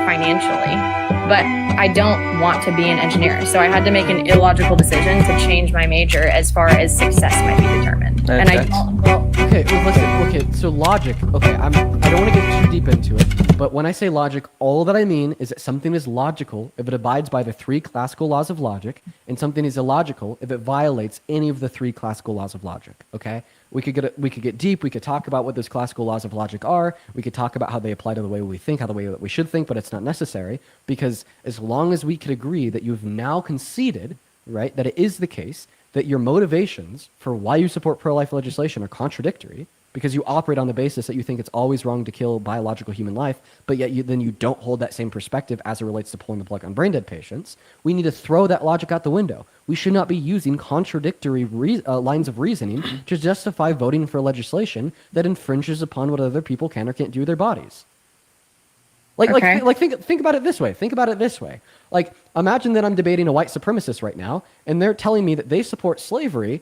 financially, but I don't want to be an engineer. So I had to make an illogical decision to change my major as far as success might be determined. And I don't know. Okay, well, listen, okay, so logic, okay, I don't want to get too deep into it, but when I say logic, all that I mean is that something is logical if it abides by the 3 classical laws of logic, and something is illogical if it violates any of the 3 classical laws of logic, okay? We could get deep, we could talk about what those classical laws of logic are, we could talk about how they apply to the way we think, how the way that we should think, but it's not necessary, because as long as we could agree that you've now conceded, right, that it is the case that your motivations for why you support pro-life legislation are contradictory, because you operate on the basis that you think it's always wrong to kill biological human life, but yet then you don't hold that same perspective as it relates to pulling the plug on brain dead patients, we need to throw that logic out the window. We should not be using contradictory lines of reasoning to justify voting for legislation that infringes upon what other people can or can't do with their bodies. Think about it this way. Think about it this way. Like, imagine that I'm debating a white supremacist right now, and they're telling me that they support slavery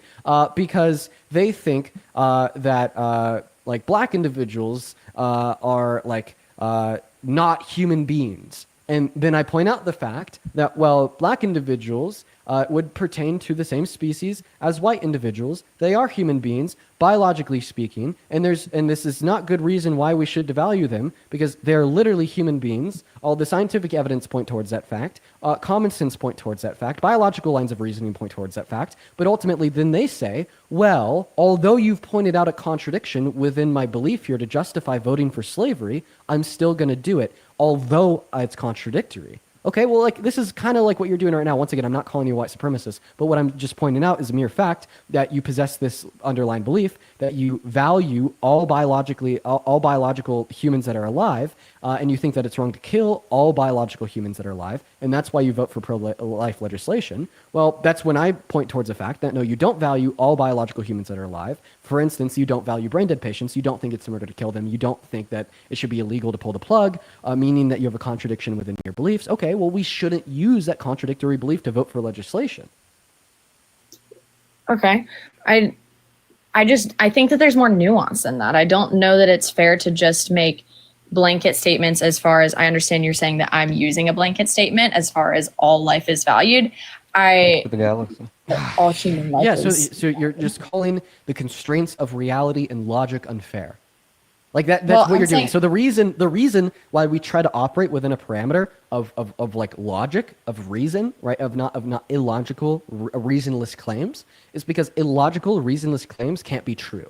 because they think that like black individuals are like not human beings. And then I point out the fact that, well, black individuals would pertain to the same species as white individuals. They are human beings, biologically speaking, and this is not good reason why we should devalue them, because they're literally human beings. All the scientific evidence point towards that fact. Common sense point towards that fact. Biological lines of reasoning point towards that fact. But ultimately, then they say, well, although you've pointed out a contradiction within my belief here to justify voting for slavery, I'm still going to do it, although it's contradictory. Okay, well, like, this is kind of like what you're doing right now. Once again, I'm not calling you a white supremacist, but what I'm just pointing out is a mere fact that you possess this underlying belief that you value all biological humans that are alive, and you think that it's wrong to kill all biological humans that are alive, and that's why you vote for pro-life legislation. Well, that's when I point towards the fact that, no, you don't value all biological humans that are alive. For instance, you don't value brain-dead patients. You don't think it's a murder to kill them. You don't think that it should be illegal to pull the plug, meaning that you have a contradiction within your beliefs. Okay, well, we shouldn't use that contradictory belief to vote for legislation. Okay. I think that there's more nuance than that. I don't know that it's fair to just make blanket statements as far as, I understand you're saying that I'm using a blanket statement as far as all life is valued. All human life is. So you're just calling the constraints of reality and logic unfair. Like that's what you're doing. So the reason why we try to operate within a parameter of like logic, of reason, right, of not illogical, reasonless claims, is because illogical, reasonless claims can't be true,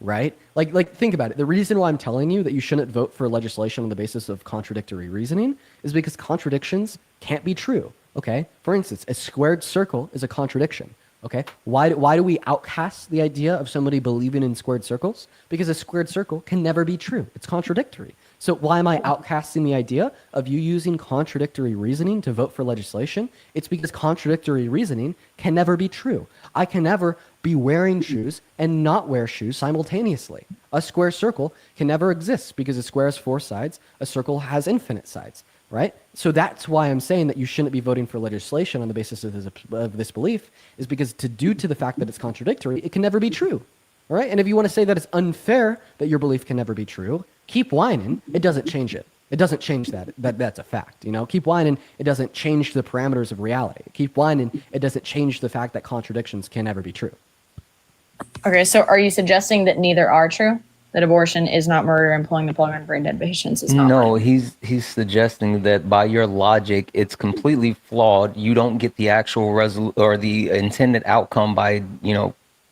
right? Like think about it. The reason why I'm telling you that you shouldn't vote for legislation on the basis of contradictory reasoning is because contradictions can't be true. Okay. For instance, a squared circle is a contradiction. Okay, why do we outcast the idea of somebody believing in squared circles? Because a squared circle can never be true. It's contradictory. So why am I outcasting the idea of you using contradictory reasoning to vote for legislation? It's because contradictory reasoning can never be true. I can never be wearing shoes and not wear shoes simultaneously. A square circle can never exist because a square has 4 sides, a circle has infinite sides. Right? So that's why I'm saying that you shouldn't be voting for legislation on the basis of this belief, is because due to the fact that it's contradictory, it can never be true. All right? And if you want to say that it's unfair that your belief can never be true, keep whining. It doesn't change it. It doesn't change that. That's a fact. You know, keep whining. It doesn't change the parameters of reality. Keep whining. It doesn't change the fact that contradictions can never be true. Okay, so are you suggesting that neither are true? That abortion is not murder and pulling the plug on brain dead patients is not No, murder? he's suggesting that by your logic, it's completely flawed. You don't get the actual or the intended outcome by,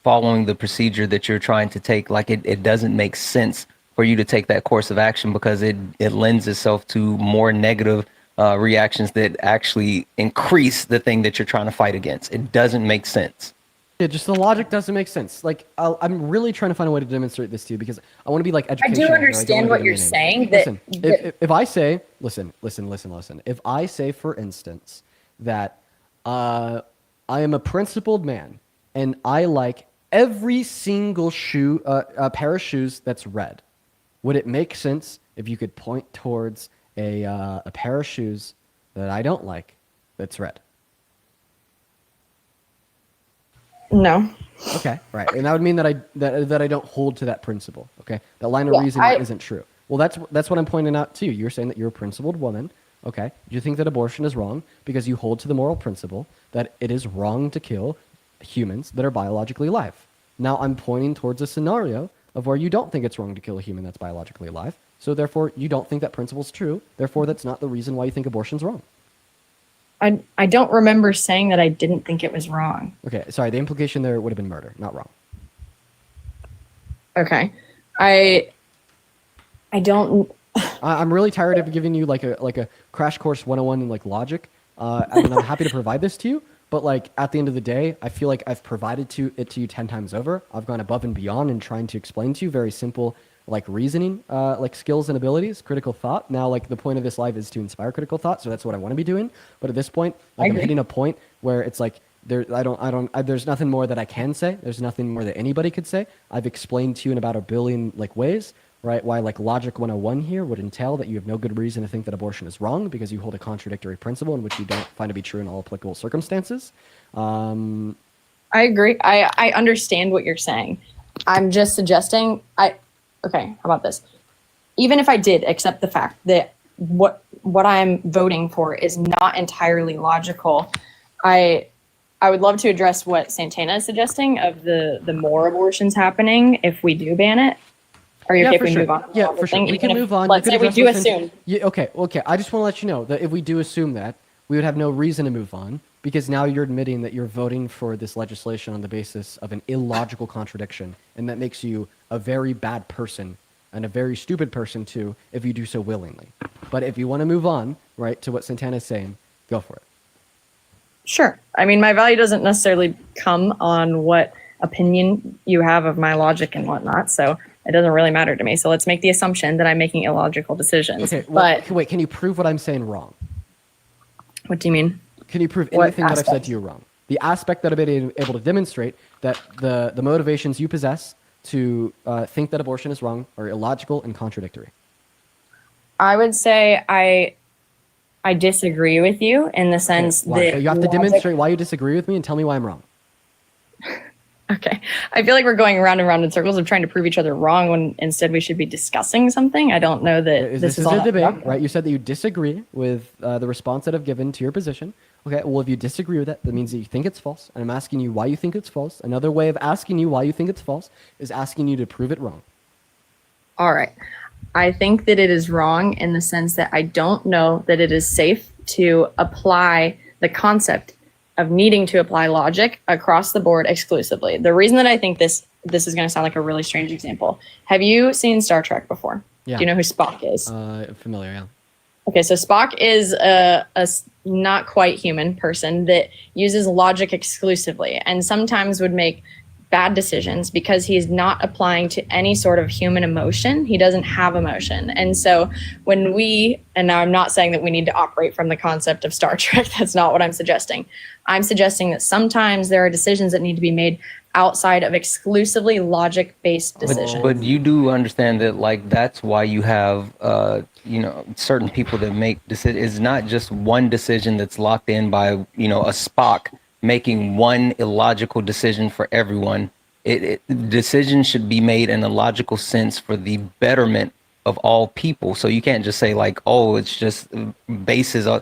following the procedure that you're trying to take. Like it doesn't make sense for you to take that course of action because it lends itself to more negative reactions that actually increase the thing that you're trying to fight against. It doesn't make sense. Yeah, just the logic doesn't make sense. Like, I'm really trying to find a way to demonstrate this to you because I want to be like educational. I do understand what you're saying. If I say, listen. If I say, for instance, that I am a principled man and I like every single pair of shoes that's red, would it make sense if you could point towards a pair of shoes that I don't like that's red? No. Okay, right, and that would mean that I don't hold to that principle. Okay, that line of reasoning isn't true. Well, that's what I'm pointing out to you. You're saying that you're a principled woman, Okay, you think that abortion is wrong because you hold to the moral principle that it is wrong to kill humans that are biologically alive. Now I'm pointing towards a scenario of where you don't think it's wrong to kill a human that's biologically alive. So therefore, you don't think that principle is true. Therefore, that's not the reason why you think abortion's wrong. I don't remember saying that I didn't think it was wrong. Okay, sorry. The implication there would have been murder, not wrong. Okay. I don't. I'm really tired of giving you like a crash course 101 in like logic. I mean, I'm happy to provide this to you, but like at the end of the day, I feel like I've provided it to you 10 times over. I've gone above and beyond in trying to explain to you very simple like reasoning, like skills and abilities, critical thought. Now, like the point of this live is to inspire critical thought, so that's what I want to be doing. But at this point, like I'm hitting a point where it's like there's nothing more that I can say. There's nothing more that anybody could say. I've explained to you in about a billion like ways, right? Why like logic 101 here would entail that you have no good reason to think that abortion is wrong because you hold a contradictory principle in which you don't find to be true in all applicable circumstances. I agree. I understand what you're saying. I'm just suggesting okay, how about this? Even if I did accept the fact that what I'm voting for is not entirely logical, I would love to address what Santana is suggesting of the more abortions happening if we do ban it. Are you okay if we move on? Yeah, for sure. We can move on. Let's say we do assume. Yeah, okay. I just want to let you know that if we do assume that, we would have no reason to move on because now you're admitting that you're voting for this legislation on the basis of an illogical contradiction, and that makes you a very bad person and a very stupid person too if you do so willingly. But if you want to move on, right, to what Santana is saying, go for it. Sure. I mean, my value doesn't necessarily come on what opinion you have of my logic and whatnot, so it doesn't really matter to me. So let's make the assumption that I'm making illogical decisions. Okay, well, but wait, can you prove what I'm saying wrong? What do you mean? Can you prove anything that I've said to you wrong? The aspect that I've been able to demonstrate that the motivations you possess to think that abortion is wrong are illogical and contradictory. I would say I disagree with you in the sense that you have to demonstrate why you disagree with me and tell me why I'm wrong. Okay. I feel like we're going around and around in circles of trying to prove each other wrong when instead we should be discussing something. I don't know that this is all a debate, right? You said that you disagree with the response that I've given to your position. Okay, well, if you disagree with that, that means that you think it's false. And I'm asking you why you think it's false. Another way of asking you why you think it's false is asking you to prove it wrong. All right. I think that it is wrong in the sense that I don't know that it is safe to apply the concept of needing to apply logic across the board exclusively. The reason that I think this is going to sound like a really strange example. Have you seen Star Trek before? Yeah. Do you know who Spock is? Familiar, yeah. Okay, so Spock is a not quite human person that uses logic exclusively and sometimes would make bad decisions because he's not applying to any sort of human emotion. He doesn't have emotion. And so and now I'm not saying that we need to operate from the concept of Star Trek. That's not what I'm suggesting. I'm suggesting that sometimes there are decisions that need to be made outside of exclusively logic-based decisions. But you do understand that, like, that's why you have, certain people that make decisions. It's not just one decision that's locked in by, a Spock making one illogical decision for everyone. Decisions should be made in a logical sense for the betterment of all people. So you can't just say like, oh, it's just basis on.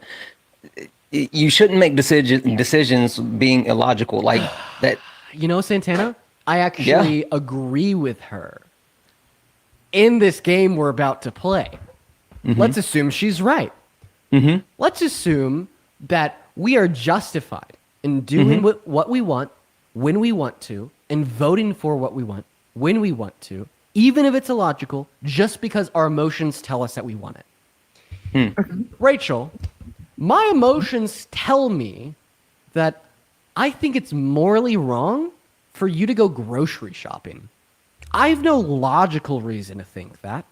You shouldn't make decisions being illogical like that. Santana, I actually agree with her. In this game we're about to play, let's assume she's right. Let's assume that we are justified in doing what we want, when we want to, and voting for what we want, when we want to, even if it's illogical, just because our emotions tell us that we want it. Rachel, my emotions tell me that I think it's morally wrong for you to go grocery shopping. I have no logical reason to think that,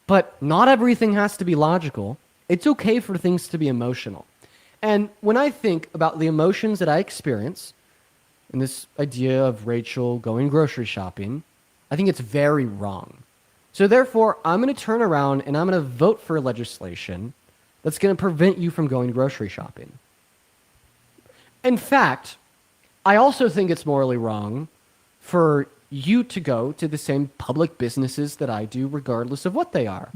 but not everything has to be logical. It's okay for things to be emotional. And when I think about the emotions that I experience and this idea of Rachel going grocery shopping, I think it's very wrong. So therefore, I'm going to turn around and I'm going to vote for legislation that's going to prevent you from going grocery shopping. In fact, I also think it's morally wrong for you to go to the same public businesses that I do, regardless of what they are.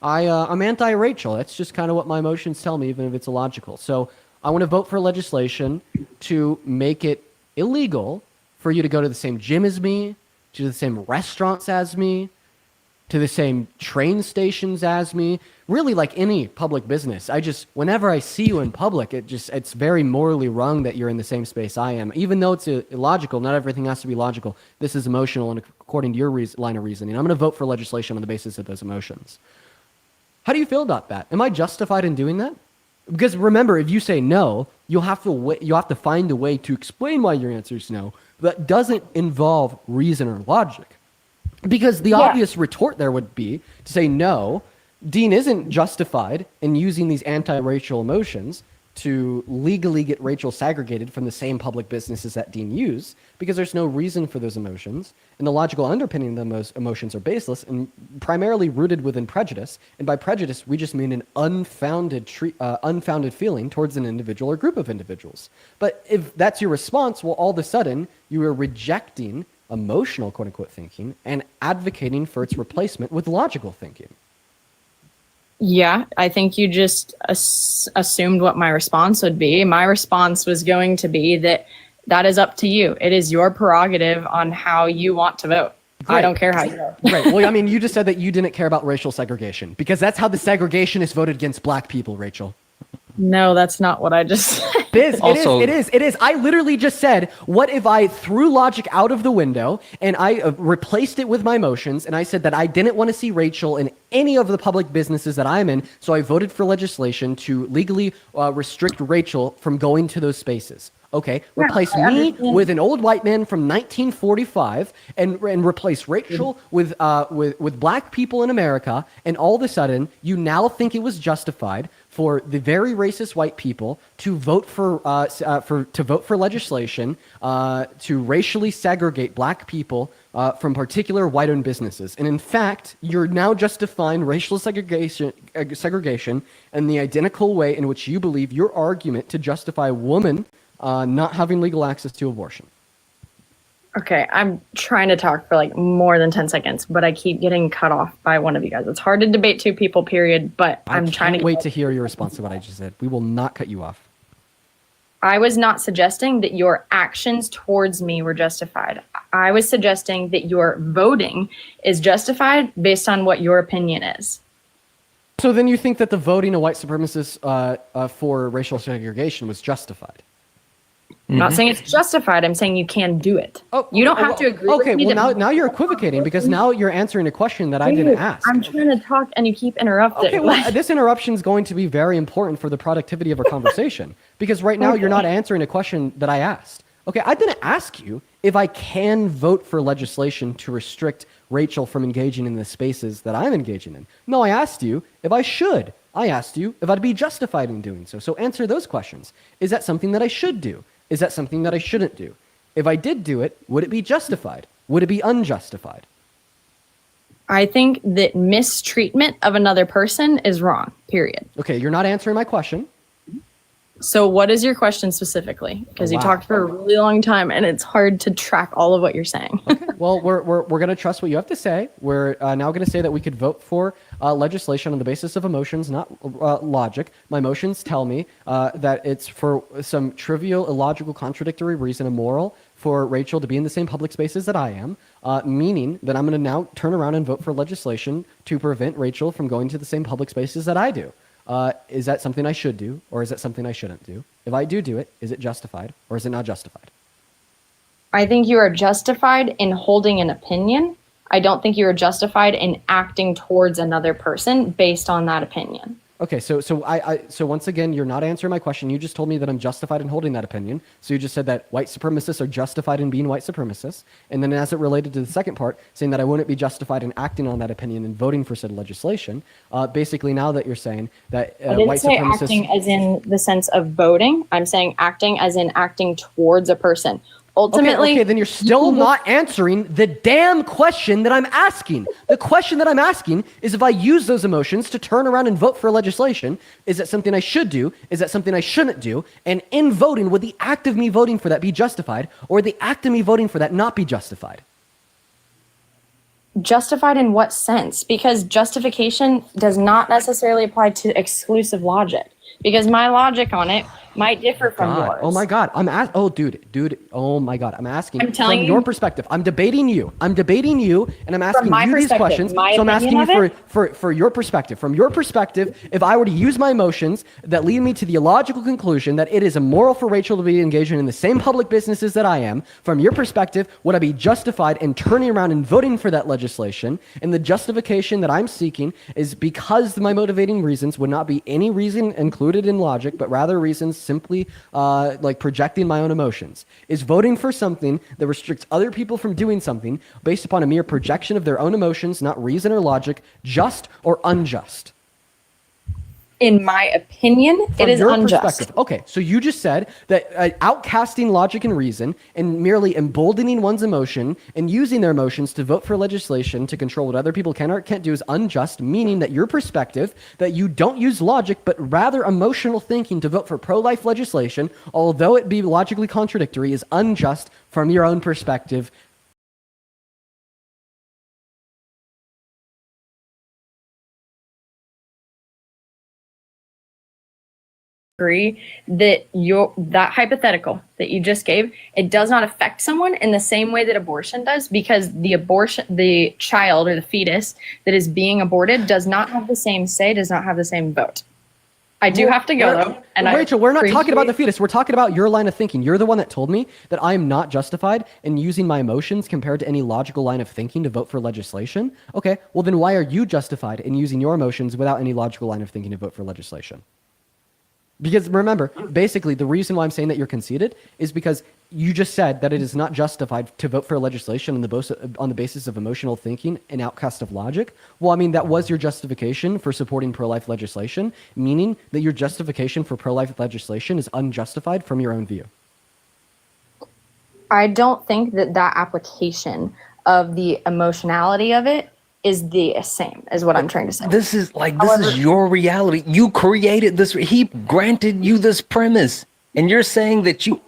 I'm anti-Rachel. That's just kind of what my emotions tell me, even if it's illogical. So I want to vote for legislation to make it illegal for you to go to the same gym as me, to the same restaurants as me, to the same train stations as me, really like any public business. Whenever I see you in public, it's very morally wrong that you're in the same space I am. Even though it's illogical, not everything has to be logical. This is emotional and according to your line of reasoning. I'm going to vote for legislation on the basis of those emotions. How do you feel about that? Am I justified in doing that? Because remember, if you say no, you'll have to find a way to explain why your answer is no. That doesn't involve reason or logic. Because the obvious retort there would be to say, no, Dean isn't justified in using these anti-racial emotions to legally get Rachel segregated from the same public businesses that Dean used, because there's no reason for those emotions. And the logical underpinning of those emotions are baseless and primarily rooted within prejudice. And by prejudice, we just mean an unfounded feeling towards an individual or group of individuals. But if that's your response, well, all of a sudden, you are rejecting emotional, quote-unquote, thinking and advocating for its replacement with logical thinking. Yeah, I think you just assumed what my response would be. My response was going to be that is up to you. It is your prerogative on how you want to vote. Great. I don't care how you vote. Right. Well, I mean, you just said that you didn't care about racial segregation because that's how the segregationists voted against black people, Rachel. No, that's not what I just said. It is. I literally just said, what if I threw logic out of the window and I replaced it with my emotions, and I said that I didn't want to see Rachel in any of the public businesses that I'm in, so I voted for legislation to legally restrict Rachel from going to those spaces. Okay, replace me with an old white man from 1945 and replace Rachel with black people in America, and all of a sudden, you now think it was justified for the very racist white people to vote for legislation to racially segregate black people from particular white-owned businesses. And in fact, you're now just defined racial segregation in the identical way in which you believe your argument to justify a woman not having legal access to abortion. Okay, I'm trying to talk for like more than 10 seconds, but I keep getting cut off by one of you guys. It's hard to debate two people, period, but I'm trying to... wait to hear your response to what I just said. We will not cut you off. I was not suggesting that your actions towards me were justified. I was suggesting that your voting is justified based on what your opinion is. So then you think that the voting of white supremacists for racial segregation was justified? I'm not saying it's justified. I'm saying you can do it. You don't have to agree with me. Okay, well, now you're equivocating because now you're answering a question that I didn't ask. I'm trying to talk and you keep interrupting. Okay, well, this interruption is going to be very important for the productivity of our conversation because right now you're not answering a question that I asked. Okay, I didn't ask you if I can vote for legislation to restrict Rachel from engaging in the spaces that I'm engaging in. No, I asked you if I should. I asked you if I'd be justified in doing so. So answer those questions. Is that something that I should do? Is that something that I shouldn't do? If I did do it, would it be justified? Would it be unjustified? I think that mistreatment of another person is wrong, period. Okay, you're not answering my question. So what is your question specifically? Because you talked for a really long time and it's hard to track all of what you're saying. Okay. Well, we're going to trust what you have to say. We're now going to say that we could vote for legislation on the basis of emotions, not logic. My emotions tell me that it's for some trivial, illogical, contradictory reason, immoral for Rachel to be in the same public spaces that I am, meaning that I'm going to now turn around and vote for legislation to prevent Rachel from going to the same public spaces that I do. Is that something I should do, or is that something I shouldn't do? If I do it, is it justified, or is it not justified? I think you are justified in holding an opinion. I don't think you are justified in acting towards another person based on that opinion. Okay, so once again, you're not answering my question. You just told me that I'm justified in holding that opinion. So you just said that white supremacists are justified in being white supremacists. And then as it related to the second part, saying that I wouldn't be justified in acting on that opinion and voting for said legislation, basically now that you're saying that white supremacists... I didn't say acting as in the sense of voting. I'm saying acting as in acting towards a person. Ultimately, okay, then you're still not answering the damn question that I'm asking. The question that I'm asking is if I use those emotions to turn around and vote for legislation, is that something I should do? Is that something I shouldn't do? And in voting, would the act of me voting for that be justified, or the act of me voting for that not be justified? Justified in what sense? Because justification does not necessarily apply to exclusive logic. Because my logic on it might differ from yours. Oh my God. Dude. Oh my God. I'm asking I'm telling from you- your perspective. I'm debating you, and I'm asking my you these perspective, questions. my So I'm asking opinion you of for your perspective. From your perspective, if I were to use my emotions that lead me to the illogical conclusion that it is immoral for Rachel to be engaging in the same public businesses that I am, from your perspective, would I be justified in turning around and voting for that legislation? And the justification that I'm seeking is because my motivating reasons would not be any reason included in logic, but rather reasons simply like projecting my own emotions. Is voting for something that restricts other people from doing something based upon a mere projection of their own emotions, not reason or logic, just or unjust? In my opinion, From it is your unjust. perspective. Okay, so you just said that outcasting logic and reason and merely emboldening one's emotion and using their emotions to vote for legislation to control what other people can or can't do is unjust, meaning that your perspective, that you don't use logic but rather emotional thinking to vote for pro-life legislation, although it be logically contradictory, is unjust from your own perspective. Agree that that hypothetical that you just gave, it does not affect someone in the same way that abortion does, because the child or the fetus that is being aborted does not have the same say, does not have the same vote. I do have to go though. And Rachel, we're not talking about the appreciate- fetus. We're talking about your line of thinking. You're the one that told me that I am not justified in using my emotions compared to any logical line of thinking to vote for legislation. Okay, well then why are you justified in using your emotions without any logical line of thinking to vote for legislation? Because remember, basically, the reason why I'm saying that you're conceited is because you just said that it is not justified to vote for legislation on the basis of emotional thinking and outcast of logic. Well, I mean, that was your justification for supporting pro-life legislation, meaning that your justification for pro-life legislation is unjustified from your own view. I don't think that application of the emotionality of it is the same, is what I'm trying to say. This is your reality. You created this. He granted you this premise, and you're saying that you.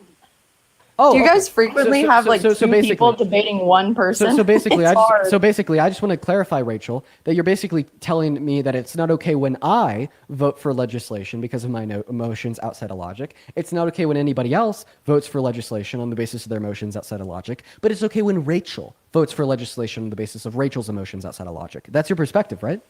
Oh, Do you okay. guys frequently have like two people debating one person? So basically, It's hard. I just want to clarify, Rachel, that you're basically telling me that it's not okay when I vote for legislation because of my emotions outside of logic. It's not okay when anybody else votes for legislation on the basis of their emotions outside of logic. But it's okay when Rachel votes for legislation on the basis of Rachel's emotions outside of logic. That's your perspective, right?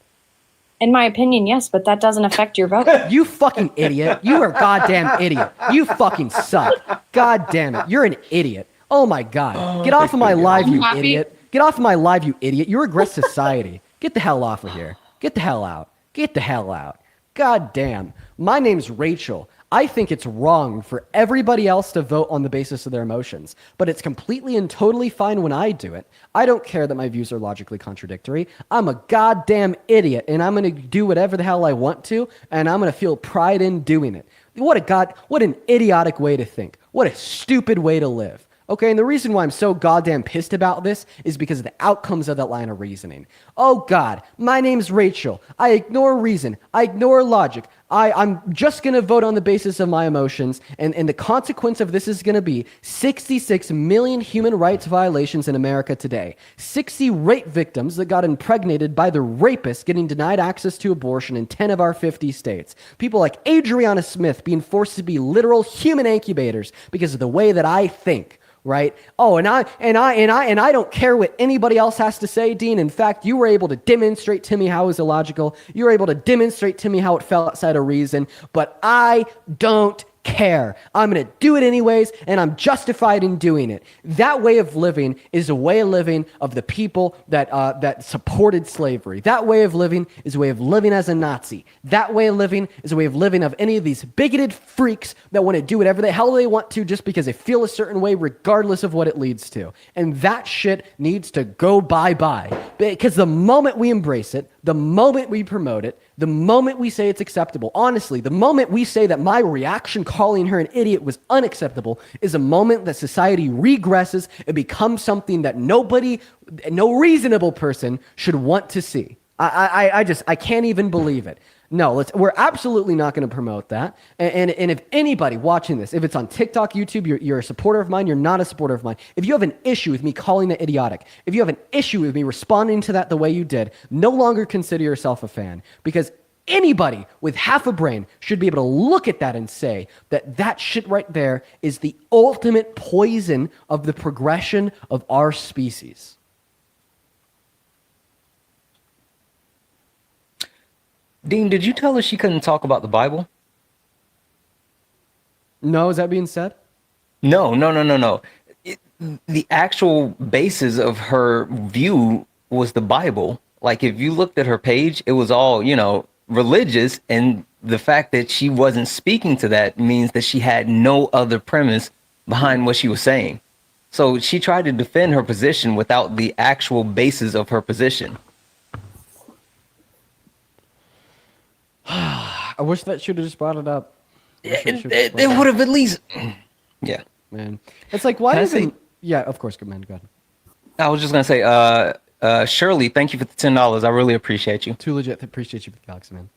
In my opinion, yes, but that doesn't affect your vote. You fucking idiot. You are a goddamn idiot. You fucking suck. God damn it. You're an idiot. Oh my God. Get off of my live, you happy? idiot. Get off of my live, you idiot. You regress society. Get the hell off of here. Get the hell out. Get the hell out. God damn. My name's Rachel. I think it's wrong for everybody else to vote on the basis of their emotions, but it's completely and totally fine when I do it. I don't care that my views are logically contradictory. I'm a goddamn idiot, and I'm going to do whatever the hell I want to, and I'm going to feel pride in doing it. What an idiotic way to think. What a stupid way to live. Okay, and the reason why I'm so goddamn pissed about this is because of the outcomes of that line of reasoning. Oh God, my name's Rachel. I ignore reason. I ignore logic. I'm just going to vote on the basis of my emotions, and the consequence of this is going to be 66 million human rights violations in America today. 60 rape victims that got impregnated by the rapist getting denied access to abortion in 10 of our 50 states. People like Adriana Smith being forced to be literal human incubators because of the way that I think. Right? Oh, and I don't care what anybody else has to say, Dean. In fact, you were able to demonstrate to me how it was illogical. You were able to demonstrate to me how it fell outside of reason. But I don't care. I'm going to do it anyways, and I'm justified in doing it. That way of living is a way of living of the people that supported slavery. That way of living is a way of living as a Nazi. That way of living is a way of living of any of these bigoted freaks that want to do whatever the hell they want to just because they feel a certain way regardless of what it leads to. And that shit needs to go bye-bye. Because the moment we embrace it, the moment we promote it, the moment we say it's acceptable, honestly, the moment we say that my reaction calling her an idiot was unacceptable is a moment that society regresses and becomes something that no reasonable person should want to see. I can't even believe it. No, we're absolutely not going to promote that. And if anybody watching this, if it's on TikTok, YouTube, you're a supporter of mine, you're not a supporter of mine. If you have an issue with me calling that idiotic, if you have an issue with me responding to that the way you did, no longer consider yourself a fan, because anybody with half a brain should be able to look at that and say that that shit right there is the ultimate poison of the progression of our species. Dean, did you tell her she couldn't talk about the Bible? No, is that being said? No. The actual basis of her view was the Bible. Like, if you looked at her page, it was all, religious. And the fact that she wasn't speaking to that means that she had no other premise behind what she was saying. So she tried to defend her position without the actual basis of her position. I wish that should have just brought it up. It would have at least, yeah. Man, it's like, why Can I doesn't? say- Yeah, of course, good man, go ahead. I was just gonna say, Shirley, thank you for the $10. I really appreciate you. Too legit. Appreciate you for the galaxy, man.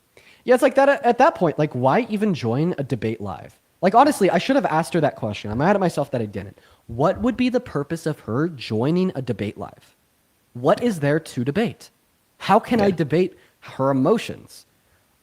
Yeah, it's like that. At that point, like, why even join a debate live? Like, honestly, I should have asked her that question. I'm mad at myself that I didn't. What would be the purpose of her joining a debate live? What is there to debate? How can I debate her emotions?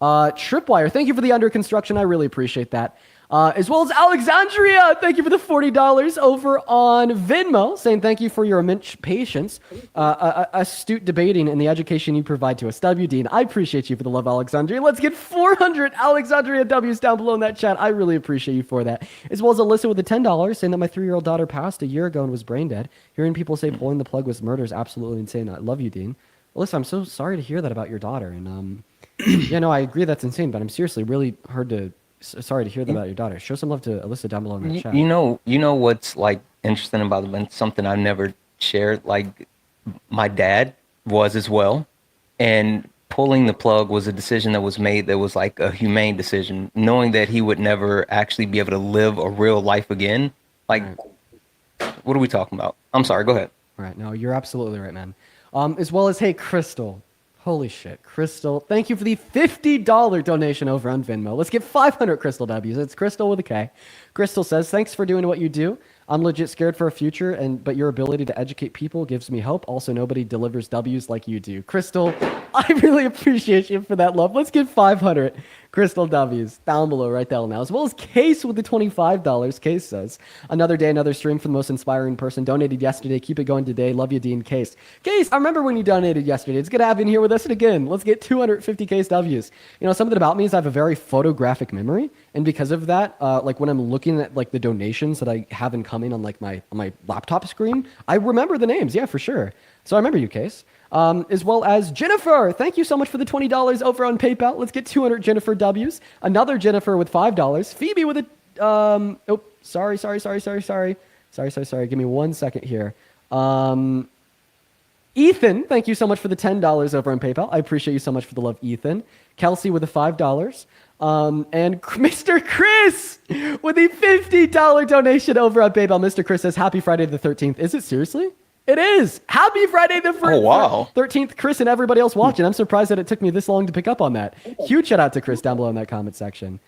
Tripwire, thank you for the under construction. I really appreciate that. As well as Alexandria, thank you for the $40 over on Venmo, saying thank you for your immense patience, astute debating, and the education you provide to us. W. Dean, I appreciate you for the love, Alexandria. Let's get 400 Alexandria W's down below in that chat. I really appreciate you for that. As well as Alyssa with the $10, saying that my 3-year-old daughter passed a year ago and was brain dead. Hearing people say pulling the plug was murder is absolutely insane. I love you, Dean. Alyssa, I'm so sorry to hear that about your daughter. And yeah, no, I agree that's insane, but I'm seriously really sorry to hear that about your daughter. Show some love to Alyssa down below in the chat. You know what's like interesting about it, and something I've never shared. Like, my dad was as well, and pulling the plug was a decision that was made that was like a humane decision, knowing that he would never actually be able to live a real life again. Like, what are we talking about? I'm sorry. Go ahead. Right. No, you're absolutely right, man. As well as, hey, Crystal. Holy shit, Crystal. Thank you for the $50 donation over on Venmo. Let's get 500 Crystal W's. It's Crystal with a K. Crystal says, thanks for doing what you do. I'm legit scared for a future, but your ability to educate people gives me hope. Also, nobody delivers W's like you do. Crystal, I really appreciate you for that love. Let's get 500 Crystal W's down below right there now. As well as Case with the $25. Case says, another day, another stream for the most inspiring person. Donated yesterday. Keep it going today. Love you, Dean. Case. Case, I remember when you donated yesterday. It's good to have you in here with us again. Let's get 250 Case W's. Something about me is I have a very photographic memory. And because of that, like when I'm looking at like the donations that I have incoming on like my laptop screen, I remember the names. Yeah, for sure. So I remember you, Case. As well as Jennifer. Thank you so much for the $20 over on PayPal. Let's get 200 Jennifer W's. Another Jennifer with $5. Phoebe with a sorry. Give me 1 second here. Ethan, thank you so much for the $10 over on PayPal. I appreciate you so much for the love, Ethan. Kelsey with the $5. And Mr. Chris with the $50 donation over on PayPal. Mr. Chris says, happy Friday the 13th. Is it seriously? It is. Happy Friday the 13th, Chris and everybody else watching. I'm surprised that it took me this long to pick up on that. Huge shout out to Chris down below in that comment section.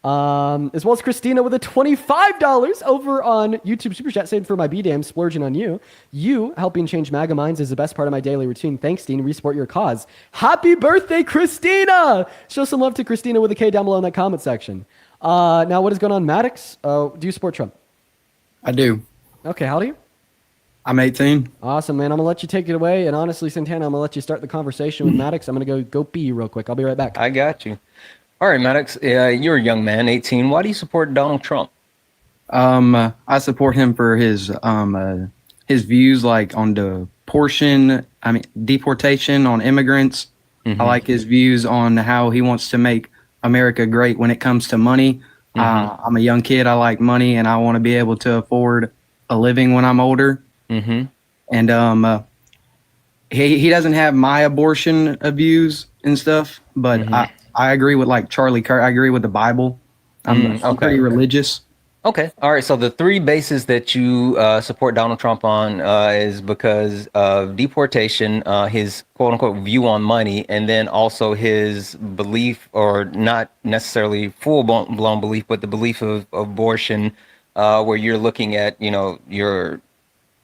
As well as Christina with a $25 over on YouTube Super Chat, saying for my B-Dam, splurging on you. You helping change MAGA minds is the best part of my daily routine. Thanks, Dean. We support your cause. Happy birthday, Christina! Show some love to Christina with a K down below in that comment section. Now, what is going on, Maddox? Do you support Trump? I do. Okay, how old are you? I'm 18. Awesome, man. I'm going to let you take it away. And honestly, Santana, I'm going to let you start the conversation with Maddox. I'm going to go pee real quick. I'll be right back. I got you. All right, Maddox, you're a young man, 18. Why do you support Donald Trump? I support him for his views like on deportation on immigrants. Mm-hmm. I like his views on how he wants to make America great when it comes to money. Mm-hmm. I'm a young kid. I like money, and I want to be able to afford a living when I'm older. Mm-hmm. And he doesn't have my abortion views and stuff, but I agree with like Charlie Kirk. I agree with the Bible. I'm pretty religious. Okay. All right. So the three bases that you support Donald Trump on is because of deportation, his quote unquote view on money, and then also his belief, or not necessarily full blown belief, but the belief of abortion, where you're looking at, your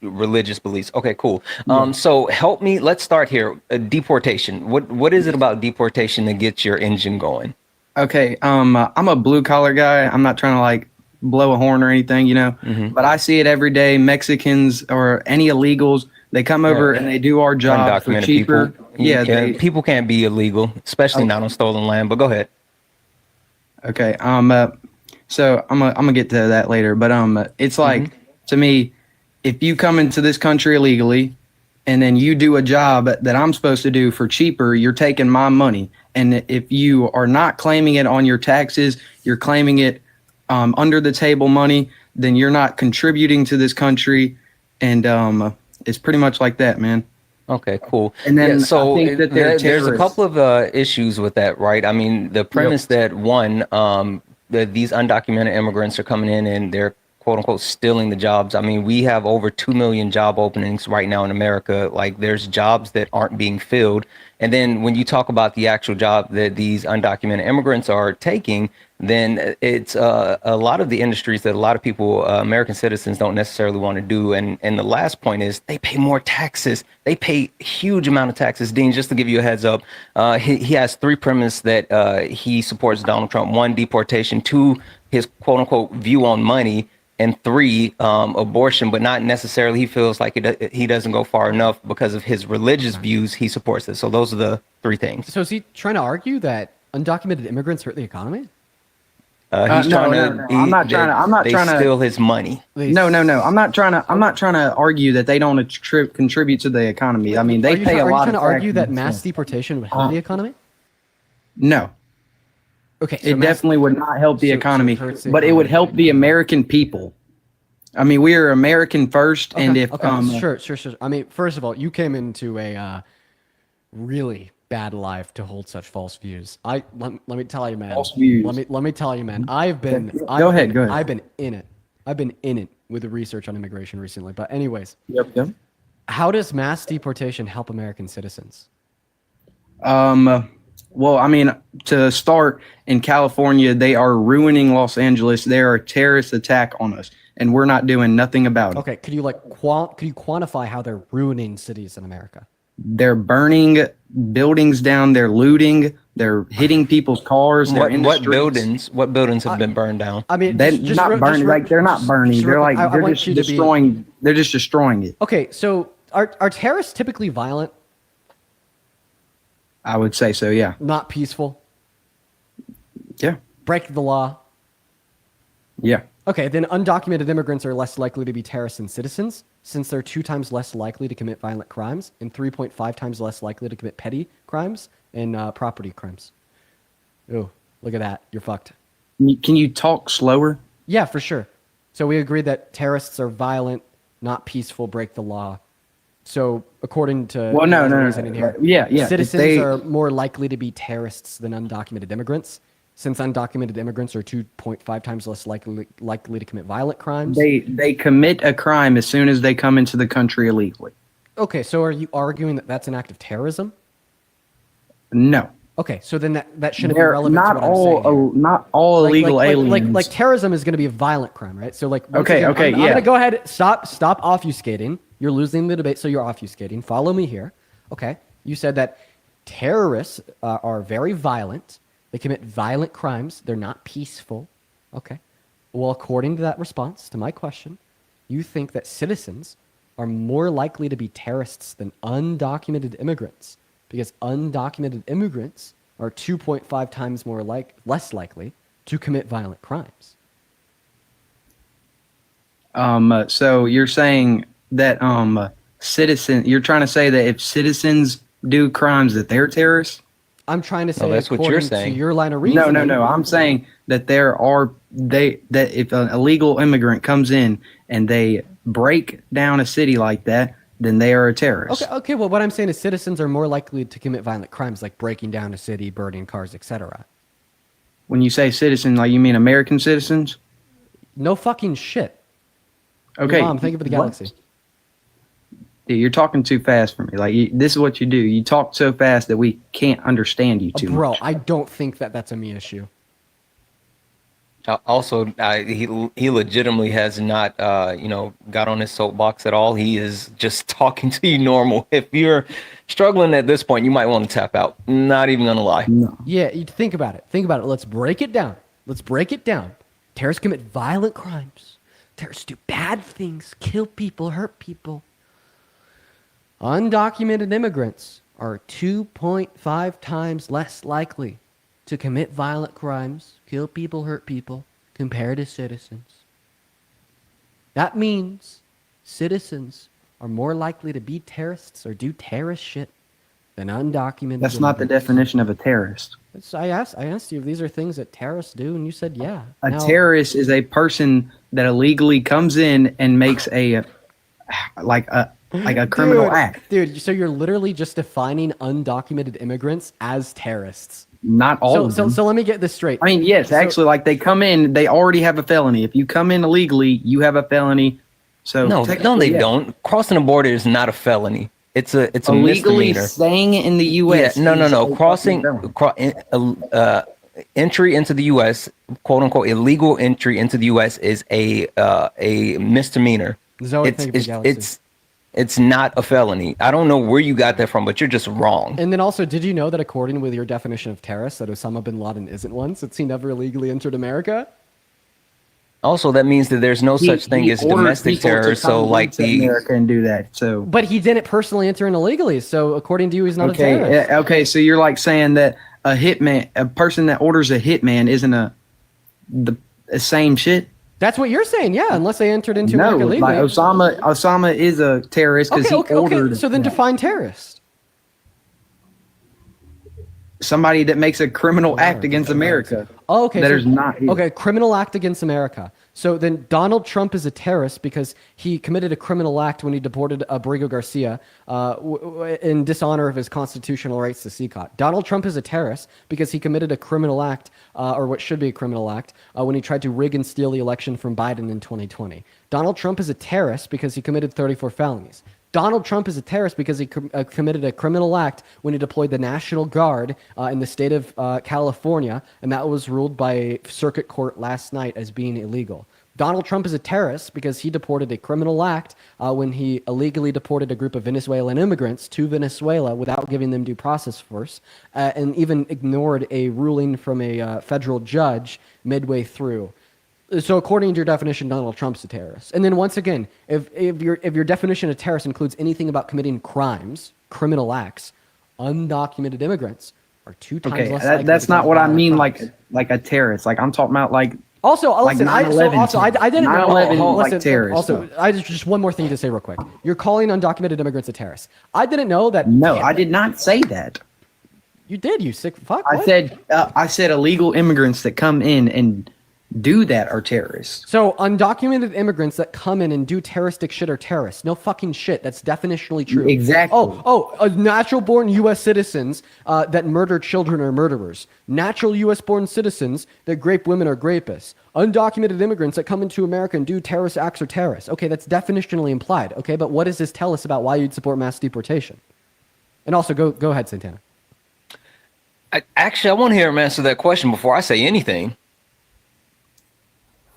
religious beliefs. Okay, cool. Yeah. So help me. Let's start here. Deportation. What is it about deportation that gets your engine going? Okay, I'm a blue collar guy. I'm not trying to like blow a horn or anything, but I see it every day. Mexicans or any illegals, they come over and they do our job for Undocumented cheaper. people. Yeah, they, People can't be illegal, especially not on stolen land. But go ahead. okay. So I'm gonna get to that later, but it's like to me, if you come into this country illegally, and then you do a job that I'm supposed to do for cheaper, you're taking my money. And if you are not claiming it on your taxes, you're claiming it under the table money, then you're not contributing to this country. And it's pretty much like that, man. Okay, cool. And then so I think that they're there's a terrorists. couple of issues with that, right? I mean, the premise that one, that these undocumented immigrants are coming in and they're quote unquote stealing the jobs. I mean, we have over 2 million job openings right now in America. Like, there's jobs that aren't being filled. And then when you talk about the actual job that these undocumented immigrants are taking, then it's a lot of the industries that a lot of people, American citizens, don't necessarily want to do. And the last point is they pay more taxes. They pay huge amount of taxes. Dean, just to give you a heads up, he has three premises that he supports Donald Trump. One, deportation. Two, his quote unquote view on money. And three, abortion, but not necessarily. He feels like he doesn't go far enough because of his religious views. He supports it. So those are the three things. So is he trying to argue that undocumented immigrants hurt the economy? He's No, trying no, to. no. I'm not trying to. I'm not they trying to steal his money. No, no, no. I'm not trying to. I'm not trying to argue that they don't contribute to the economy. I mean, they pay a Are you lot trying of to argue taxes that and mass stuff. deportation would help the economy? No, Okay, so it definitely would not help the so it economy, hurts the but it would economy. help the American people. I mean, we are American first, and if sure. I mean, first of all, you came into a really bad life to hold such false views. Let me tell you, man. False views. Let me tell you, man. Go ahead. I've been in it. I've been in it with the research on immigration recently. But anyways, Yep. how does mass deportation help American citizens? Well, I mean, to start, in California, they are ruining Los Angeles. They are a terrorist attack on us, and we're not doing nothing about it. Okay, could you quantify how they're ruining cities in America? They're burning buildings down. They're looting. They're hitting people's cars. They're in the What streets. buildings? What buildings have been burned down? I mean, They're not burning. Like they're not burning. They're like I they're want just you to be- destroying. They're just destroying it. Okay, so are terrorists typically violent, I would say so. Yeah. not peaceful, Yeah. break the law? Yeah. Okay, then undocumented immigrants are less likely to be terrorists than citizens, since they're 2 times less likely to commit violent crimes and 3.5 times less likely to commit petty crimes and property crimes. Oh, look at that. You're fucked. Can you talk slower? Yeah, for sure. So we agree that terrorists are violent, not peaceful, break the law. So according to Well, no, the no, no, reasoning no. here, Yeah. If citizens they- are more likely to be terrorists than undocumented immigrants, since undocumented immigrants are 2.5 times less likely to commit violent crimes. They commit a crime as soon as they come into the country illegally. Okay, so are you arguing that that's an act of terrorism? No. Okay, so then that shouldn't be They're relevant not to what I'm saying here. not all illegal aliens. Like terrorism is going to be a violent crime, right? So like, once Okay, again, okay, I'm yeah. going to go ahead. Stop obfuscating. You're losing the debate, so you're obfuscating. Follow me here. Okay, you said that terrorists are very violent. They commit violent crimes. They're not peaceful. Okay. Well, according to that response to my question, you think that citizens are more likely to be terrorists than undocumented immigrants because undocumented immigrants are 2.5 times less likely to commit violent crimes. So you're saying that you're trying to say that if citizens do crimes that they're terrorists? I'm trying to say, that's what you're according saying. to your line of reasoning. No. I'm saying that that if an illegal immigrant comes in and they break down a city like that, then they are a terrorist. Okay. Well, what I'm saying is citizens are more likely to commit violent crimes like breaking down a city, burning cars, etc. When you say citizen, like you mean American citizens? No fucking shit. Okay. Mom, thank you for the what? galaxy. Dude, you're talking too fast for me. Like this is what you do. You talk so fast that we can't understand you too Bro, much. I don't think that that's a me issue. Also, he legitimately has not, got on his soapbox at all. He is just talking to you normal. If you're struggling at this point, you might want to tap out. Not even gonna lie. No. Yeah, you think about it. Think about it. Let's break it down. Terrorists commit violent crimes. Terrorists do bad things, kill people, hurt people. Undocumented immigrants are 2.5 times less likely to commit violent crimes, kill people, hurt people, compared to citizens. That means citizens are more likely to be terrorists or do terrorist shit than undocumented That's not the immigrants. definition of a terrorist. I asked you if these are things that terrorists do, and you said yeah. A Now, terrorist is a person that illegally comes in and makes a criminal act. Dude, so you're literally just defining undocumented immigrants as terrorists. Not all of them. So let me get this straight. I mean, yes, actually, like they come in, they already have a felony. If you come in illegally, you have a felony. So No, technically, they yeah. don't. Crossing the border is not a felony. It's a Illegally misdemeanor. staying in the U.S. Yeah, no. is a Crossing, fucking felony. entry into the U.S., quote unquote, illegal entry into the U.S. is a misdemeanor. Zoe, thank you for the galaxy. It's not a felony. I don't know where you got that from, but you're just wrong. And then also, did you know that according with your definition of terrorist, that Osama bin Laden isn't one since he never illegally entered America? Also, that means that there's no such thing He as ordered domestic people to terror. So, come like into America and do that. So But he didn't personally enter in illegally, so according to you, he's not a okay, terrorist. okay. So you're like saying that a person that orders a hitman isn't the same shit. That's what you're saying, yeah, unless they entered into No, America like legally. Osama is a terrorist because Okay, he ordered so then define terrorist. somebody that makes a criminal act against America. Oh, okay. That so- is not here. Okay, criminal act against America. So then Donald Trump is a terrorist because he committed a criminal act when he deported Abrigo Garcia in dishonor of his constitutional rights to CECOT. Donald Trump is a terrorist because he committed a criminal act, or what should be a criminal act, when he tried to rig and steal the election from Biden in 2020. Donald Trump is a terrorist because he committed 34 felonies. Donald Trump is a terrorist because he committed a criminal act when he deployed the National Guard in the state of California, and that was ruled by a circuit court last night as being illegal. Donald Trump is a terrorist because he deported a criminal act when he illegally deported a group of Venezuelan immigrants to Venezuela without giving them due process first, and even ignored a ruling from a federal judge midway through. So according to your definition, Donald Trump's a terrorist. And then once again, if your definition of terrorist includes anything about committing crimes, criminal acts, undocumented immigrants are 2 times Okay, less likely that's to not commit what I violent mean. crimes. Like a terrorist. Like I'm talking about like Also, listen, I 9/11 didn't know. 9/11 like Listen, terrorists. also, I just one more thing to say real quick. You're calling undocumented immigrants a terrorist. I didn't know that. No, I did not say that. You did, you sick fuck. I What? said illegal immigrants that come in and do that are terrorists. So undocumented immigrants that come in and do terroristic shit are terrorists. No fucking shit. That's definitionally true. Exactly. Natural-born U.S. citizens that murder children are murderers. Natural U.S.-born citizens that grape women are grapists. Undocumented immigrants that come into America and do terrorist acts are terrorists. Okay, that's definitionally implied. Okay, but what does this tell us about why you'd support mass deportation? And also, go ahead, Santana. I want to hear him answer that question before I say anything.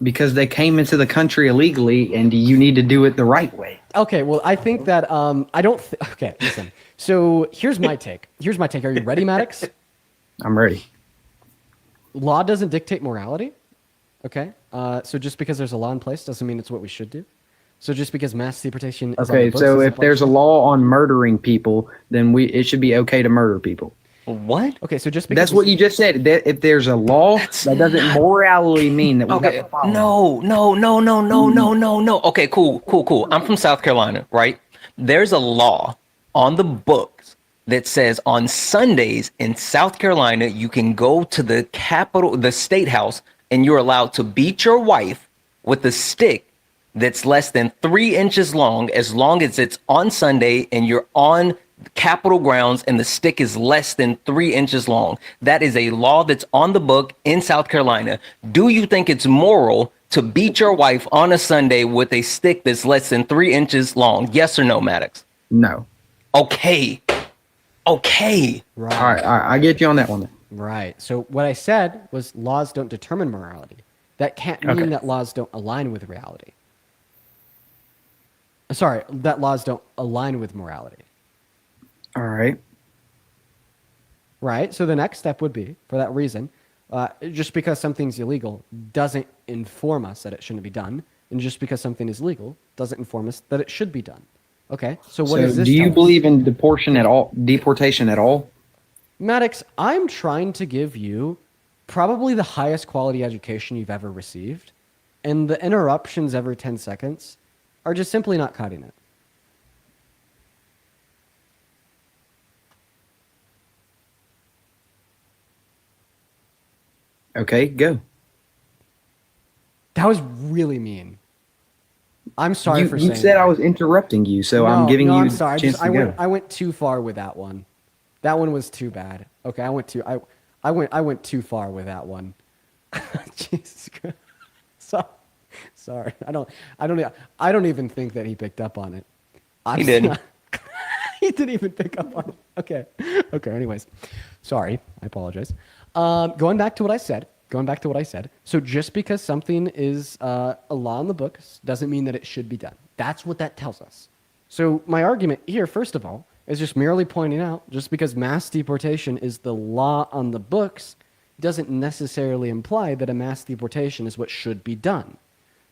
Because they came into the country illegally, and you need to do it the right way. Okay, well, I think that I don't. Okay, listen. So here's my take. Are you ready, Maddox? I'm ready. Law doesn't dictate morality. Okay, so just because there's a law in place doesn't mean it's what we should do. So just because mass deportation is on the Okay, books so doesn't if there's a function. law on murdering people, then it should be okay to murder people. What? Okay, so just because That's what you just said. That if there's a law, that doesn't morally mean that we have Okay. to follow. No. Okay, cool. I'm from South Carolina, right? There's a law on the books that says on Sundays in South Carolina, you can go to the Capitol, the State House, and you're allowed to beat your wife with a stick that's less than 3 inches long as it's on Sunday and you're on Capitol grounds and the stick is less than 3 inches long. That is a law that's on the book in South Carolina. Do you think it's moral to beat your wife on a Sunday with a stick that's less than 3 inches long? Yes or no, Maddox? No. Okay. Okay. Right. All right, I get you on that one. Right. So what I said was laws don't determine morality. That can't mean Okay. that laws don't align with reality. Sorry, that laws don't align with morality. All right. Right. So the next step would be, for that reason, just because something's illegal doesn't inform us that it shouldn't be done, and just because something is legal doesn't inform us that it should be done. Okay. So what So does this do you tell us? believe in deportation at all? Deportation at all? Maddox, I'm trying to give you probably the highest quality education you've ever received, and the interruptions every 10 seconds are just simply not cutting it. Okay, go. That was really mean. I'm sorry for You saying said that. I was interrupting you, so I'm giving you I'm a sorry. chance to go. I went too far with that one. That one was too bad. Okay, I went too far with that one. Jesus Christ. Sorry. I don't even think that he picked up on it. He didn't. He didn't even pick up on it. Okay. Anyways, sorry. I apologize. Going back to what I said. So just because something is a law in the books doesn't mean that it should be done. That's what that tells us. So my argument here, first of all, is just merely pointing out just because mass deportation is the law on the books doesn't necessarily imply that a mass deportation is what should be done.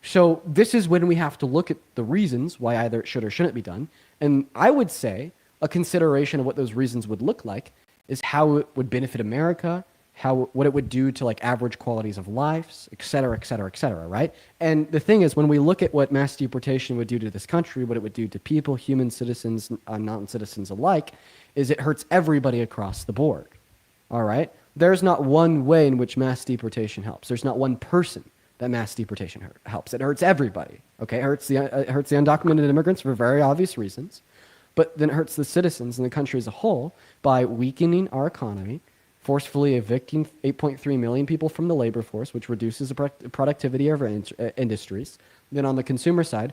So this is when we have to look at the reasons why either it should or shouldn't be done. And I would say a consideration of what those reasons would look like is how it would benefit America, what it would do to like average qualities of lives, et cetera, right? And the thing is, when we look at what mass deportation would do to this country, what it would do to people, human citizens, non-citizens alike, is it hurts everybody across the board, all right? There's not one way in which mass deportation helps. There's not one person that mass deportation helps. It hurts everybody, okay? It hurts the undocumented immigrants for very obvious reasons, but then it hurts the citizens and the country as a whole by weakening our economy, forcefully evicting 8.3 million people from the labor force, which reduces the productivity of our industries. Then on the consumer side,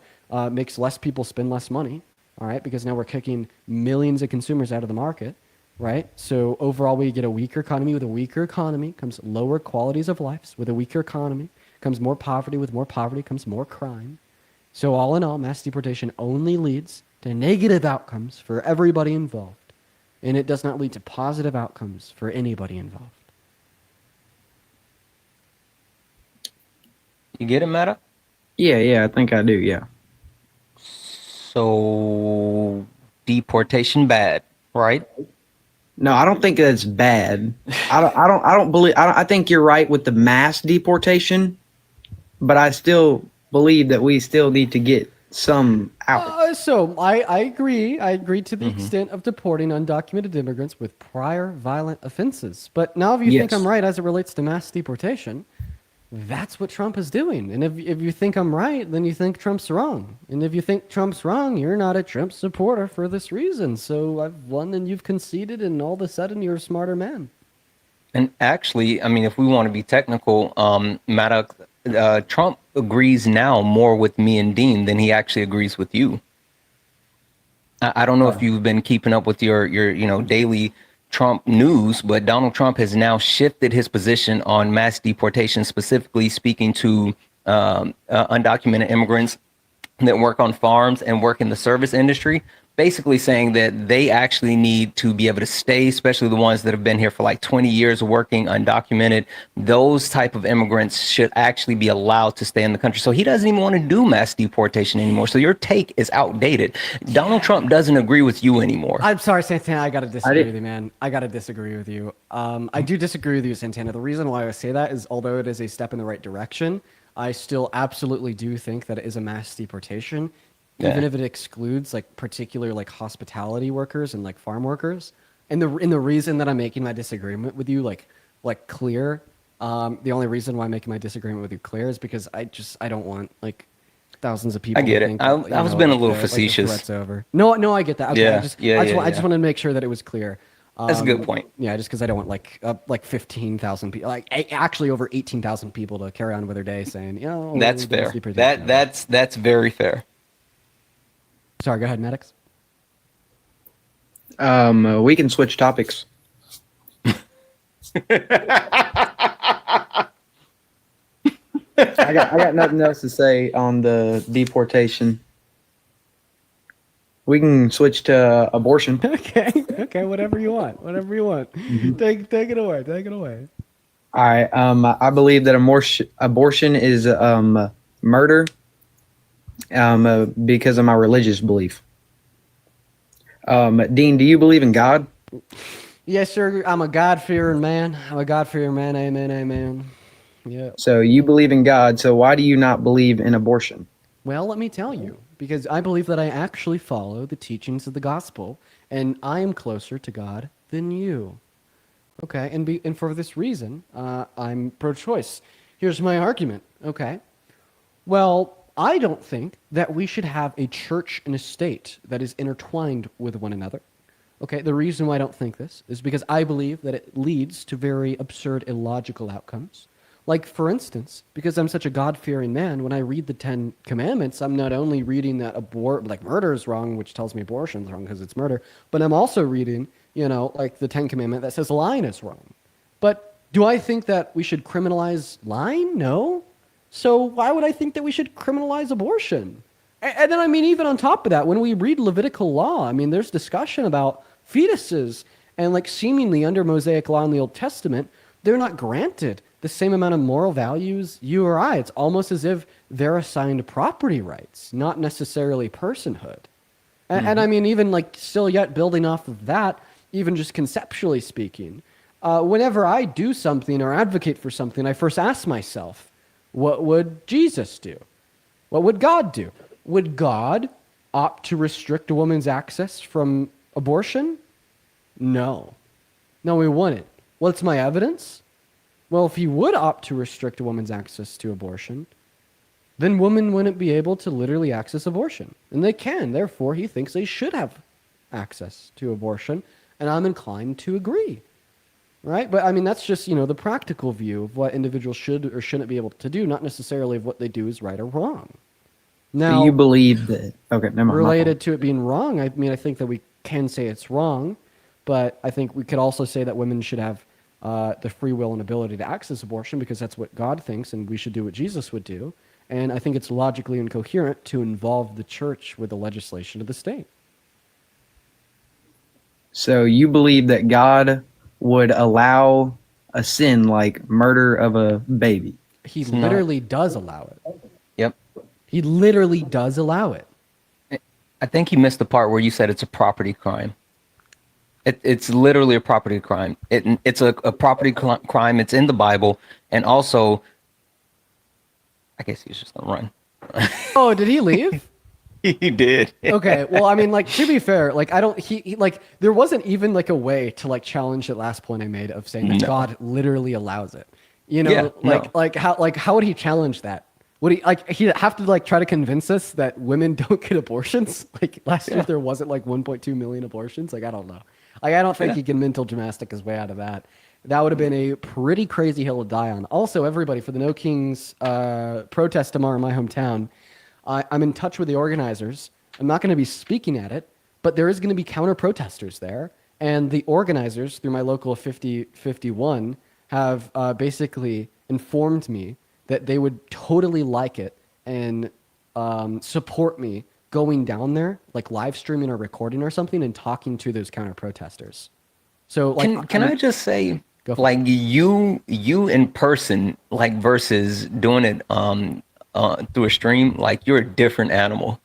makes less people spend less money, all right? Because now we're kicking millions of consumers out of the market, right? So overall, we get a weaker economy. With a weaker economy comes lower qualities of life. With a weaker economy comes more poverty. With more poverty comes more crime. So all in all, mass deportation only leads to negative outcomes for everybody involved. And it does not lead to positive outcomes for anybody involved. You get it, Meta? Yeah, I think I do. Yeah. So deportation bad, right? No, I don't think that's bad. I don't believe. I think you're right with the mass deportation, but I still believe that we still need to get some out. So I agree. I agree to the extent of deporting undocumented immigrants with prior violent offenses. But now if you think Yes. I'm right as it relates to mass deportation, that's what Trump is doing. And if you think I'm right, then you think Trump's wrong. And if you think Trump's wrong, you're not a Trump supporter for this reason. So I've won and you've conceded, and all of a sudden you're a smarter man. And actually, I mean, if we want to be technical, Maddox, Trump agrees now more with me and Dean than he actually agrees with you. I don't know if you've been keeping up with your daily Trump news, but Donald Trump has now shifted his position on mass deportation, specifically speaking to undocumented immigrants that work on farms and work in the service industry, basically saying that they actually need to be able to stay, especially the ones that have been here for like 20 years working undocumented. Those type of immigrants should actually be allowed to stay in the country. So he doesn't even want to do mass deportation anymore. So your take is outdated. Donald Trump doesn't agree with you anymore. I'm sorry, Santana. I got to disagree with you, man. I got to disagree with you. I do disagree with you, Santana. The reason why I say that is, although it is a step in the right direction, I still absolutely do think that it is a mass deportation, even if it excludes like particular like hospitality workers and like farm workers. And the reason that I'm making my disagreement with you like clear, the only reason why I'm making my disagreement with you clear is because I don't want like thousands of people. I get to it. think I that, was being a little the facetious. threat's over. No, I get that. Okay, Yeah, I just yeah. wanted to make sure that it was clear. That's a good point. Yeah, just because I don't want like 15,000 people, actually over 18,000 people to carry on with their day saying, That's there's fair. deportation. That's very fair. Sorry, go ahead, Maddox. We can switch topics. I got nothing else to say on the deportation. We can switch to abortion. Okay, whatever you want. Take it away. All right. I believe that abortion is murder because of my religious belief. Dean, do you believe in God? Yes, sir. I'm a God-fearing man. Amen. Yeah. So you believe in God. So why do you not believe in abortion? Well, let me tell you, because I believe that I actually follow the teachings of the gospel, and I am closer to God than you. Okay, and for this reason, I'm pro-choice. Here's my argument. Okay, well, I don't think that we should have a church and a state that is intertwined with one another. Okay, the reason why I don't think this is because I believe that it leads to very absurd, illogical outcomes. Like, for instance, because I'm such a God-fearing man, when I read the Ten Commandments, I'm not only reading that murder is wrong, which tells me abortion is wrong because it's murder, but I'm also reading, like the Ten Commandment that says lying is wrong. But do I think that we should criminalize lying? No. So why would I think that we should criminalize abortion? And then, even on top of that, when we read Levitical law, there's discussion about fetuses, and like seemingly under Mosaic law in the Old Testament, they're not granted the same amount of moral values you or I. It's almost as if they're assigned property rights, not necessarily personhood. And even like still yet building off of that, even just conceptually speaking, whenever I do something or advocate for something, I first ask myself, what would Jesus do? What would God do? Would God opt to restrict a woman's access from abortion? No, he wouldn't. What's my evidence? Well, if he would opt to restrict a woman's access to abortion, then women wouldn't be able to literally access abortion. And they can. Therefore, he thinks they should have access to abortion. And I'm inclined to agree. Right? But that's just, the practical view of what individuals should or shouldn't be able to do, not necessarily of what they do is right or wrong. Now, so you believe that? Okay, never mind. Related to it being wrong, I think that we can say it's wrong, but I think we could also say that women should have the free will and ability to access abortion because that's what God thinks, and we should do what Jesus would do. And I think it's logically incoherent to involve the church with the legislation of the state. So you believe that God would allow a sin like murder of a baby? He literally does allow it. Yep. He literally does allow it. I think you missed the part where you said it's a property crime. It's literally a property crime. It's a property crime. It's in the Bible. And also, I guess he's just gonna run. Oh, did he leave? He did. Okay. Well, to be fair, there wasn't even like a way to like challenge the last point I made of saying that God literally allows it. How would he challenge that? Would he'd have to try to convince us that women don't get abortions? Like last year there wasn't 1.2 million abortions. I don't know. I don't think he can mental gymnastic his way out of that. That would have been a pretty crazy hill to die on. Also, everybody, for the No Kings protest tomorrow in my hometown, I'm in touch with the organizers. I'm not going to be speaking at it, but there is going to be counter-protesters there. And the organizers, through my local 5051, have basically informed me that they would totally like it and support me going down there, like live streaming or recording or something, and talking to those counter protesters. So, can I just say, you in person, versus doing it through a stream, you're a different animal.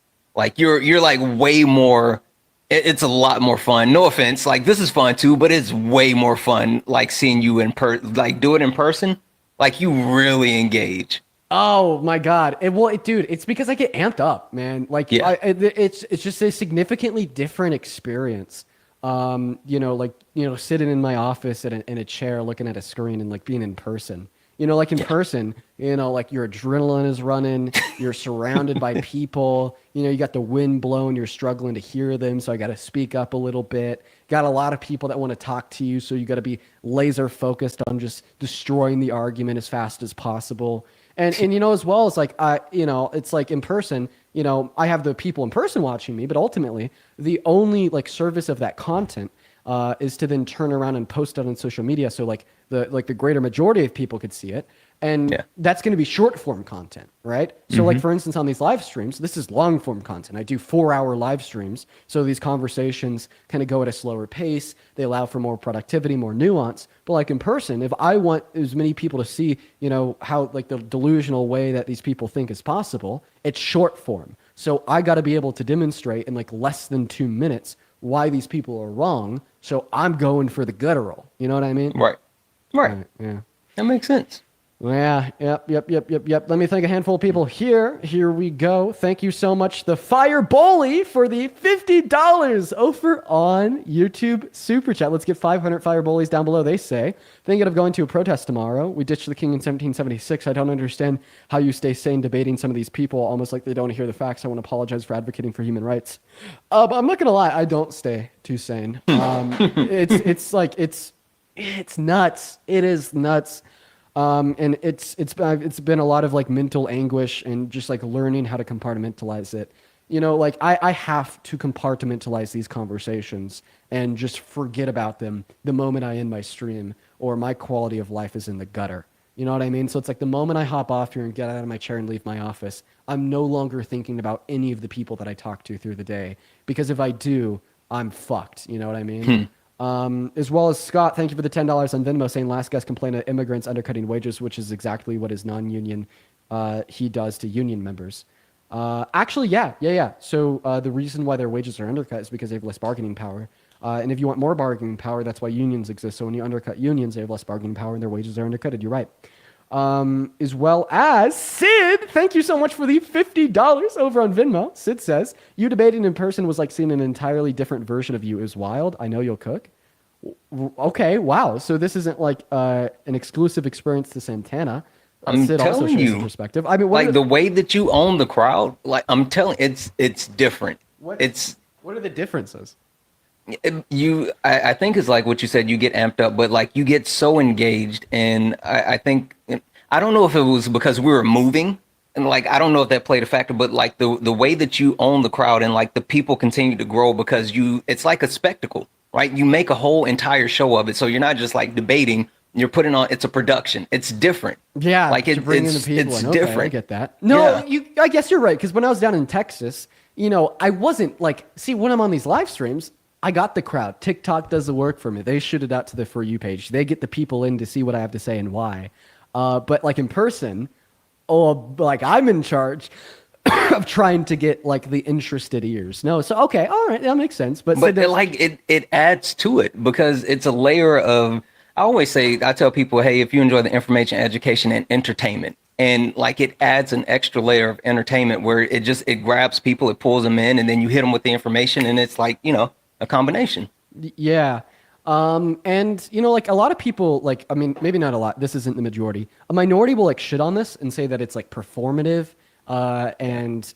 You're way more. It's a lot more fun. No offense, this is fun too, but it's way more fun. Seeing you do it in person. You really engage. Oh my God! Dude, it's because I get amped up, man. It's just a significantly different experience. Sitting in my office in a chair, looking at a screen, and being in person. You know, like in person, you know, like your adrenaline is running, you're surrounded by people, you know, you got the wind blowing, you're struggling to hear them, so I got to speak up a little bit. Got a lot of people that want to talk to you, so you got to be laser focused on just destroying the argument as fast as possible. And you know, as well as like you know, it's like in person, you know, I have the people in person watching me, but ultimately the only like service of that content is to then turn around and post it on social media, so like the greater majority of people could see it, and that's going to be short form content, right? So like for instance on these live streams, this is long form content. I do 4-hour live streams, so these conversations kind of go at a slower pace. They allow for more productivity, more nuance. But like in person, if I want as many people to see, you know, how like the delusional way that these people think is possible, it's short form. So I got to be able to demonstrate in like less than 2 minutes why these people are wrong. So I'm going for the guttural. You know what I mean? Right. Yeah. That makes sense. Yeah, yep. Let me thank a handful of people here. Here we go. Thank you so much, the Fire Bully, for the $50 over on YouTube Super Chat. Let's get 500 Fire Bullies down below. They say, thinking of going to a protest tomorrow. We ditched the king in 1776. I don't understand how you stay sane debating some of these people, almost like they don't hear the facts. I want to apologize for advocating for human rights. But I'm not going to lie. I don't stay too sane. It's nuts. It is nuts. And it's been a lot of like mental anguish and just like learning how to compartmentalize it. You know, like I have to compartmentalize these conversations and just forget about them the moment I end my stream or my quality of life is in the gutter. You know what I mean? So it's like the moment I hop off here and get out of my chair and leave my office, I'm no longer thinking about any of the people that I talk to through the day, because if I do, I'm fucked. You know what I mean? As well as Scott, thank you for the $10 on Venmo, saying last guest complained of immigrants undercutting wages, which is exactly what his non-union he does to union members. Actually, yeah. So the reason why their wages are undercut is because they have less bargaining power. And if you want more bargaining power, that's why unions exist. So when you undercut unions, they have less bargaining power and their wages are undercutted. You're right. As well as Sid, thank you so much for the $50 over on Venmo. Sid says, you debating in person was like seeing an entirely different version of you. It was wild. I know you'll cook. Okay, wow. So this isn't like an exclusive experience to Santana. I'm Sid also telling shares you, a perspective. I mean, like the way that you own the crowd, like I'm telling, it's different. what are the differences? I think it's like what you said, you get amped up, but like you get so engaged. And I think, I don't know if it was because we were moving, and like, I don't know if that played a factor, but like the way that you own the crowd and like the people continue to grow because it's like a spectacle, right? You make a whole entire show of it. So you're not just like debating, you're putting on, it's a production. It's different. Yeah, like to bring in the people. it's Okay, different. I get that. No, Yeah. I guess you're right. Because when I was down in Texas, you know, I wasn't like, see, when I'm on these live streams, I got the crowd. TikTok does the work for me. They shoot it out to the For You page. They get the people in to see what I have to say and why. But like in person, like I'm in charge of trying to get like the interested ears. No, so okay, all right, that makes sense. But It adds to it because it's a layer of, I always say, I tell people, hey, if you enjoy the information, education, and entertainment, and like it adds an extra layer of entertainment where it grabs people, it pulls them in, and then you hit them with the information, and it's like, you know, a combination. yeah. And you know, like a lot of people, like, I mean, maybe not a lot, this isn't the majority. A minority will like shit on this and say that it's like performative, and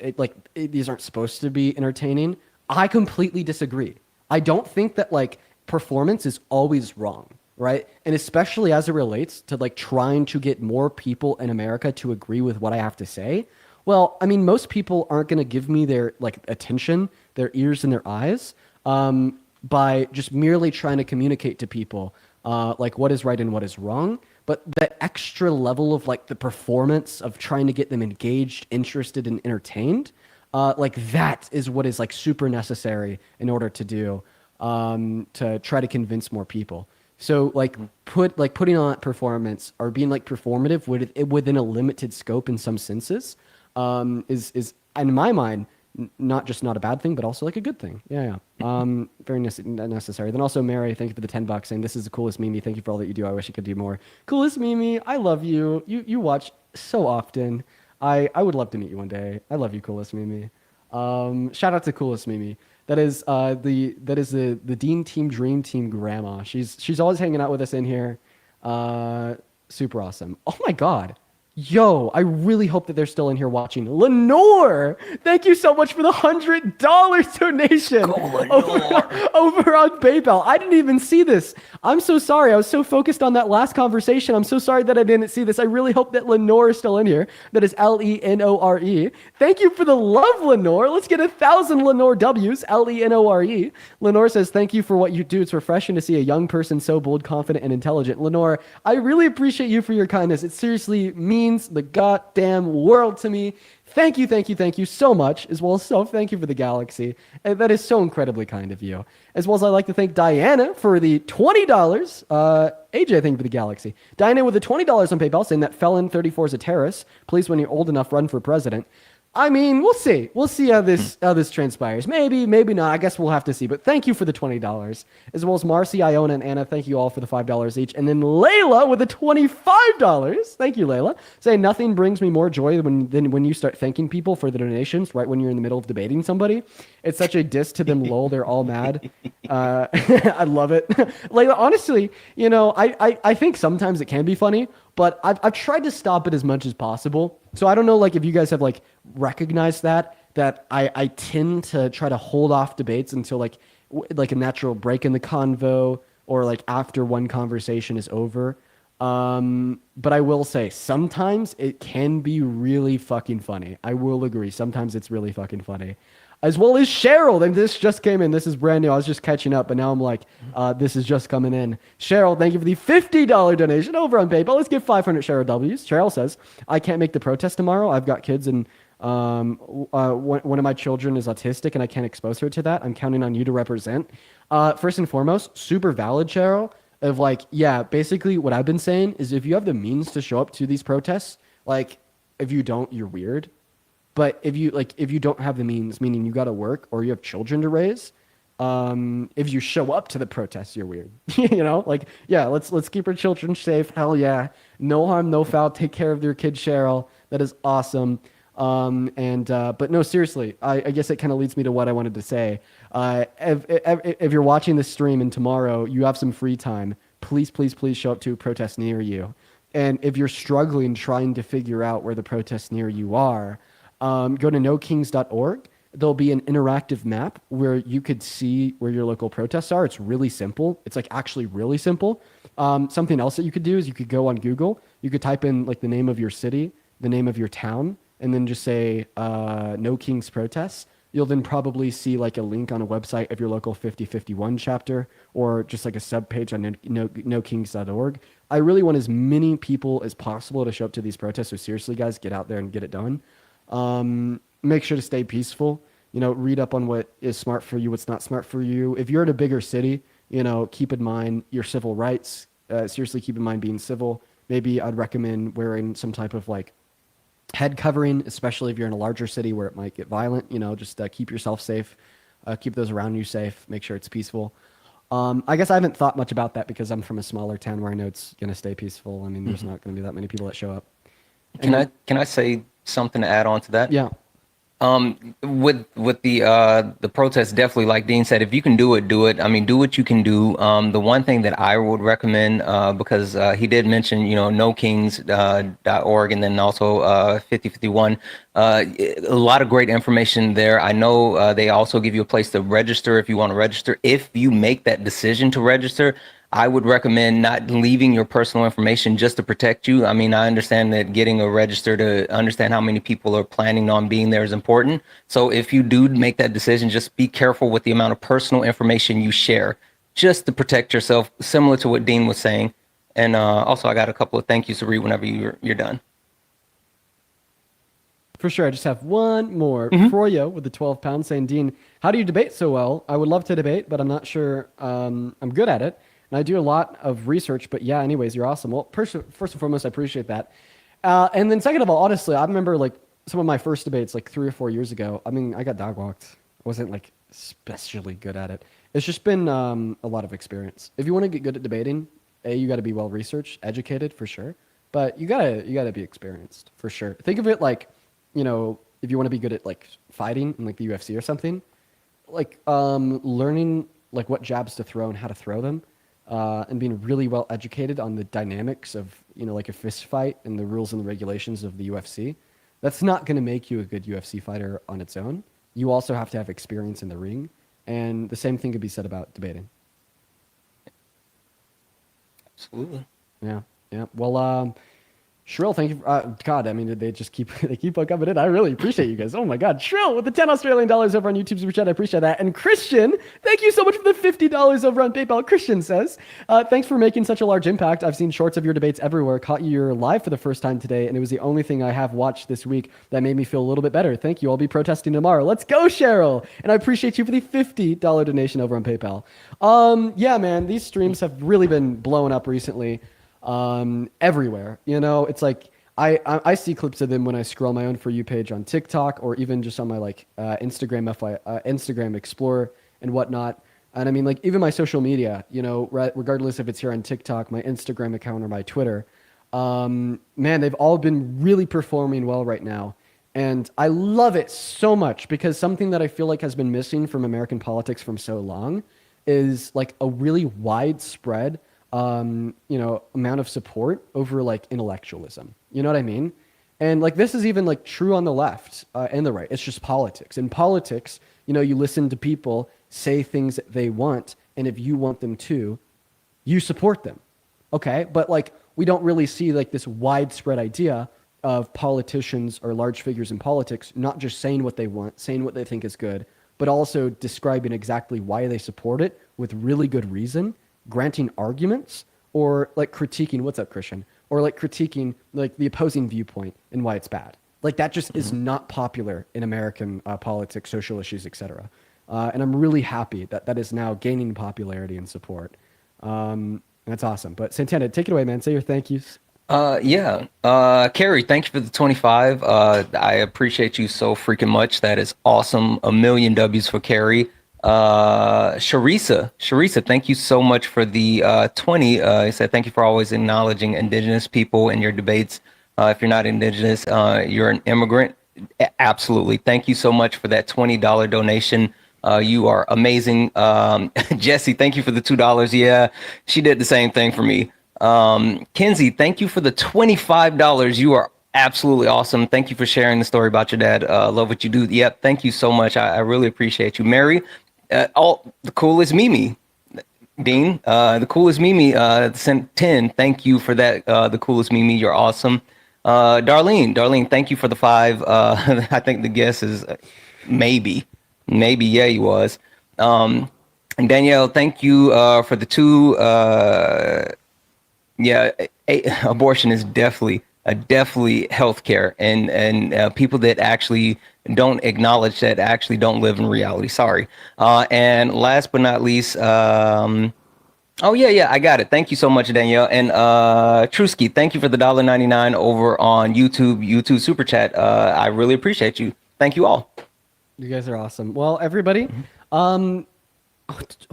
these aren't supposed to be entertaining. I completely disagree. I don't think that like performance is always wrong, right? And especially as it relates to like trying to get more people in America to agree with what I have to say. Well, I mean, most people aren't going to give me their like attention, their ears and their eyes, by just merely trying to communicate to people like what is right and what is wrong. But that extra level of like the performance of trying to get them engaged, interested, and entertained, like that is what is like super necessary in order to do, to try to convince more people. So like putting on that performance or being like performative within a limited scope in some senses, is in my mind not just not a bad thing, but also like a good thing. Yeah. Very necessary. Then also Mary, thank you for the $10 saying this is the coolest Mimi. Thank you for all that you do. I wish you could do more. Coolest Mimi, I love you. You watch so often. I would love to meet you one day. I love you, coolest Mimi. Shout out to coolest Mimi. That is the Dean Team Dream Team grandma. She's always hanging out with us in here. Super awesome. Oh my God. Yo, I really hope that they're still in here watching. Lenore, thank you so much for the $100 donation over on PayPal. I didn't even see this. I'm so sorry. I was so focused on that last conversation. I'm so sorry that I didn't see this. I really hope that Lenore is still in here. That is Lenore. Thank you for the love, Lenore. Let's get 1,000 Lenore W's. Lenore. Lenore says, thank you for what you do. It's refreshing to see a young person so bold, confident, and intelligent. Lenore, I really appreciate you for your kindness. It seriously means the goddamn world to me. Thank you so much, as well as thank you for the galaxy. And that is so incredibly kind of you. As well as I'd like to thank Diana for the $20. AJ, thank you for the galaxy. Diana with the $20 on PayPal saying that Felon 34 is a terrorist. Please, when you're old enough, run for president. I mean, we'll see. We'll see how this transpires. Maybe, maybe not. I guess we'll have to see. But thank you for the $20, as well as Marcy, Iona, and Anna. Thank you all for the $5 each. And then Layla with the $25. Thank you, Layla. Saying nothing brings me more joy than when you start thanking people for the donations right when you're in the middle of debating somebody. It's such a diss to them. Lol, they're all mad. I love it. Layla, honestly, you know, I think sometimes it can be funny, but I've tried to stop it as much as possible. So I don't know, like, if you guys have like recognized that I tend to try to hold off debates until like a natural break in the convo or like after one conversation is over. But I will say sometimes it can be really fucking funny. I will agree. Sometimes it's really fucking funny. As well as Cheryl, and this just came in. This is brand new. I was just catching up, but now I'm like, this is just coming in. Cheryl, thank you for the $50 donation over on PayPal. Let's give 500 Cheryl W's. Cheryl says, I can't make the protest tomorrow. I've got kids and one of my children is autistic and I can't expose her to that. I'm counting on you to represent. First and foremost, super valid, Cheryl, of like, yeah, basically what I've been saying is if you have the means to show up to these protests, like if you don't, you're weird. But if you don't have the means, meaning you got to work or you have children to raise, if you show up to the protests, you're weird. You know, like, yeah, let's keep our children safe. Hell yeah. No harm, no foul. Take care of your kid, Cheryl. That is awesome. But no, seriously, I guess it kind of leads me to what I wanted to say. If you're watching this stream and tomorrow you have some free time, please show up to a protest near you. And if you're struggling trying to figure out where the protests near you are, go to nokings.org. There'll be an interactive map where you could see where your local protests are. It's really simple. It's like actually really simple. Something else that you could do is you could go on Google. You could type in like the name of your city, the name of your town, and then just say No Kings Protests. You'll then probably see like a link on a website of your local 5051 chapter or just like a subpage on nokings.org. I really want as many people as possible to show up to these protests. So seriously, guys, get out there and get it done. Make sure to stay peaceful, you know, read up on what is smart for you, what's not smart for you. If you're in a bigger city, you know, keep in mind your civil rights. Seriously, keep in mind being civil. Maybe I'd recommend wearing some type of like head covering, especially if you're in a larger city where it might get violent. You know, just keep yourself safe, keep those around you safe, make sure it's peaceful. I guess I haven't thought much about that because I'm from a smaller town where I know it's going to stay peaceful. I mean, there's not going to be that many people that show up. Can I say something to add on to that? Yeah. With the protest, definitely, like Dean said, if you can do it, do it. I mean, do what you can do. The one thing that I would recommend, because he did mention, you know, nokings.org and then also 5051, a lot of great information there. I know they also give you a place to register if you want to register. If you make that decision to register, I would recommend not leaving your personal information just to protect you. I mean, I understand that getting a register to understand how many people are planning on being there is important. So if you do make that decision, just be careful with the amount of personal information you share, just to protect yourself, similar to what Dean was saying. And also, I got a couple of thank yous to read whenever you're done. For sure. I just have one more. Froyo with the 12 pounds saying, Dean, how do you debate so well? I would love to debate, but I'm not sure I'm good at it. And I do a lot of research, but yeah, anyways, you're awesome. Well, first and foremost, I appreciate that. And then second of all, honestly, I remember like some of my first debates like 3 or 4 years ago. I mean, I got dog walked. I wasn't like especially good at it. It's just been a lot of experience. If you want to get good at debating, you got to be well researched, educated for sure. But you gotta be experienced for sure. Think of it like, you know, if you want to be good at like fighting in like the UFC or something, like learning like what jabs to throw and how to throw them. and being really well educated on the dynamics of, like a fist fight and the rules and the regulations of the UFC, that's not going to make you a good UFC fighter on its own. You also have to have experience in the ring. And the same thing could be said about debating. Absolutely. Yeah. Yeah. Well, Shrill, thank you. God, I mean, they keep on coming in. I really appreciate you guys. Oh my God, Shrill with the $10 over on YouTube Super Chat. I appreciate that. And Christian, thank you so much for the $50 over on PayPal. Christian says, thanks for making such a large impact. I've seen shorts of your debates everywhere. Caught you live for the first time today, and it was the only thing I have watched this week that made me feel a little bit better. Thank you. I'll be protesting tomorrow. Let's go, Cheryl. And I appreciate you for the $50 donation over on PayPal. Yeah, man, these streams have really been blowing up recently. Everywhere, it's like I see clips of them when I scroll my own For You page on TikTok, or even just on my Instagram Explorer and whatnot. And I mean, like, even my social media, regardless if it's here on TikTok, my Instagram account, or my Twitter, man, they've all been really performing well right now. And I love it so much, because something that I feel like has been missing from American politics from so long is like a really widespread amount of support over like intellectualism. You know what I mean? And like, this is even like true on the left and the right. It's just politics. In politics, you listen to people say things that they want, and if you want them to, you support them. Okay? But like, we don't really see like this widespread idea of politicians or large figures in politics not just saying what they want, saying what they think is good, but also describing exactly why they support it with really good reason, granting arguments, or like critiquing, what's up, Christian? Or like critiquing like the opposing viewpoint and why it's bad. Like, that just is not popular in American politics, social issues, etc. And I'm really happy that that is now gaining popularity and support. That's awesome. But Santana, take it away, man. Say your thank yous. Yeah. Carrie, thank you for the 25. I appreciate you so freaking much. That is awesome. A million W's for Carrie. Sharisa, thank you so much for the 20. He said, thank you for always acknowledging Indigenous people in your debates. If you're not Indigenous, you're an immigrant. Absolutely. Thank you so much for that $20 donation. You are amazing. Jesse, thank you for the $2. Yeah, she did the same thing for me. Kenzie, thank you for the $25. You are absolutely awesome. Thank you for sharing the story about your dad. Love what you do. Yep. Thank you so much. I really appreciate you. Mary, the coolest Mimi. Dean, the coolest Mimi, sent 10. Thank you for that. The coolest Mimi. You're awesome. Darlene, thank you for the 5. I think the guess is maybe, yeah, he was. And Danielle, thank you for the 2. Yeah, abortion is definitely healthcare, and people that actually don't acknowledge that actually don't live in reality. Sorry. And last but not least, oh yeah, I got it. Thank you so much, Danielle. And Trusky, thank you for the $1.99 over on YouTube Super Chat. I really appreciate you. Thank you all. You guys are awesome. Well, everybody, oh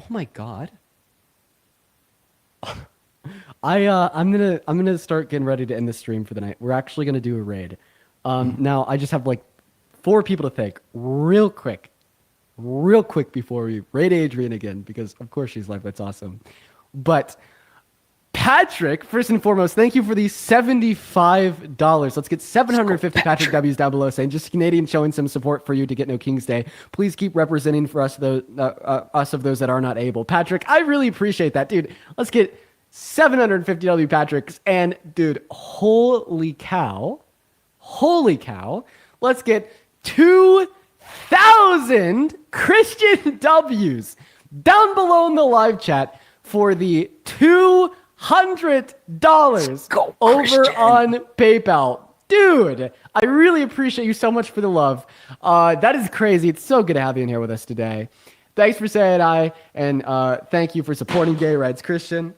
my God. I'm gonna start getting ready to end the stream for the night. We're actually gonna do a raid. Now I just have like 4 people to thank real quick before we raid Adrian again, because of course she's live. That's awesome. But Patrick, first and foremost, thank you for the $75. Let's get 750 Patrick W's down below, saying just Canadian showing some support for you to get no King's Day. Please keep representing for us us of those that are not able. Patrick, I really appreciate that, dude. Let's get 750 W Patricks, and dude, holy cow, let's get 2,000 Christian W's down below in the live chat for the $200 over on PayPal. Dude, I really appreciate you so much for the love. That is crazy. It's so good to have you in here with us today. Thanks for saying hi, and thank you for supporting gay rights, Christian.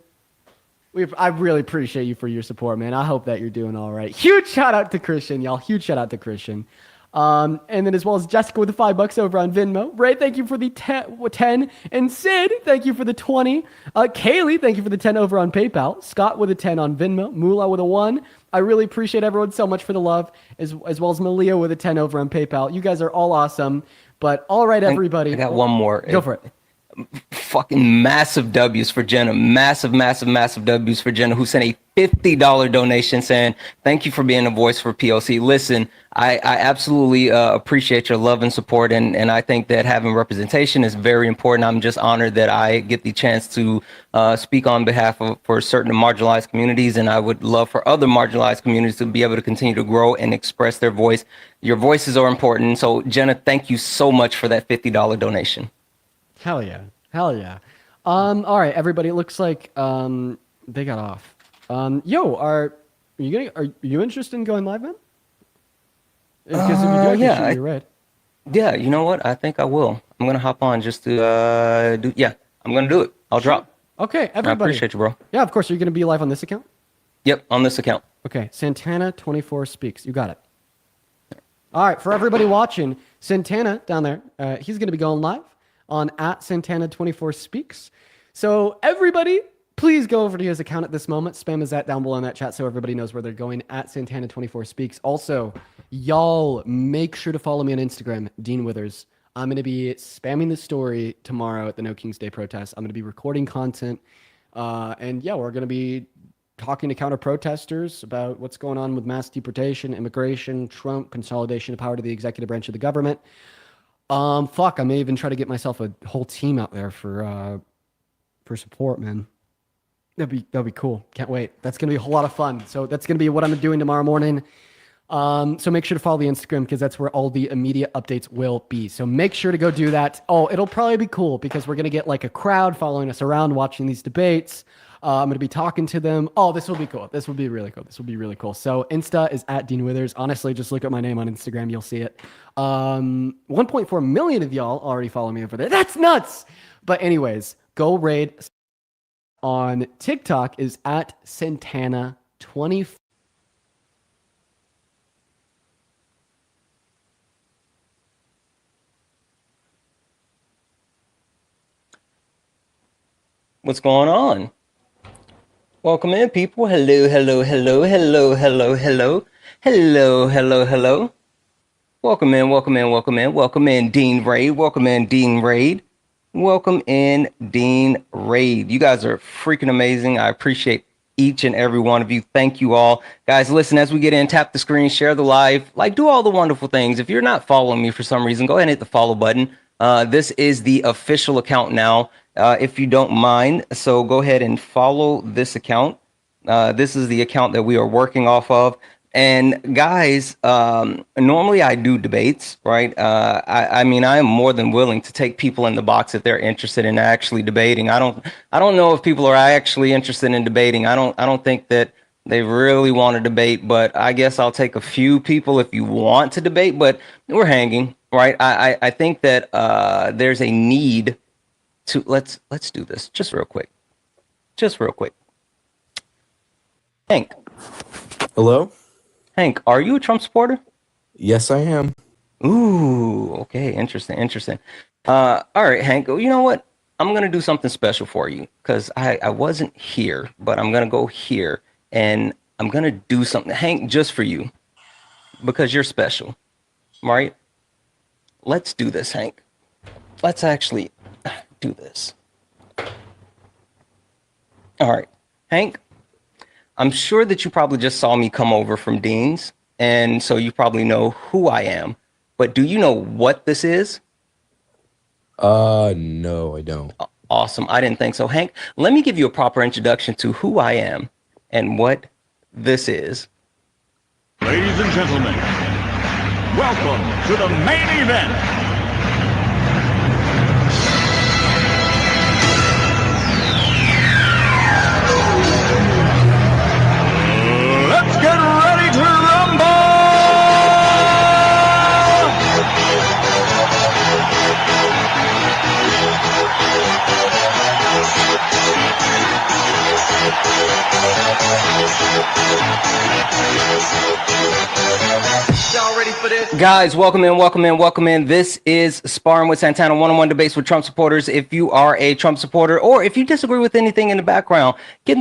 I really appreciate you for your support, man. I hope that you're doing all right. Huge shout out to Christian, y'all. Huge shout out to Christian. And then as well as Jessica with the $5 over on Venmo. Ray, thank you for the 10. And Sid, thank you for the 20. Kaylee, thank you for the 10 over on PayPal. Scott with a 10 on Venmo. Moolah with a 1. I really appreciate everyone so much for the love, as well as Malia with a 10 over on PayPal. You guys are all awesome. But all right, everybody. I got one more. Go for it. Fucking massive W's for Jenna. Massive, massive, massive W's for Jenna, who sent a $50 donation saying, thank you for being a voice for POC. Listen, I absolutely appreciate your love and support. And I think that having representation is very important. I'm just honored that I get the chance to speak on behalf of for certain marginalized communities. And I would love for other marginalized communities to be able to continue to grow and express their voice. Your voices are important. So Jenna, thank you so much for that $50 donation. Hell yeah. Hell yeah. All right, everybody. It looks like they got off. Are you interested in going live, man? Because if you do, I can shoot you right. Yeah, you know what? I think I will. I'm gonna hop on just to I'm gonna do it. I'll drop. Okay, everybody. I appreciate you, bro. Yeah, of course. Are you gonna be live on this account? Yep, on this account. Okay, Santana 24 speaks. You got it. All right, for everybody watching, Santana down there, he's gonna be going live on @Santana24 speaks. So everybody, please go over to his account at this moment. Spam his @ down below in that chat so everybody knows where they're going, @Santana24 speaks. Also, y'all make sure to follow me on Instagram, Dean Withers. I'm going to be spamming the story tomorrow at the No King's Day protest. I'm going to be recording content. And yeah, we're going to be talking to counter protesters about what's going on with mass deportation, immigration, Trump, consolidation of power to the executive branch of the government. I may even try to get myself a whole team out there for support, man. That'd be cool. Can't wait. That's gonna be a whole lot of fun. So that's gonna be what I'm doing tomorrow morning. So make sure to follow the Instagram because that's where all the immediate updates will be. So make sure to go do that. Oh, it'll probably be cool because we're gonna get like a crowd following us around watching these debates. I'm going to be talking to them. Oh, this will be cool. This will be really cool. This will be really cool. So Insta is @DeanWithers. Honestly, just look at my name on Instagram. You'll see it. 1.4 million of y'all already follow me over there. That's nuts. But anyways, go raid. On TikTok is @Santana24. What's going on? Welcome in, people. Hello, hello, hello, hello, hello, hello, hello, hello, hello. Welcome in, welcome in, welcome in, welcome in, Dean Raid. Welcome in, Dean Raid. Welcome in, Dean Raid. You guys are freaking amazing. I appreciate each and every one of you. Thank you all. Guys, listen, as we get in, tap the screen, share the live, like do all the wonderful things. If you're not following me for some reason, go ahead and hit the follow button. This is the official account now. If you don't mind, so go ahead and follow this account. This is the account that we are working off of. And guys, normally I do debates, right? I mean, I am more than willing to take people in the box if they're interested in actually debating. I don't know if people are actually interested in debating. I don't think that they really want to debate, but I guess I'll take a few people if you want to debate, but we're hanging, right? I think that there's a need to let's do this just real quick. Hank. Hello? Hank, are you a Trump supporter? Yes, I am. Ooh, okay, interesting. All right, Hank, you know what? I'm going to do something special for you because I wasn't here, but I'm going to go here and I'm going to do something, Hank, just for you because you're special, right? Let's do this, Hank. Let's actually do this. All right, Hank, I'm sure that you probably just saw me come over from Dean's, and so you probably know who I am. But do you know what this is? No, I don't. Awesome. I didn't think so. Hank, let me give you a proper introduction to who I am and what this is. Ladies and gentlemen, welcome to the main event. Let's get ready to rumble! Y'all ready for this? Guys, welcome in. This is Sparring with Santana, one-on-one debates with Trump supporters. If you are a Trump supporter or if you disagree with anything in the background, get in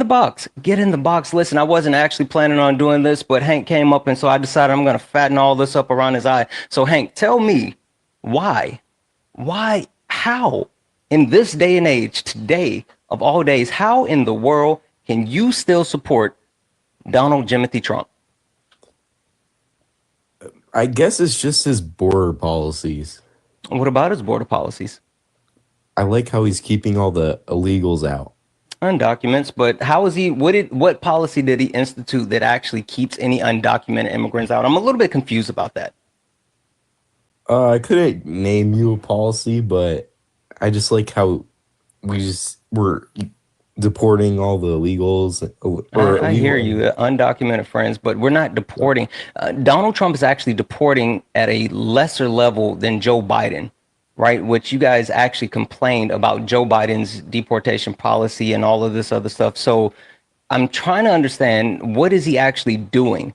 the box. Listen, I wasn't actually planning on doing this, but Hank came up and so I decided I'm going to fatten all this up around his eye. So Hank, tell me why, how in this day and age, today of all days, how in the world can you still support Donald Jimothy Trump? I guess it's just his border policies. What about his border policies? I like how he's keeping all the illegals out. Undocuments, but how is he? What policy did he institute that actually keeps any undocumented immigrants out? I'm a little bit confused about that. I couldn't name you a policy, but I just like how we're deporting all the illegals. I hear you, undocumented friends, but we're not deporting. Donald Trump is actually deporting at a lesser level than Joe Biden, right? Which you guys actually complained about Joe Biden's deportation policy and all of this other stuff. So I'm trying to understand, what is he actually doing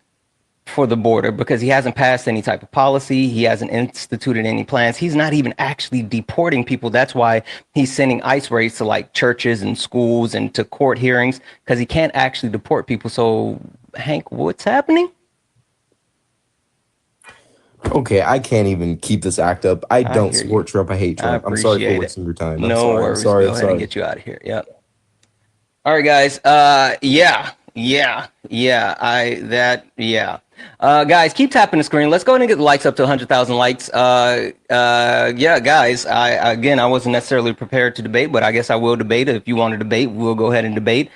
for the border? Because he hasn't passed any type of policy. He hasn't instituted any plans. He's not even actually deporting people. That's why he's sending ICE raids to like churches and schools and to court hearings, because he can't actually deport people. So Hank, what's happening? Okay, I can't even keep this act up. I don't hear support you. Trump. I hate Trump. I'm sorry appreciate for it. wasting your time. No worries. Go ahead and get you out of here. Yep. All right, guys. Yeah. Guys, keep tapping the screen. Let's go ahead and get the likes up to 100,000 likes. Yeah, guys. I wasn't necessarily prepared to debate, but I guess I will debate. If you want to debate, we'll go ahead and debate.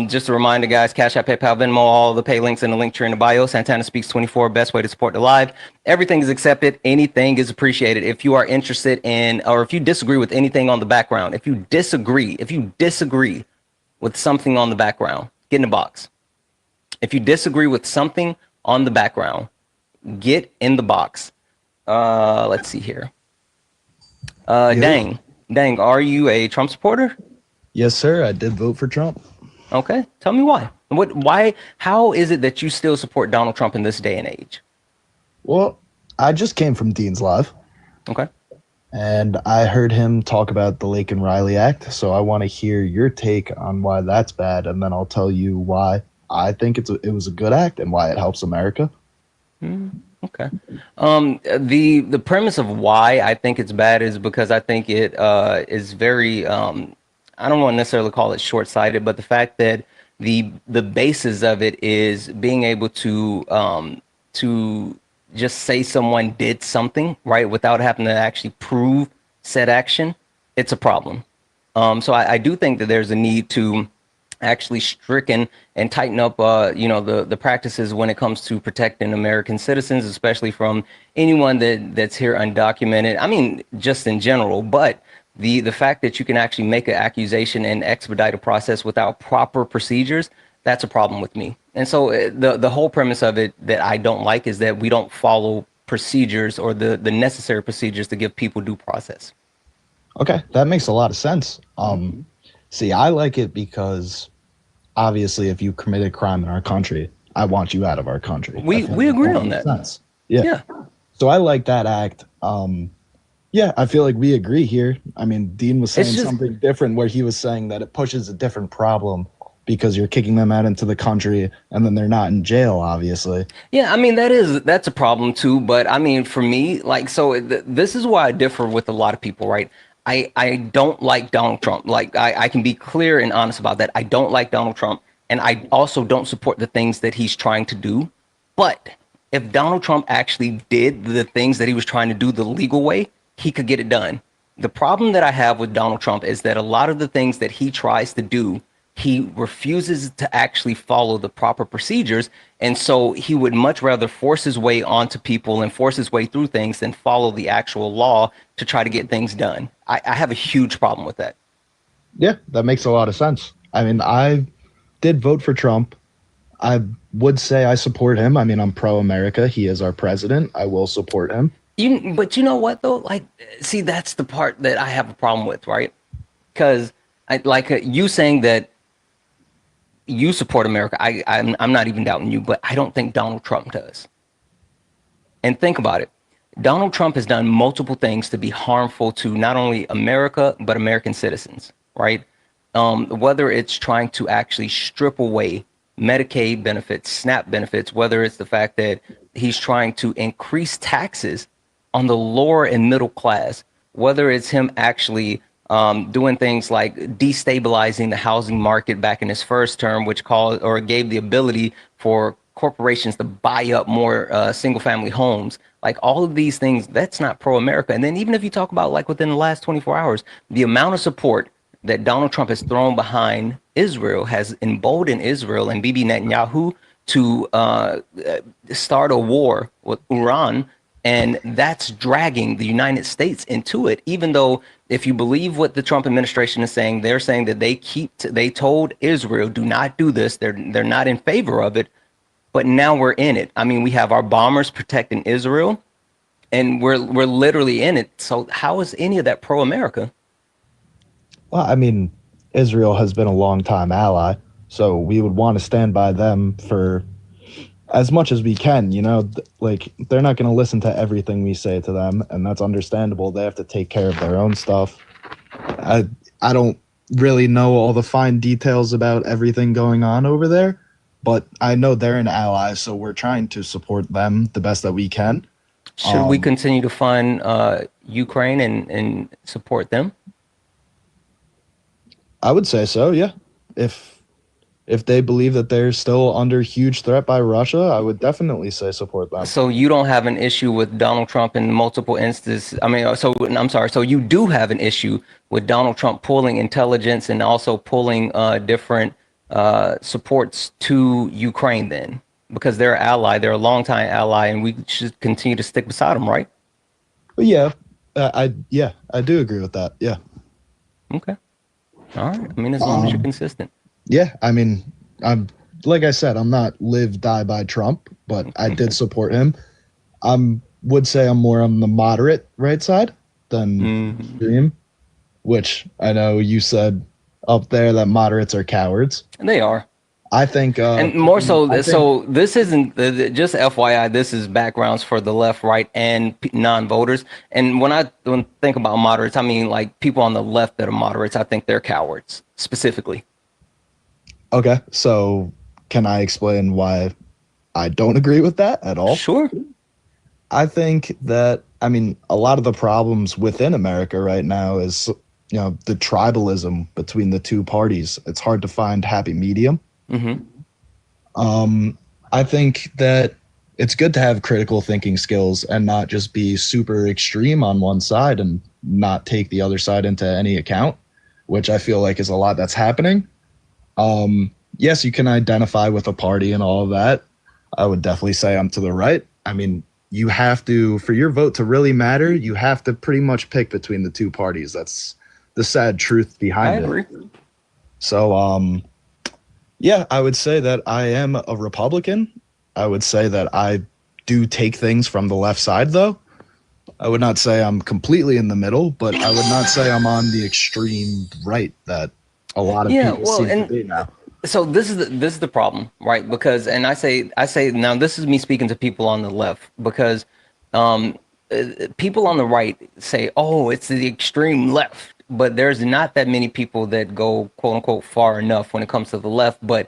Just a reminder, guys. Cash App, PayPal, Venmo, all the pay links in the link tree in the bio. Santana Speaks 24, best way to support the live. Everything is accepted. Anything is appreciated. If you are interested in, or if you disagree with anything on the background, if you disagree with something on the background, get in the box. If you disagree with something on the background, get in the box. Let's see here. Dang, are you a Trump supporter? Yes, sir. I did vote for Trump. Okay, tell me why. How is it that you still support Donald Trump in this day and age? Well, I just came from Dean's Live. Okay. And I heard him talk about the Lake and Riley Act. So I want to hear your take on why that's bad. And then I'll tell you why I think it was a good act and why it helps America. Okay. The premise of why I think it's bad is because I think it is very, I don't want to necessarily call it short-sighted, but the fact that the basis of it is being able to just say someone did something, right, without having to actually prove said action, it's a problem. So I do think that there's a need to actually stricken and tighten up, the practices when it comes to protecting American citizens, especially from anyone that's here undocumented. I mean, just in general, but the fact that you can actually make an accusation and expedite a process without proper procedures, that's a problem with me. And so the whole premise of it that I don't like is that we don't follow procedures or the necessary procedures to give people due process. Okay, that makes a lot of sense. See, I like it because obviously if you commit a crime in our country, I want you out of our country. We agree on that. Sense. Yeah. So I like that act. Yeah, I feel like we agree here. I mean, Dean was saying something different where he was saying that it pushes a different problem because you're kicking them out into the country and then they're not in jail, obviously. Yeah, I mean, that's a problem too. But I mean, for me, like, so this is why I differ with a lot of people, right? I don't like Donald Trump. Like, I can be clear and honest about that. I don't like Donald Trump. And I also don't support the things that he's trying to do. But if Donald Trump actually did the things that he was trying to do the legal way, he could get it done. The problem that I have with Donald Trump is that a lot of the things that he tries to do, he refuses to actually follow the proper procedures. And so he would much rather force his way onto people and force his way through things than follow the actual law to try to get things done. I have a huge problem with that. Yeah, that makes a lot of sense. I mean, I did vote for Trump. I would say I support him. I mean, I'm pro-America. He is our president. I will support him. But you know what, though? Like, see, that's the part that I have a problem with, right? Because you saying that you support America, I'm not even doubting you, but I don't think Donald Trump does. And think about it. Donald Trump has done multiple things to be harmful to not only America, but American citizens, right? Whether it's trying to actually strip away Medicaid benefits, SNAP benefits, whether it's the fact that he's trying to increase taxes on the lower and middle class, whether it's him actually doing things like destabilizing the housing market back in his first term, which called or gave the ability for corporations to buy up more single family homes. Like all of these things, that's not pro-America. And then even if you talk about like within the last 24 hours, the amount of support that Donald Trump has thrown behind Israel has emboldened Israel and Bibi Netanyahu to start a war with Iran. And that's dragging the United States into it, even though if you believe what the Trump administration is saying, they're saying that they told Israel, do not do this. They're not in favor of it. But now we're in it. I mean, we have our bombers protecting Israel and we're literally in it. So how is any of that pro-America? Well, I mean, Israel has been a long time ally, so we would want to stand by them for as much as we can, you know, like they're not going to listen to everything we say to them, and that's understandable. They have to take care of their own stuff. I don't really know all the fine details about everything going on over there, but I know they're an ally, so we're trying to support them the best that we can. Should we continue to fund Ukraine and support them? I would say so, yeah. If they believe that they're still under huge threat by Russia, I would definitely say support them. So you don't have an issue with Donald Trump in multiple instances. I mean, so I'm sorry. So you do have an issue with Donald Trump pulling intelligence and also pulling different supports to Ukraine then, because they're an ally, they're a longtime ally, and we should continue to stick beside them, right? But yeah, I do agree with that. Yeah. Okay. All right. I mean, as long as you're consistent. Yeah, I mean, I'm like I said, I'm not live die by Trump, but I did support him. Would say I'm more on the moderate right side than extreme, which I know you said up there that moderates are cowards. And they are. I think, and more so. So this isn't just FYI. This is backgrounds for the left, right, and non-voters. And when I think about moderates, I mean like people on the left that are moderates. I think they're cowards specifically. Okay, so can I explain why I don't agree with that at all? Sure. I think that, I mean, a lot of the problems within America right now is, you know, the tribalism between the two parties. It's hard to find happy medium. I think that it's good to have critical thinking skills and not just be super extreme on one side and not take the other side into any account, which I feel like is a lot that's happening. Yes, you can identify with a party and all of that. I would definitely say I'm to the right. I mean, you have to, for your vote to really matter, you have to pretty much pick between the two parties. That's the sad truth behind it. So, yeah, I would say that I am a Republican. I would say that I do take things from the left side, though. I would not say I'm completely in the middle, but I would not say I'm on the extreme right that a lot of people seem to be now. So this is the problem, right? Because, and I say now, this is me speaking to people on the left, because people on the right say, oh, it's the extreme left. But there's not that many people that go, quote unquote, far enough when it comes to the left. But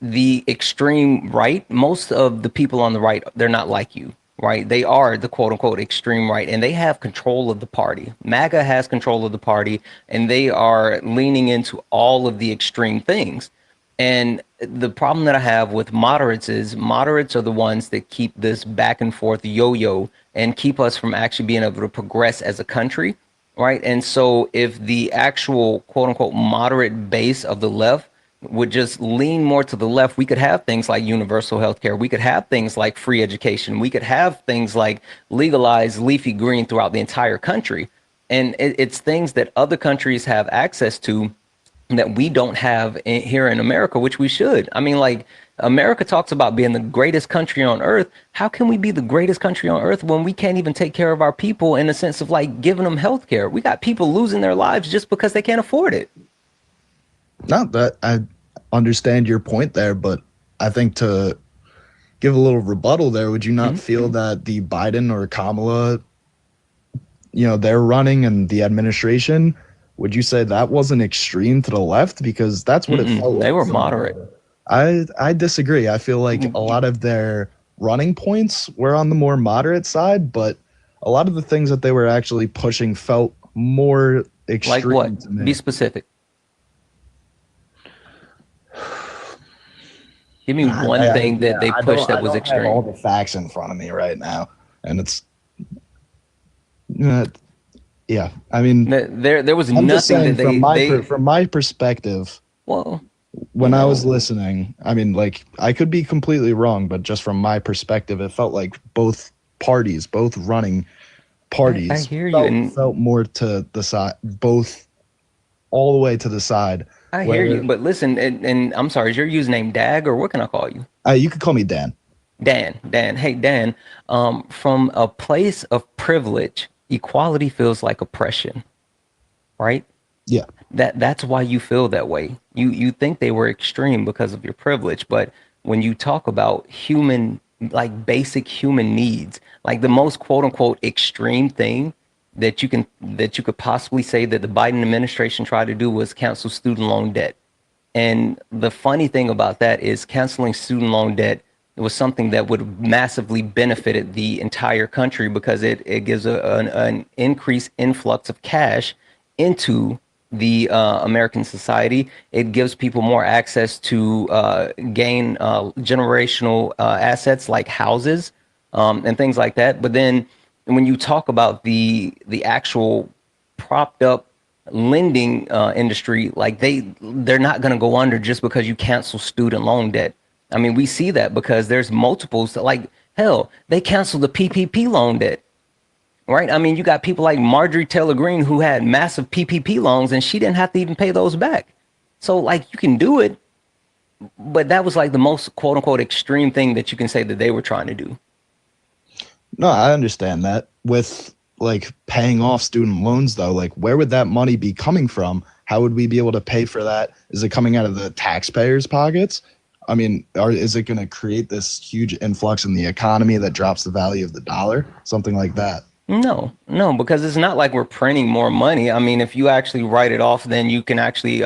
the extreme right, most of the people on the right, they're not like you, right? They are the quote unquote extreme right, and they have control of the party. MAGA has control of the party, and they are leaning into all of the extreme things. And the problem that I have with moderates is moderates are the ones that keep this back and forth yo-yo and keep us from actually being able to progress as a country. Right. And so if the actual quote unquote moderate base of the left would just lean more to the left, we could have things like universal health care. We could have things like free education. We could have things like legalized leafy green throughout the entire country. And it's things that other countries have access to that we don't have here in America, which we should. I mean, like, America talks about being the greatest country on earth. How can we be the greatest country on earth when we can't even take care of our people in the sense of like giving them health care? We got people losing their lives just because they can't afford it. Not that I understand your point there, but I think to give a little rebuttal there, would you not feel that the Biden or Kamala, you know, they're running and the administration, would you say that wasn't extreme to the left? Because that's what it felt like. They were moderate. I disagree. I feel like a lot of their running points were on the more moderate side, but a lot of the things that they were actually pushing felt more Like extreme what? to me. Be specific. Give me one thing that they pushed that was I don't have all extreme. the facts in front of me right now, and it's uh, yeah. I mean, There was I'm just nothing saying that they from my perspective, well, when I was listening, I mean, like I could be completely wrong, but just from my perspective, it felt like both parties, both running I parties, hear you, and felt more to the side, both all the way to the side. I hear Where you. But listen, and I'm sorry, is your username Dag or what can I call you? you could call me Dan. Dan. Hey, Dan, from a place of privilege, equality feels like oppression, right? Yeah. That's why you feel that way. You think they were extreme because of your privilege, but when you talk about human, like basic human needs, like the most quote unquote extreme thing that you could possibly say that the Biden administration tried to do was cancel student loan debt. And the funny thing about that is canceling student loan debt was something that would massively benefited the entire country because it gives an increased influx of cash into the American society. It gives people more access to gain generational assets like houses and things like that. But then when you talk about the actual propped up lending industry, like they're not going to go under just because you cancel student loan debt. I mean, we see that because there's multiples that, like, hell, they canceled the PPP loan debt, right? I mean, you got people like Marjorie Taylor Greene who had massive PPP loans and she didn't have to even pay those back. So like you can do it, but that was like the most quote unquote extreme thing that you can say that they were trying to do. No, I understand that. With like paying off student loans, though, like where would that money be coming from? How would we be able to pay for that? Is it coming out of the taxpayers' pockets? I mean, is it going to create this huge influx in the economy that drops the value of the dollar? Something like that. No, because it's not like we're printing more money. I mean, if you actually write it off, then you can actually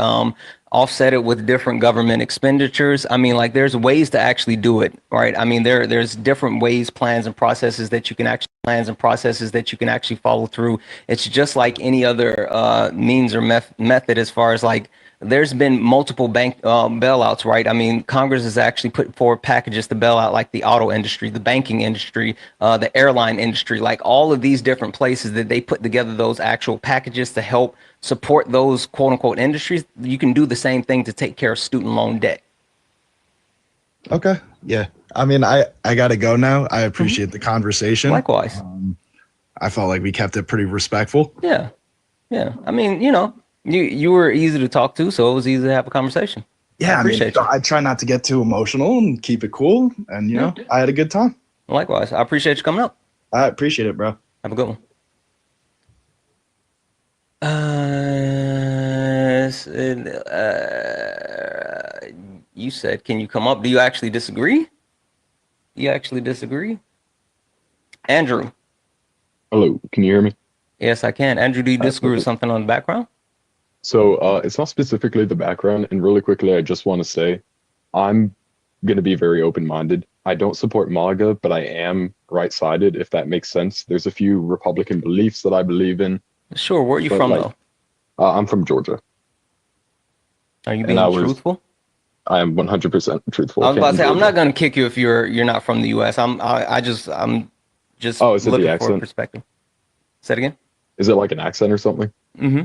offset it with different government expenditures. I mean, like there's ways to actually do it, right? I mean, there's different ways, plans and processes that you can actually follow through. It's just like any other means or method as far as like there's been multiple bank bailouts, right? I mean, Congress has actually put forward packages to bail out like the auto industry, the banking industry, the airline industry, like all of these different places that they put together those actual packages to help support those quote unquote industries. You can do the same thing to take care of student loan debt. Okay. Yeah. I mean, I got to go now. I appreciate the conversation. Likewise. I felt like we kept it pretty respectful. Yeah. I mean, you were easy to talk to, so it was easy to have a conversation. Yeah, I appreciate you. I try not to get too emotional and keep it cool. And, you know, I had a good time. Likewise. I appreciate you coming up. I appreciate it, bro. Have a good one. You said, can you come up? Do you actually disagree? Andrew. Hello, can you hear me? Yes, I can. Andrew, do you disagree with something on the background? So it's not specifically the background, and really quickly, I just want to say I'm going to be very open-minded. I don't support MAGA, but I am right-sided, if that makes sense. There's a few Republican beliefs that I believe in. Sure. Where are you from, though? I'm from Georgia. Are you being truthful? I am 100% truthful. I was about to say, I'm not going to kick you if you're not from the U.S. I'm just Oh, is it the looking for a accent? perspective. Say it again. Is it like an accent or something? Mm-hmm.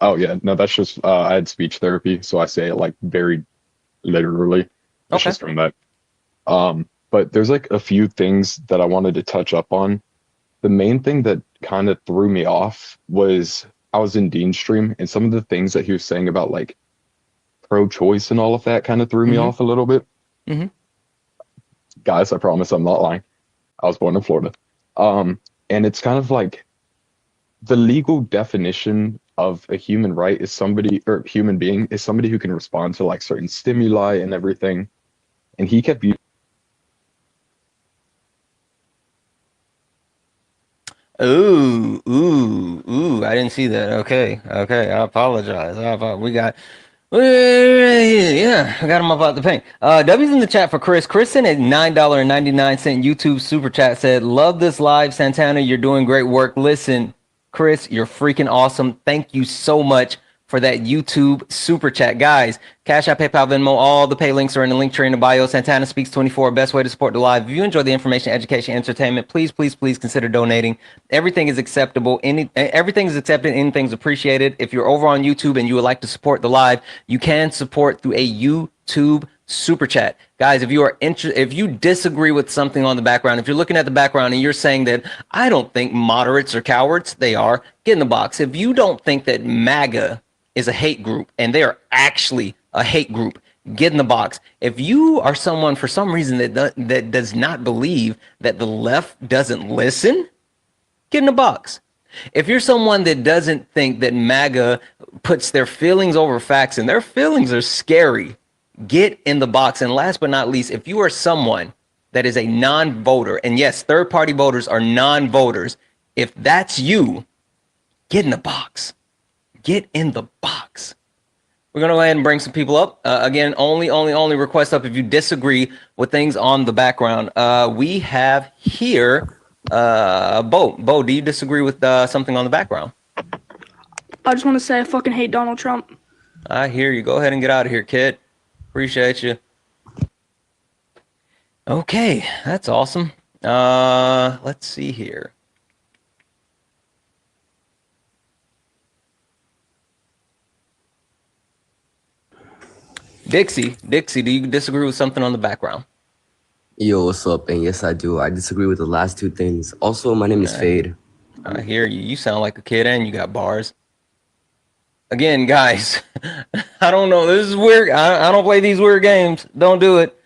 Oh, yeah. No, that's just, I had speech therapy, so I say it like very literally. It's just from that. But there's like a few things that I wanted to touch up on. The main thing that kind of threw me off was I was in Dean's stream, and some of the things that he was saying about like pro-choice and all of that kind of threw me off a little bit. Mm-hmm. Guys, I promise I'm not lying. I was born in Florida. And it's kind of like the legal definition of a human right is somebody, or human being is somebody who can respond to like certain stimuli and everything. And he kept using. Ooh, I didn't see that. Okay, I apologize. Yeah, I got him up out the paint. W's in the chat for Chris. Chris sent a $9.99 YouTube super chat, said, love this live, Santana, you're doing great work. Listen, Chris, you're freaking awesome. Thank you so much for that YouTube super chat. Guys, Cash App, PayPal, Venmo, all the pay links are in the link tree in the bio. Santana Speaks 24, best way to support the live. If you enjoy the information, education, entertainment, please consider donating. Everything is acceptable. Everything is accepted. Anything's appreciated. If you're over on YouTube and you would like to support the live, you can support through a YouTube super chat. Guys, if you disagree with something on the background, if you're looking at the background and you're saying that I don't think moderates are cowards, they are, get in the box. If you don't think that MAGA is a hate group and they are actually a hate group, get in the box. If you are someone for some reason that does not believe that the left doesn't listen, get in the box. If you're someone that doesn't think that MAGA puts their feelings over facts and their feelings are scary, get in the box. And last but not least, if you are someone that is a non-voter, and yes, third-party voters are non-voters, if that's you, get in the box. Get in the box. We're going to go ahead and bring some people up. Again, only request up if you disagree with things on the background. We have here Bo. Bo, do you disagree with something on the background? I just want to say I fucking hate Donald Trump. I hear you. Go ahead and get out of here, kid. Appreciate you. Okay, that's awesome. Let's see here. Dixie, do you disagree with something on the background? Yo, what's up? And yes, I do. I disagree with the last two things. Also, my name is Fade. I hear you. You sound like a kid and you got bars. Again, guys, I don't know. This is weird. I don't play these weird games. Don't do it.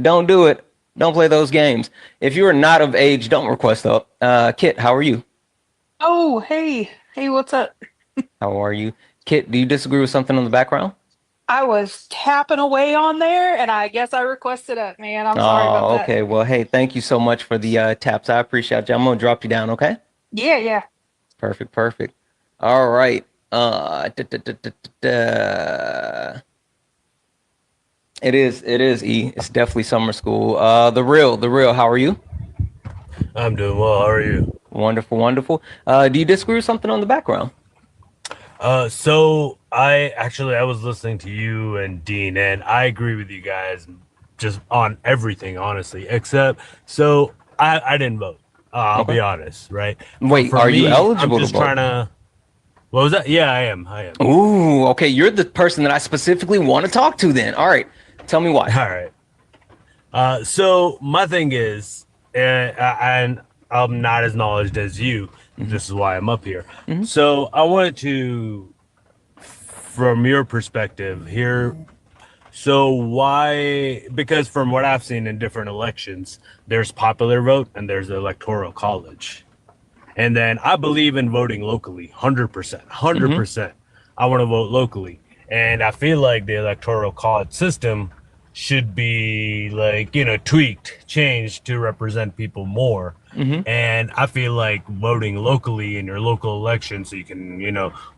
Don't do it. Don't play those games. If you are not of age, don't request up. Kit, how are you? Oh, hey. Hey, what's up? How are you? Kit, do you disagree with something on the background? I was tapping away on there, and I guess I requested it, man. I'm sorry about that. Okay. Well, hey, thank you so much for the taps. I appreciate you. I'm going to drop you down, okay? Yeah. Perfect. All right. It is E. It's definitely summer school. The real, how are you? I'm doing well. How are you? Wonderful. Do you disagree with something on the background? So I was listening to you and Dean, and I agree with you guys just on everything, honestly, except so I didn't vote. I'll be honest, right? Wait, are you eligible I'm just to vote? trying to. What was that? Yeah, I am. Ooh, okay. You're the person that I specifically want to talk to then. All right. Tell me why. All right. So my thing is, and I'm not as knowledgeable as you. This is why I'm up here. So I wanted to, from your perspective here, so why, because from what I've seen in different elections, there's popular vote and there's the electoral college. And then I believe in voting locally, 100%. I want to vote locally. And I feel like the electoral college system should be tweaked, changed to represent people more. And I feel like voting locally in your local election, so you can,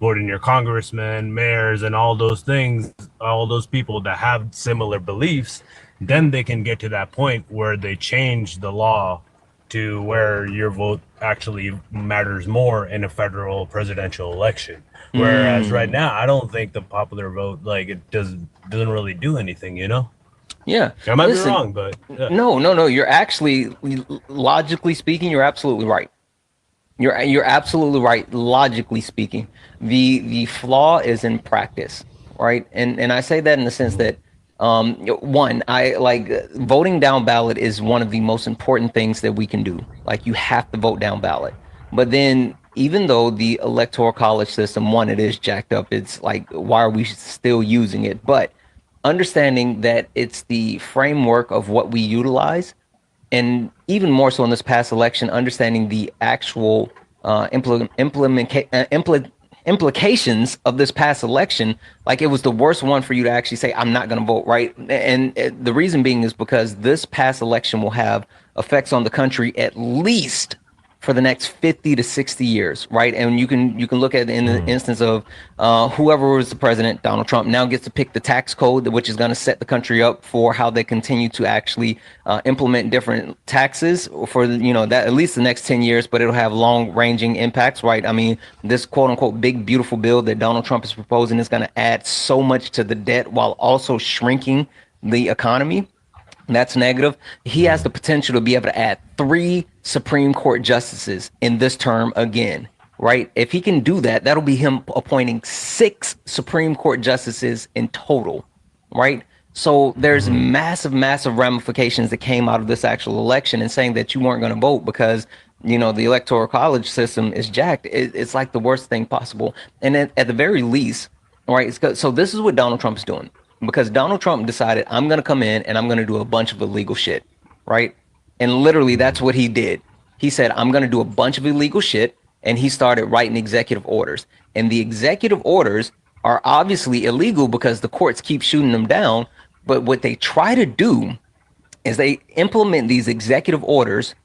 vote in your congressmen, mayors, and all those things, all those people that have similar beliefs, then they can get to that point where they change the law to where your vote actually matters more in a federal presidential election. Whereas right now, I don't think the popular vote, it doesn't really do anything, Yeah. I might be wrong, but yeah. No. You're actually, logically speaking, you're absolutely right. You're absolutely right. Logically speaking, the flaw is in practice, right? And I say that in the sense that one, I like voting down ballot is one of the most important things that we can do. Like, you have to vote down ballot. But then, even though the electoral college system, one, it is jacked up. It's like, why are we still using it? But understanding that it's the framework of what we utilize, and even more so in this past election, understanding the actual implications of this past election. Like, it was the worst one for you to actually say, I'm not going to vote, right? And the reason being is because this past election will have effects on the country at least for the next 50 to 60 years, right? And you can look at it in the instance of whoever was the president, Donald Trump, now gets to pick the tax code, which is going to set the country up for how they continue to actually implement different taxes for that at least the next 10 years, but it'll have long-ranging impacts, right? I mean, this quote-unquote big beautiful bill that Donald Trump is proposing is going to add so much to the debt while also shrinking the economy. That's negative. He has the potential to be able to add 3 Supreme Court justices in this term again, right? If he can do that, that'll be him appointing 6 Supreme Court justices in total, right? So there's massive ramifications that came out of this actual election, and saying that you weren't going to vote because, the electoral college system is jacked. It's like the worst thing possible. And at the very least, right? So this is what Donald Trump is doing. Because Donald Trump decided, I'm going to come in and I'm going to do a bunch of illegal shit, right? And literally that's what he did. He said, I'm going to do a bunch of illegal shit. And he started writing executive orders. And the executive orders are obviously illegal because the courts keep shooting them down. But what they try to do is they implement these executive orders,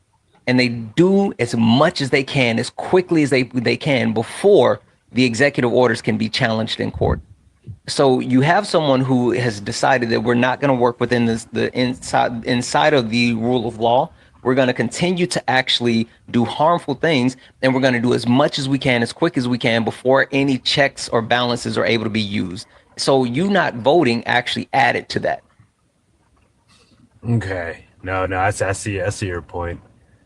and they do as much as they can, as quickly as they can, before the executive orders can be challenged in court. So you have someone who has decided that we're not going to work within the inside of the rule of law. We're going to continue to actually do harmful things, and we're going to do as much as we can, as quick as we can, before any checks or balances are able to be used. So you not voting actually added to that. Okay. No, I see your point.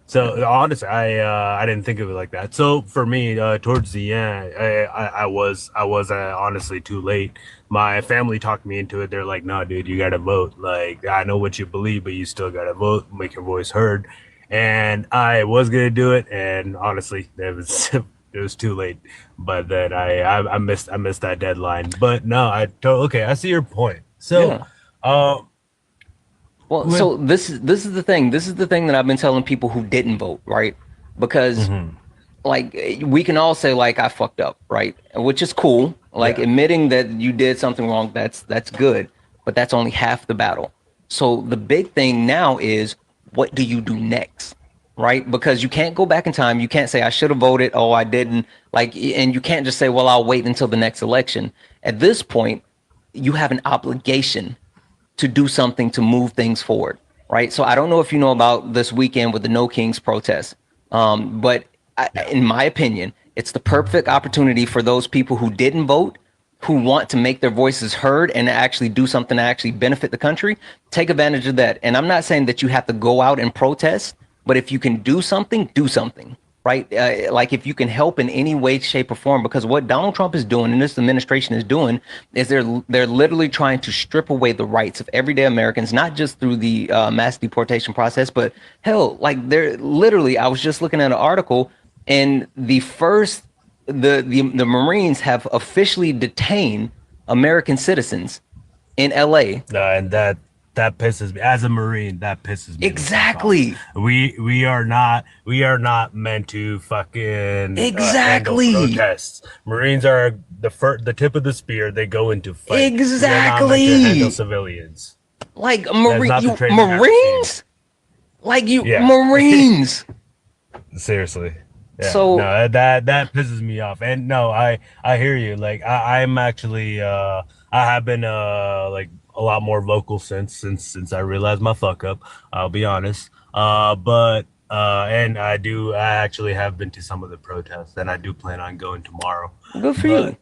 So honestly, I didn't think of it like that. So for me, towards the end, I was honestly too late. My family talked me into it. They're like, "No, dude, you gotta vote. Like, I know what you believe, but you still gotta vote, make your voice heard." And I was gonna do it, and honestly, it was too late. But then I missed that deadline. But no, okay, I see your point. So, yeah. Well, so this is the thing. This is the thing that I've been telling people who didn't vote, right? Because like we can all say like I fucked up, right? Which is cool. Like admitting that you did something wrong, that's good, but that's only half the battle. So the big thing now is, what do you do next? Right? Because you can't go back in time. You can't say I should have voted, oh I didn't, like, and you can't just say, well, I'll wait until the next election. At this point, you have an obligation to do something to move things forward, right? So I don't know if you know about this weekend with the No Kings protest, but in my opinion, it's the perfect opportunity for those people who didn't vote, who want to make their voices heard and actually do something to actually benefit the country. Take advantage of that. And I'm not saying that you have to go out and protest, but if you can do something, right? Like if you can help in any way, shape, or form, because what Donald Trump is doing and this administration is doing is they're literally trying to strip away the rights of everyday Americans, not just through the mass deportation process, but hell, like they're literally, I was just looking at an article, and the Marines have officially detained American citizens in LA. And that pisses me as a Marine. That pisses me exactly. We are not meant to fucking handle protests. Marines are the tip of the spear. They go into fight. Exactly. We are not meant to handle civilians. Like Marines. Like you, yeah. Marines. Seriously. Yeah. So no, that pisses me off. And no, I hear you. Like I'm actually I have been like a lot more vocal since I realized my fuck up. I'll be honest. But and I actually have been to some of the protests, and I do plan on going tomorrow. Good for you.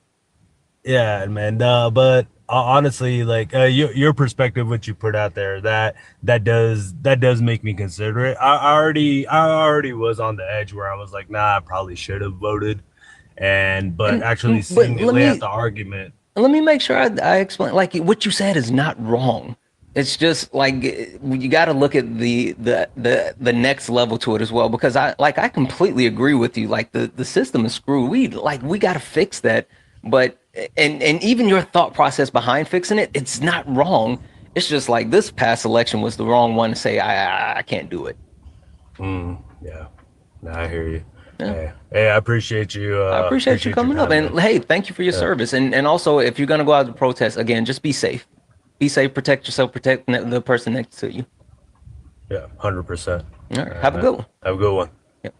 Yeah, man. But honestly, like your perspective, what you put out there, that does make me consider it. I already was on the edge where I was like, nah, I probably should have voted, but actually seeing it lay out the argument. Let me make sure I explain. Like what you said is not wrong. It's just like you got to look at the next level to it as well, because I completely agree with you. Like the system is screwed. We got to fix that. But and even your thought process behind fixing it, it's not wrong. It's just like this past election was the wrong one to say I can't do it. Yeah, no, I hear you. Yeah. Hey, I appreciate you. I appreciate you coming up, and hey, thank you for your service. And also, if you're gonna go out to protest again, just be safe. Be safe. Protect yourself. Protect the person next to you. Yeah, 100%. All right. Have a good one. Have a good one. Yep.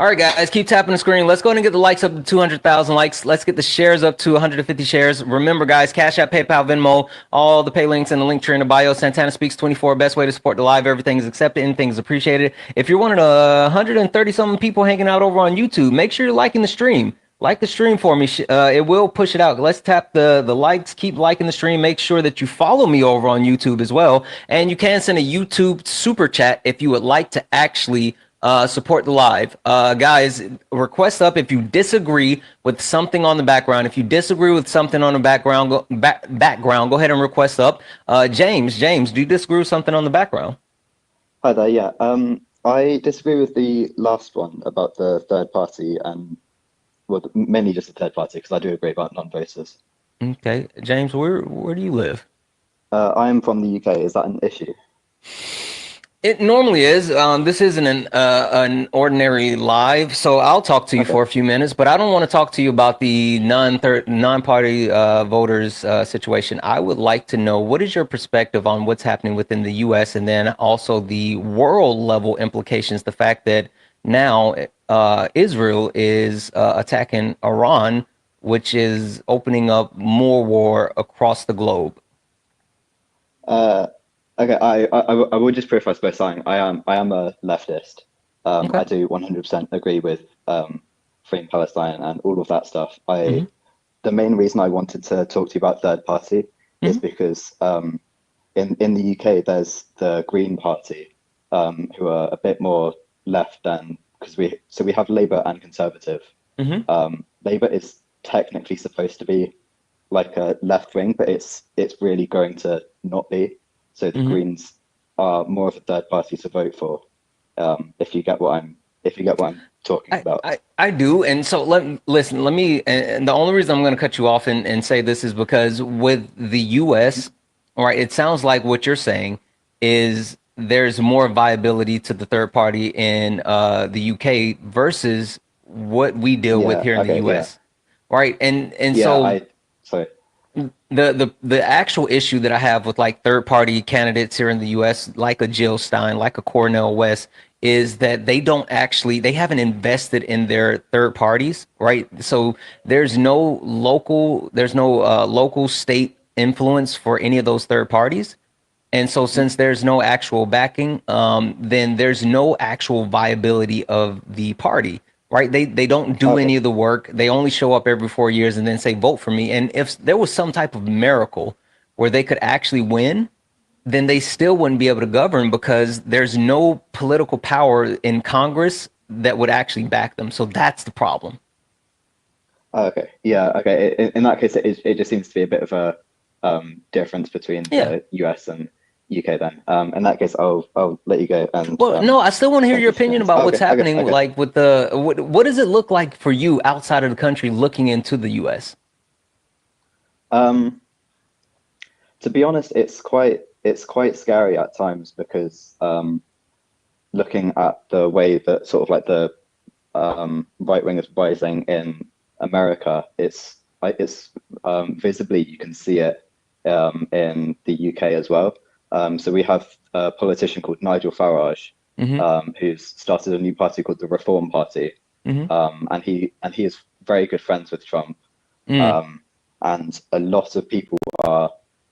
All right, guys, keep tapping the screen. Let's go ahead and get the likes up to 200,000 likes. Let's get the shares up to 150 shares. Remember, guys, Cash App, PayPal, Venmo, all the pay links in the link tree in the bio. Santana Speaks 24, best way to support the live. Everything is accepted. Anything is appreciated. If you're one of the 130-something people hanging out over on YouTube, make sure you're liking the stream. Like the stream for me. It will push it out. Let's tap the likes. Keep liking the stream. Make sure that you follow me over on YouTube as well. And you can send a YouTube super chat if you would like to actually support the live. Guys, request up if you disagree with something on the background. If you disagree with something on the background, go ahead and request up. James, do you disagree with something on the background? Hi there. Yeah. I disagree with the last one about the third party and well, mainly just the third party because I do agree about non-voters. Okay, James, where do you live? I am from the UK. Is that an issue? It normally is. This isn't an ordinary live, so I'll talk to you for a few minutes, but I don't want to talk to you about the non-party voters situation. I would like to know, what is your perspective on what's happening within the U.S. and then also the world level implications, the fact that now Israel is attacking Iran, which is opening up more war across the globe. Okay, I will just preface by saying I am a leftist. I do 100% agree with freeing Palestine and all of that stuff. The main reason I wanted to talk to you about third party is because in the UK there's the Green Party who are a bit more left than because we have Labour and Conservative. Labour is technically supposed to be like a left wing, but it's really going to not be. So the Greens are more of a third party to vote for. If you get what I'm talking about. I do. And so listen, let me, and the only reason I'm going to cut you off and say this is because with the US, all right, it sounds like what you're saying is there's more viability to the third party in the UK versus what we deal with here in the US. Right. And sorry. The actual issue that I have with like third party candidates here in the US, like a Jill Stein, like a Cornel West, is that they haven't invested in their third parties, right? So there's no local state influence for any of those third parties. And so since there's no actual backing, then there's no actual viability of the party. Right, they don't do any of the work. They only show up every 4 years and then say vote for me. And if there was some type of miracle where they could actually win, then they still wouldn't be able to govern because there's no political power in Congress that would actually back them. So that's the problem. Okay, yeah, okay. In that case, it just seems to be a bit of a difference between the US and UK then. In that case, I'll let you go. And no, I still want to hear your opinion about what's happening. Like with what does it look like for you outside of the country looking into the US? To be honest, it's quite scary at times because looking at the way that sort of like the right wing is rising in America, it's visibly you can see it in the UK as well. So we have a politician called Nigel Farage, who's started a new party called the Reform Party, and he is very good friends with Trump, and a lot of people are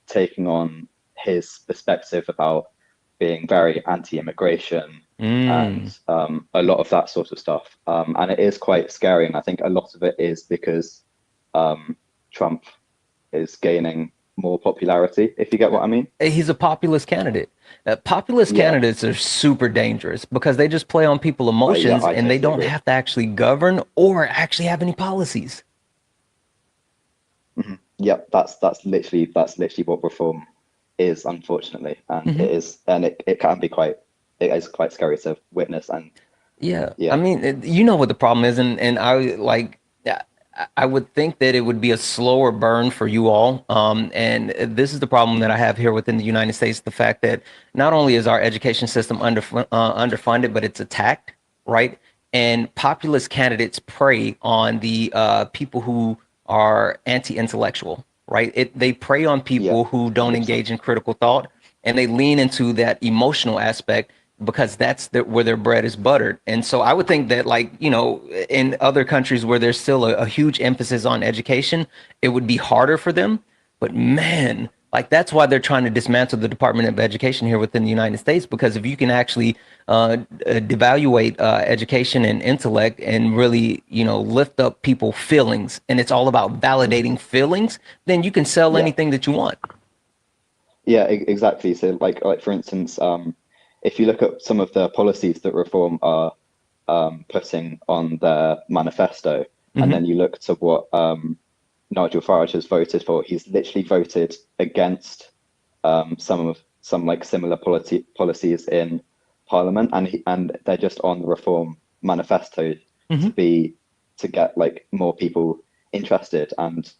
taking on his perspective about being very anti-immigration and a lot of that sort of stuff, and it is quite scary. And I think a lot of it is because Trump is gaining more popularity, if you get what I mean. He's a populist candidate. Populist candidates are super dangerous because they just play on people's emotions and they don't have to actually govern or actually have any policies. Yep, that's literally what reform is, unfortunately, and it can be quite scary to witness. And I mean, you know what the problem is, and I would think that it would be a slower burn for you all. And this is the problem that I have here within the United States. The fact that not only is our education system underfunded, but it's attacked, right? And populist candidates prey on the people who are anti-intellectual, right? They prey on people who don't engage in critical thought, and they lean into that emotional aspect because that's where their bread is buttered. And so I would think that, like, you know, in other countries where there's still a huge emphasis on education, it would be harder for them. But man, like, that's why they're trying to dismantle the Department of Education here within the United States, because if you can actually devaluate education and intellect and really, you know, lift up people's feelings, and it's all about validating feelings, then you can sell anything that you want. Yeah, exactly. So like for instance, if you look at some of the policies that Reform are putting on their manifesto, and then you look to what Nigel Farage has voted for, he's literally voted against some like similar policies in Parliament, and they're just on the Reform manifesto to get like more people interested. And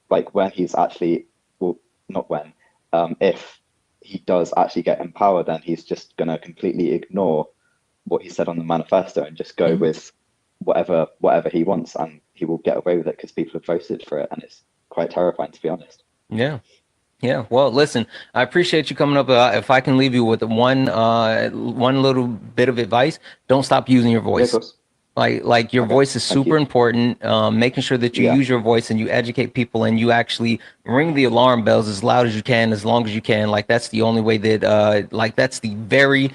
like when he's actually, well, not when, if he does actually get empowered, then he's just going to completely ignore what he said on the manifesto and just go with whatever he wants, and he will get away with it because people have voted for it, and it's quite terrifying, to be honest. Yeah. Well, listen, I appreciate you coming up. If I can leave you with one little bit of advice, don't stop using your voice. Like your voice is super important. Making sure that you use your voice and you educate people and you actually ring the alarm bells as loud as you can, as long as you can. Like, that's the only way that that's the very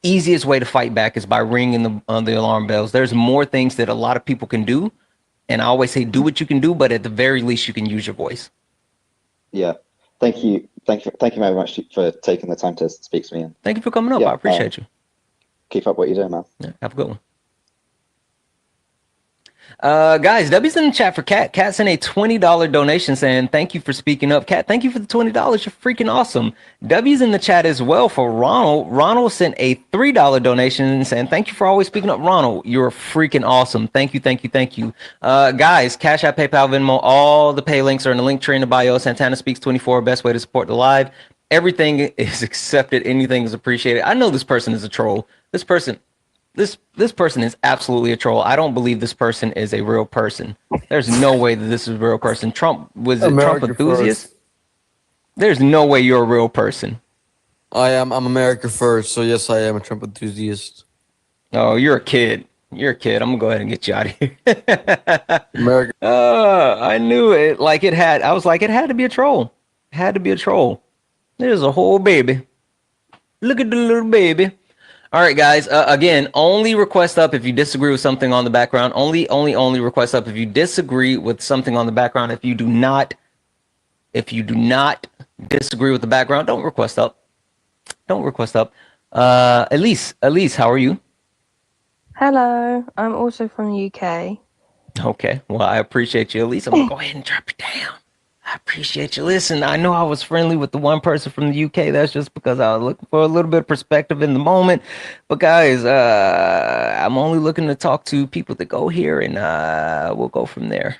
easiest way to fight back, is by ringing the alarm bells. There's more things that a lot of people can do, and I always say do what you can do, but at the very least you can use your voice. Yeah. Thank you very much for taking the time to speak to me. And thank you for coming up. I appreciate you. Keep up what you're doing, man. Yeah, have a good one. Guys, W's in the chat for Kat. Kat sent a $20 donation saying, thank you for speaking up. Kat, thank you for the $20. You're freaking awesome. W's in the chat as well for Ronald. Ronald sent a $3 donation saying, thank you for always speaking up. Ronald, you're freaking awesome. Thank you. Guys, Cash App, PayPal, Venmo, all the pay links are in the link tree in the bio. Santana Speaks 24, best way to support the live. Everything is accepted. Anything is appreciated. I know this person is a troll. This person is absolutely a troll. I don't believe this person is a real person. There's no way that this is a real person. Trump enthusiast? First. There's no way you're a real person. I'm America first, so yes, I am a Trump enthusiast. Oh, you're a kid. I'm gonna go ahead and get you out of here. America. I knew it. I was like, it had to be a troll. There's a whole baby. Look at the little baby. All right, guys. Again, only request up if you disagree with something on the background. Only request up if you disagree with something on the background. If you do not disagree with the background, don't request up. Elise, how are you? Hello, I'm also from the UK. Okay, well, I appreciate you, Elise. I'm gonna go ahead and drop you down. I appreciate you. Listen, I know I was friendly with the one person from the UK. That's just because I was looking for a little bit of perspective in the moment. But guys, I'm only looking to talk to people that go here, and we'll go from there.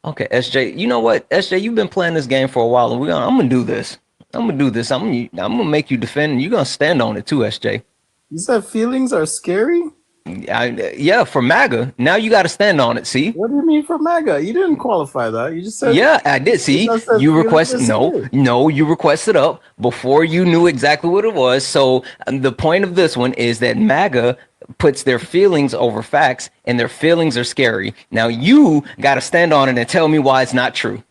Okay, SJ, you know what? SJ, you've been playing this game for a while, and I'm gonna do this. I'm gonna make you defend, and you're gonna stand on it too, SJ. You said feelings are scary? Yeah, for MAGA. Now you got to stand on it. See? What do you mean for MAGA? You didn't qualify that. You just said. Yeah, I did. See, you requested you requested up before you knew exactly what it was. So the point of this one is that MAGA puts their feelings over facts, and their feelings are scary. Now you got to stand on it and tell me why it's not true.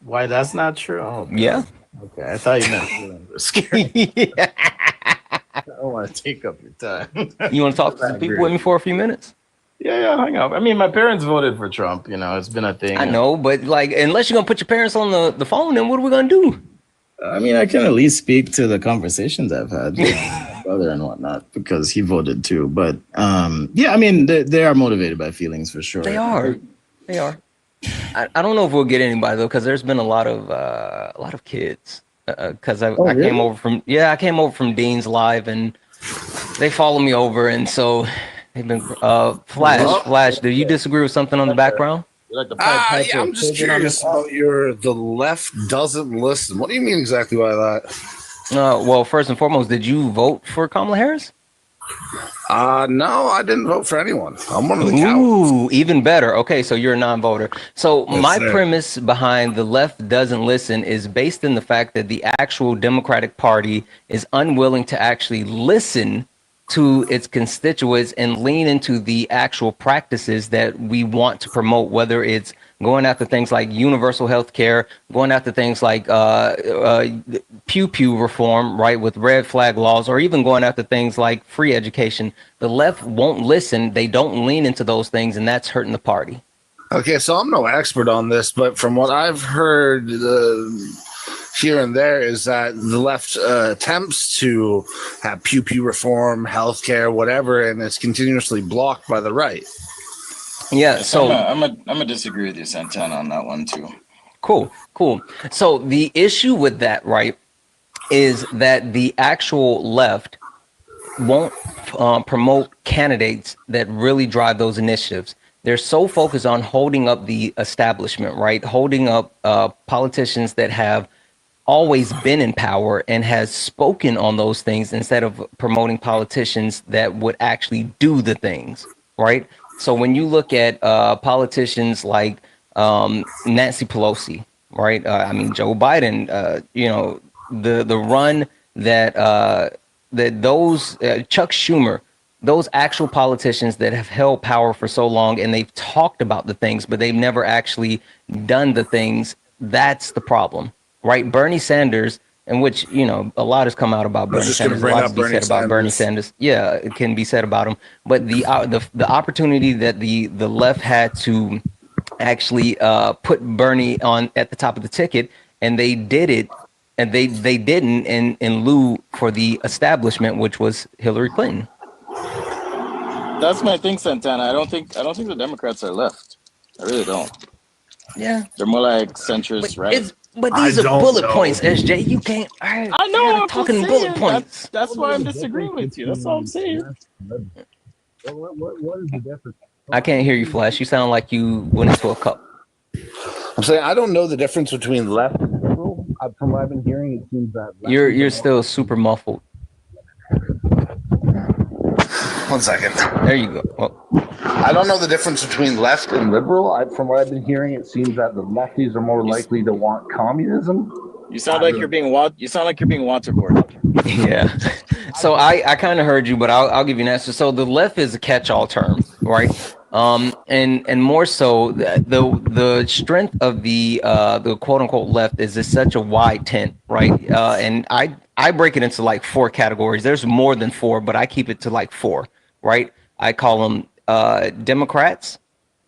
Why that's not true? Oh, God. Yeah. Okay, I thought you meant feelings were scary. Yeah. I don't want to take up your time. You want to talk to some people with me for a few minutes? Yeah, hang up. I mean, my parents voted for Trump. You know, it's been a thing. I know, but like, unless you're gonna put your parents on the phone, then what are we gonna do? I mean, I can at least speak to the conversations I've had with my brother and whatnot, because he voted too. But yeah, I mean, they are motivated by feelings for sure. They are. I don't know if we'll get anybody though, because there's been a lot of kids. Because I came over from Dean's Live, and they follow me over, and so they've been Flash. Do you disagree with something on the background? Yeah, I'm just curious about the left doesn't listen. What do you mean exactly by that? Well, first and foremost, did you vote for Kamala Harris? No, I didn't vote for anyone. I'm one of the cowards. Ooh, even better. Okay, so you're a non-voter. So Yes, my sir. premise behind the left doesn't listen is based in the fact that the actual Democratic Party is unwilling to actually listen to its constituents and lean into the actual practices that we want to promote, whether it's going after things like universal health care, going after things like pew pew reform, right, with red flag laws, or even going after things like free education. The left won't listen. They don't lean into those things, and that's hurting the party. Okay, so I'm no expert on this, but from what I've heard here and there is that the left attempts to have pew pew reform, healthcare, whatever, and it's continuously blocked by the right. Yeah, so I'm a disagree with you, Santana, on that one too. Cool. So the issue with that, right, is that the actual left won't promote candidates that really drive those initiatives. They're so focused on holding up the establishment, right? Holding up politicians that have always been in power and has spoken on those things instead of promoting politicians that would actually do the things, right? So when you look at politicians like Nancy Pelosi, right? I mean, Joe Biden, you know, the run that those Chuck Schumer, those actual politicians that have held power for so long and they've talked about the things, but they've never actually done the things. That's the problem, right? Bernie Sanders, in which, you know, a lot has come out about Bernie Sanders. A lot to be said about Bernie Sanders. Yeah, it can be said about him. But the opportunity that the left had to actually put Bernie on at the top of the ticket, and they did it, and they didn't in lieu for the establishment, which was Hillary Clinton. That's my thing, Santana. I don't think the Democrats are left. I really don't. Yeah, they're more like centrist, right? But these are bullet points, SJ. You can't. I know. I'm talking just bullet saying, points. That's why I'm disagreeing with you. That's all I'm saying. What is the difference? I can't hear you, Flash. You sound like you went into a cup. I'm saying I don't know the difference between left and liberal. From what I've been hearing, it seems that You're still super muffled. 1 second. There you go. Well, I don't know the difference between left and liberal. From what I've been hearing, it seems that the lefties are more likely to want communism. You sound like you're being waterboarded. Yeah. So I kind of heard you, but I'll give you an answer. So the left is a catch-all term, right? And more so the strength of the quote unquote left is it's such a wide tent, right? And I break it into like 4 categories. There's more than 4, but I keep it to like 4, right? I call them Democrats,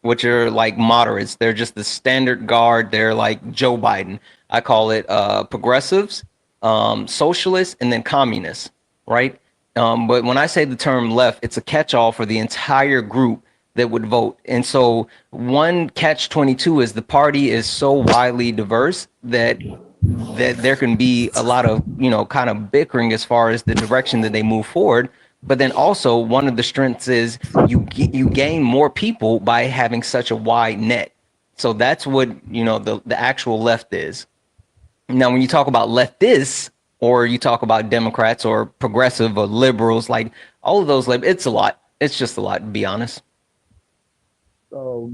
which are like moderates. They're just the standard guard. They're like Joe Biden. I call it progressives, socialists, and then communists, right? But when I say the term left, it's a catch-all for the entire group that would vote. And so one catch-22 is the party is so widely diverse that there can be a lot of, you know, kind of bickering as far as the direction that they move forward. But then also one of the strengths is you gain more people by having such a wide net. So that's what, you know, the actual left is. Now, when you talk about leftists, or you talk about Democrats or progressive or liberals, like all of those, it's a lot. It's just a lot, to be honest. So,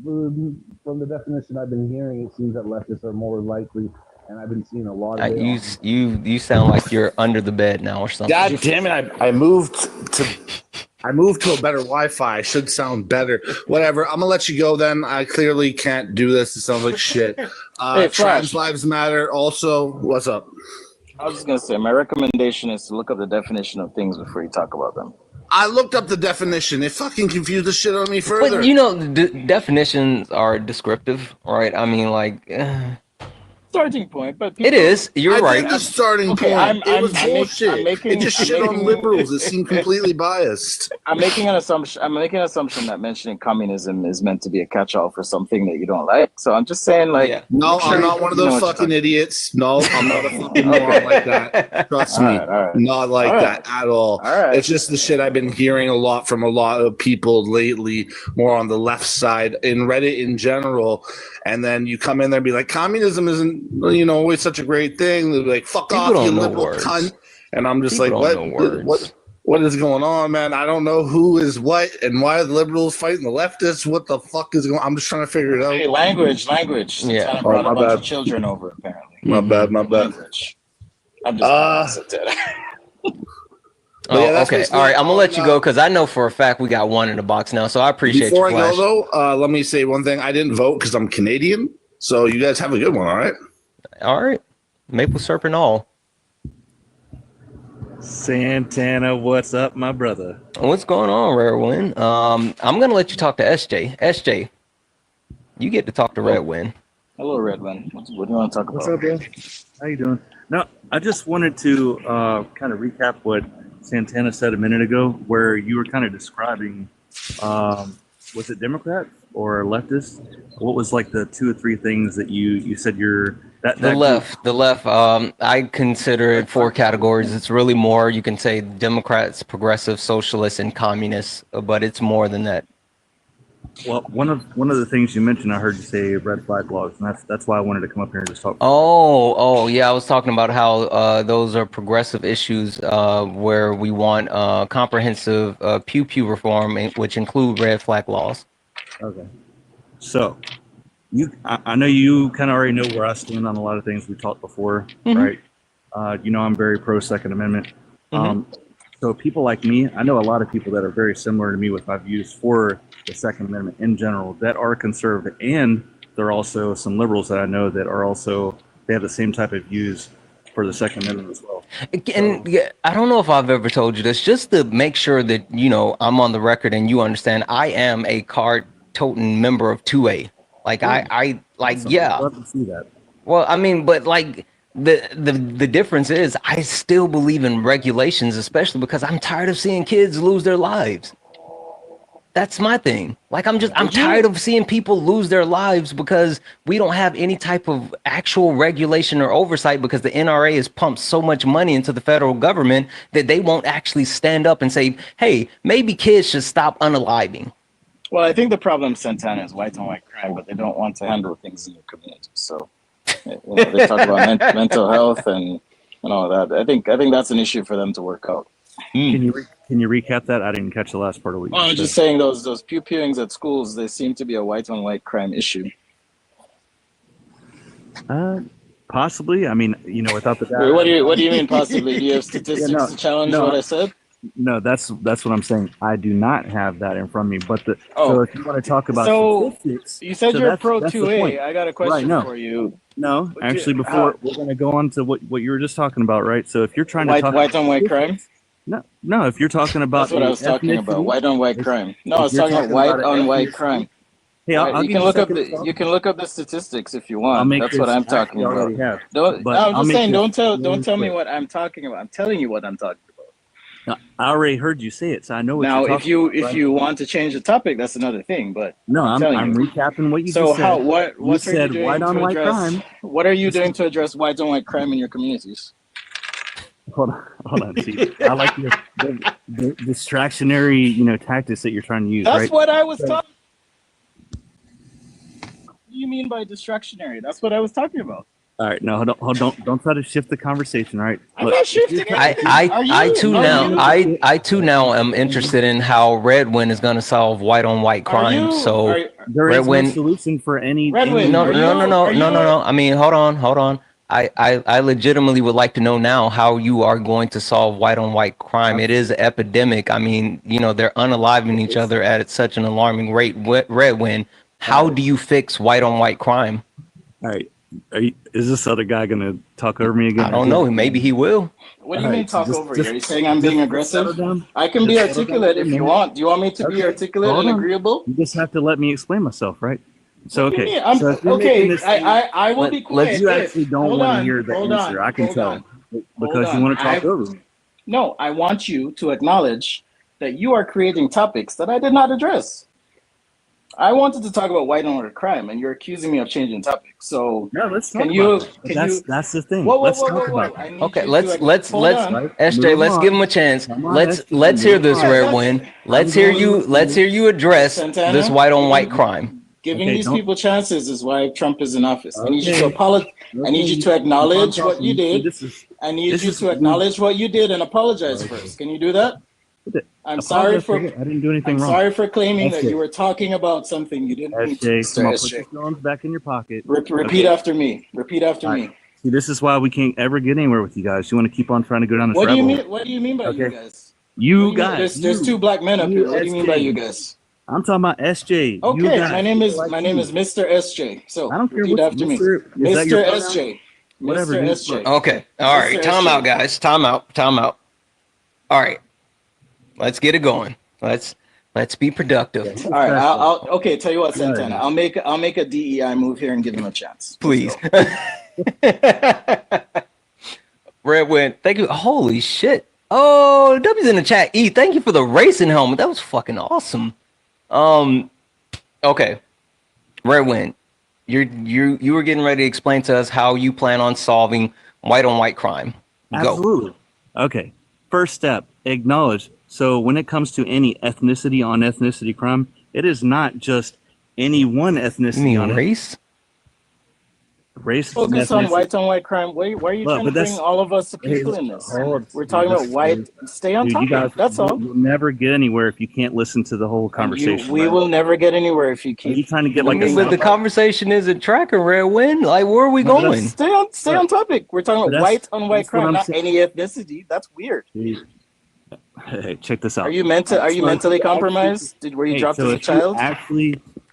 from the definition I've been hearing, it seems that leftists are more likely, and I've been seeing a lot of it. You sound like you're under the bed now or something. God damn it! I moved to a better Wi-Fi. I should sound better. Whatever. I'm gonna let you go then. I clearly can't do this. It sounds like shit. Hey, Trans lives matter. Also, what's up? I was just gonna say my recommendation is to look up the definition of things before you talk about them. I looked up the definition. It fucking confused the shit on me further. But you know, the definitions are descriptive, right? I mean, like. Starting point, but it is. You're right. The starting point. It was bullshit. It just shit on liberals. It seemed completely biased. I'm making an assumption. That mentioning communism is meant to be a catch-all for something that you don't like. So I'm just saying, like, no, I'm not one of those fucking idiots. No, I'm not a fucking moron like that. Trust me, not like that at all. It's just the shit I've been hearing a lot from a lot of people lately, more on the left side in Reddit in general. And then you come in there and be like, communism isn't, you know, always such a great thing. They're like, fuck off, you liberal cunt. And I'm just like, what? What is going on, man? I don't know who is what and why the liberals fighting the leftists. What the fuck is going on? I'm just trying to figure it out. Hey, language. Yeah. Santana brought my a bunch bad. of children over, apparently. My bad. Language. I'm just Santana. Oh, yeah, that's okay. basically All right. I'm gonna let you go it. because I know for a fact we got one in the box now. So I appreciate Before I your flash. go though, let me say one thing. I didn't vote because I'm Canadian. So you guys have a good one. All right. All right. Maple syrup and all. Santana, what's up, my brother? What's going on, Rare Win? I'm gonna let you talk to SJ. SJ, you get to talk to Red Win. Hello, Red Win. What do you want to talk What's about? up, bro? How you doing? No, I just wanted to kind of recap what Santana said a minute ago, where you were kind of describing, was it Democrats or leftists? What was like the 2 or 3 things that you said you're The left. I consider it 4 categories. It's really more. You can say Democrats, progressive, socialists, and communists, but it's more than that. Well, one of the things you mentioned, I heard you say red flag laws, and that's why I wanted to come up here and just talk. Oh, yeah. I was talking about how those are progressive issues where we want comprehensive pew reform, which include red flag laws. Okay. So, I know you kind of already know where I stand on a lot of things we talked before, right? I'm very pro Second Amendment. So people like me, I know a lot of people that are very similar to me with my views for the Second Amendment in general that are conservative, and there are also some liberals that I know that are also, they have the same type of views for the Second Amendment as well. And yeah, I don't know if I've ever told you this, just to make sure that, I'm on the record and you understand, I am a card-toting member of 2A. Like, I Awesome. yeah. I'd love to see that. Well, I mean, but like the difference is I still believe in regulations, especially because I'm tired of seeing kids lose their lives. That's my thing. Like, I'm tired of seeing people lose their lives because we don't have any type of actual regulation or oversight, because the NRA has pumped so much money into the federal government that they won't actually stand up and say, hey, maybe kids should stop unaliving. Well, I think the problem, Santana, is white on white crime, but they don't want to handle things in their community. So they talk about mental health and all that. I think that's an issue for them to work out. Can you recap that? I didn't catch the last part of what you I was said. just saying those pew-pewings at schools, they seem to be a white on white crime issue. Possibly. I mean, without the Wait, what do you mean possibly? Do you have statistics to challenge what I said? No, that's what I'm saying. I do not have that in front of me. But so if you want to talk about statistics, you said you're pro 2A. I got a question right, for you. No, actually, before we're going to go on to what you were just talking about, right? So if you're trying to talk white on white crime. No, if you're talking about that's what I was talking about. White on white crime. No, I was talking about white on white crime. Hey, you can look up the statistics if you want. That's what I'm talking about. I'm just saying, don't tell me what I'm talking about. I'm telling you what I'm talking about. I already heard you say it, so I know what now, you're talking about. Now, if you want to change the topic, that's another thing. But no, I'm recapping what you just said. What you said white on white crime. What are you doing to address white on white crime in your communities? Hold on, Steve. I like the distractionary, tactics that you're trying to use. That's right? what I was talking. What do you mean by distractionary? That's what I was talking about. All right, no, don't try to shift the conversation. All right, I'm not shifting. I too now am interested in how Red Win is going to solve white on white crime. There is no solution for any. No. I mean, hold on. I legitimately would like to know now how you are going to solve white on white crime. It is an epidemic. I mean, they're unaliving each other at such an alarming rate. Red Win, how do you fix white on white crime? All right. Is this other guy going to talk over me again? I don't know. Maybe he will. What do you mean talk over you? Are you saying I'm being aggressive? I can be articulate if you want. Do you want me to be articulate and agreeable? You just have to let me explain myself, right? So, okay. I will be quiet. You actually don't want to hear the answer. I can tell. Because you want to talk over me. No, I want you to acknowledge that you are creating topics that I did not address. I wanted to talk about white on white crime, and you're accusing me of changing topics. So no, let's talk about it. That's the thing. Let's talk about it. Okay, let's SJ, let's give him a chance. Let's hear this, Rare Win. Let's hear you address this white on white crime. Giving these people chances is why Trump is in office. I need you to apologize. I need you to acknowledge what you did. I need you to acknowledge what you did and apologize first. Can you do that? I'm sorry for. I didn't do anything wrong. Sorry for claiming that you were talking about something you didn't mean to. SJ, come on, put your phones back in your pocket. Repeat after me. Repeat after me. See, this is why we can't ever get anywhere with you guys. You want to keep on trying to go down this What do you rabbit mean? What do you mean by you guys? You guys. There's two black men up here. What do you mean by you guys? I'm talking about SJ. Okay, my name is Mr. SJ. So I don't care repeat what after me. Mr. SJ. Whatever. Mr. dude. SJ. Okay. All right. Mr. Time SJ. out, guys. Time out. Time out. All right. Let's get it going. Let's be productive. All right. I'll okay. Tell you what, Santana. I'll make a DEI move here and give him a chance. Please. Red Wind, thank you. Holy shit. Oh, W's in the chat. E, thank you for the racing helmet. That was fucking awesome. Okay. Red Wind, you were getting ready to explain to us how you plan on solving white on white crime. Go. Absolutely. Okay. First step, acknowledge. So when it comes to any ethnicity on ethnicity crime, it is not just any one ethnicity. You mean on race? Race. Focus on white crime. Why are you trying to bring all of us people in this? We're talking about white. Stay on topic. That's all. You'll never get anywhere if you can't listen to the whole conversation. We will never get anywhere if you keep. Are you trying to get like but the conversation isn't tracking Red Wind. Like, where are we going? Stay on topic. We're talking about white on white crime, not any ethnicity. That's weird. Hey, check this out. Are you mentally compromised? Were you dropped as a child?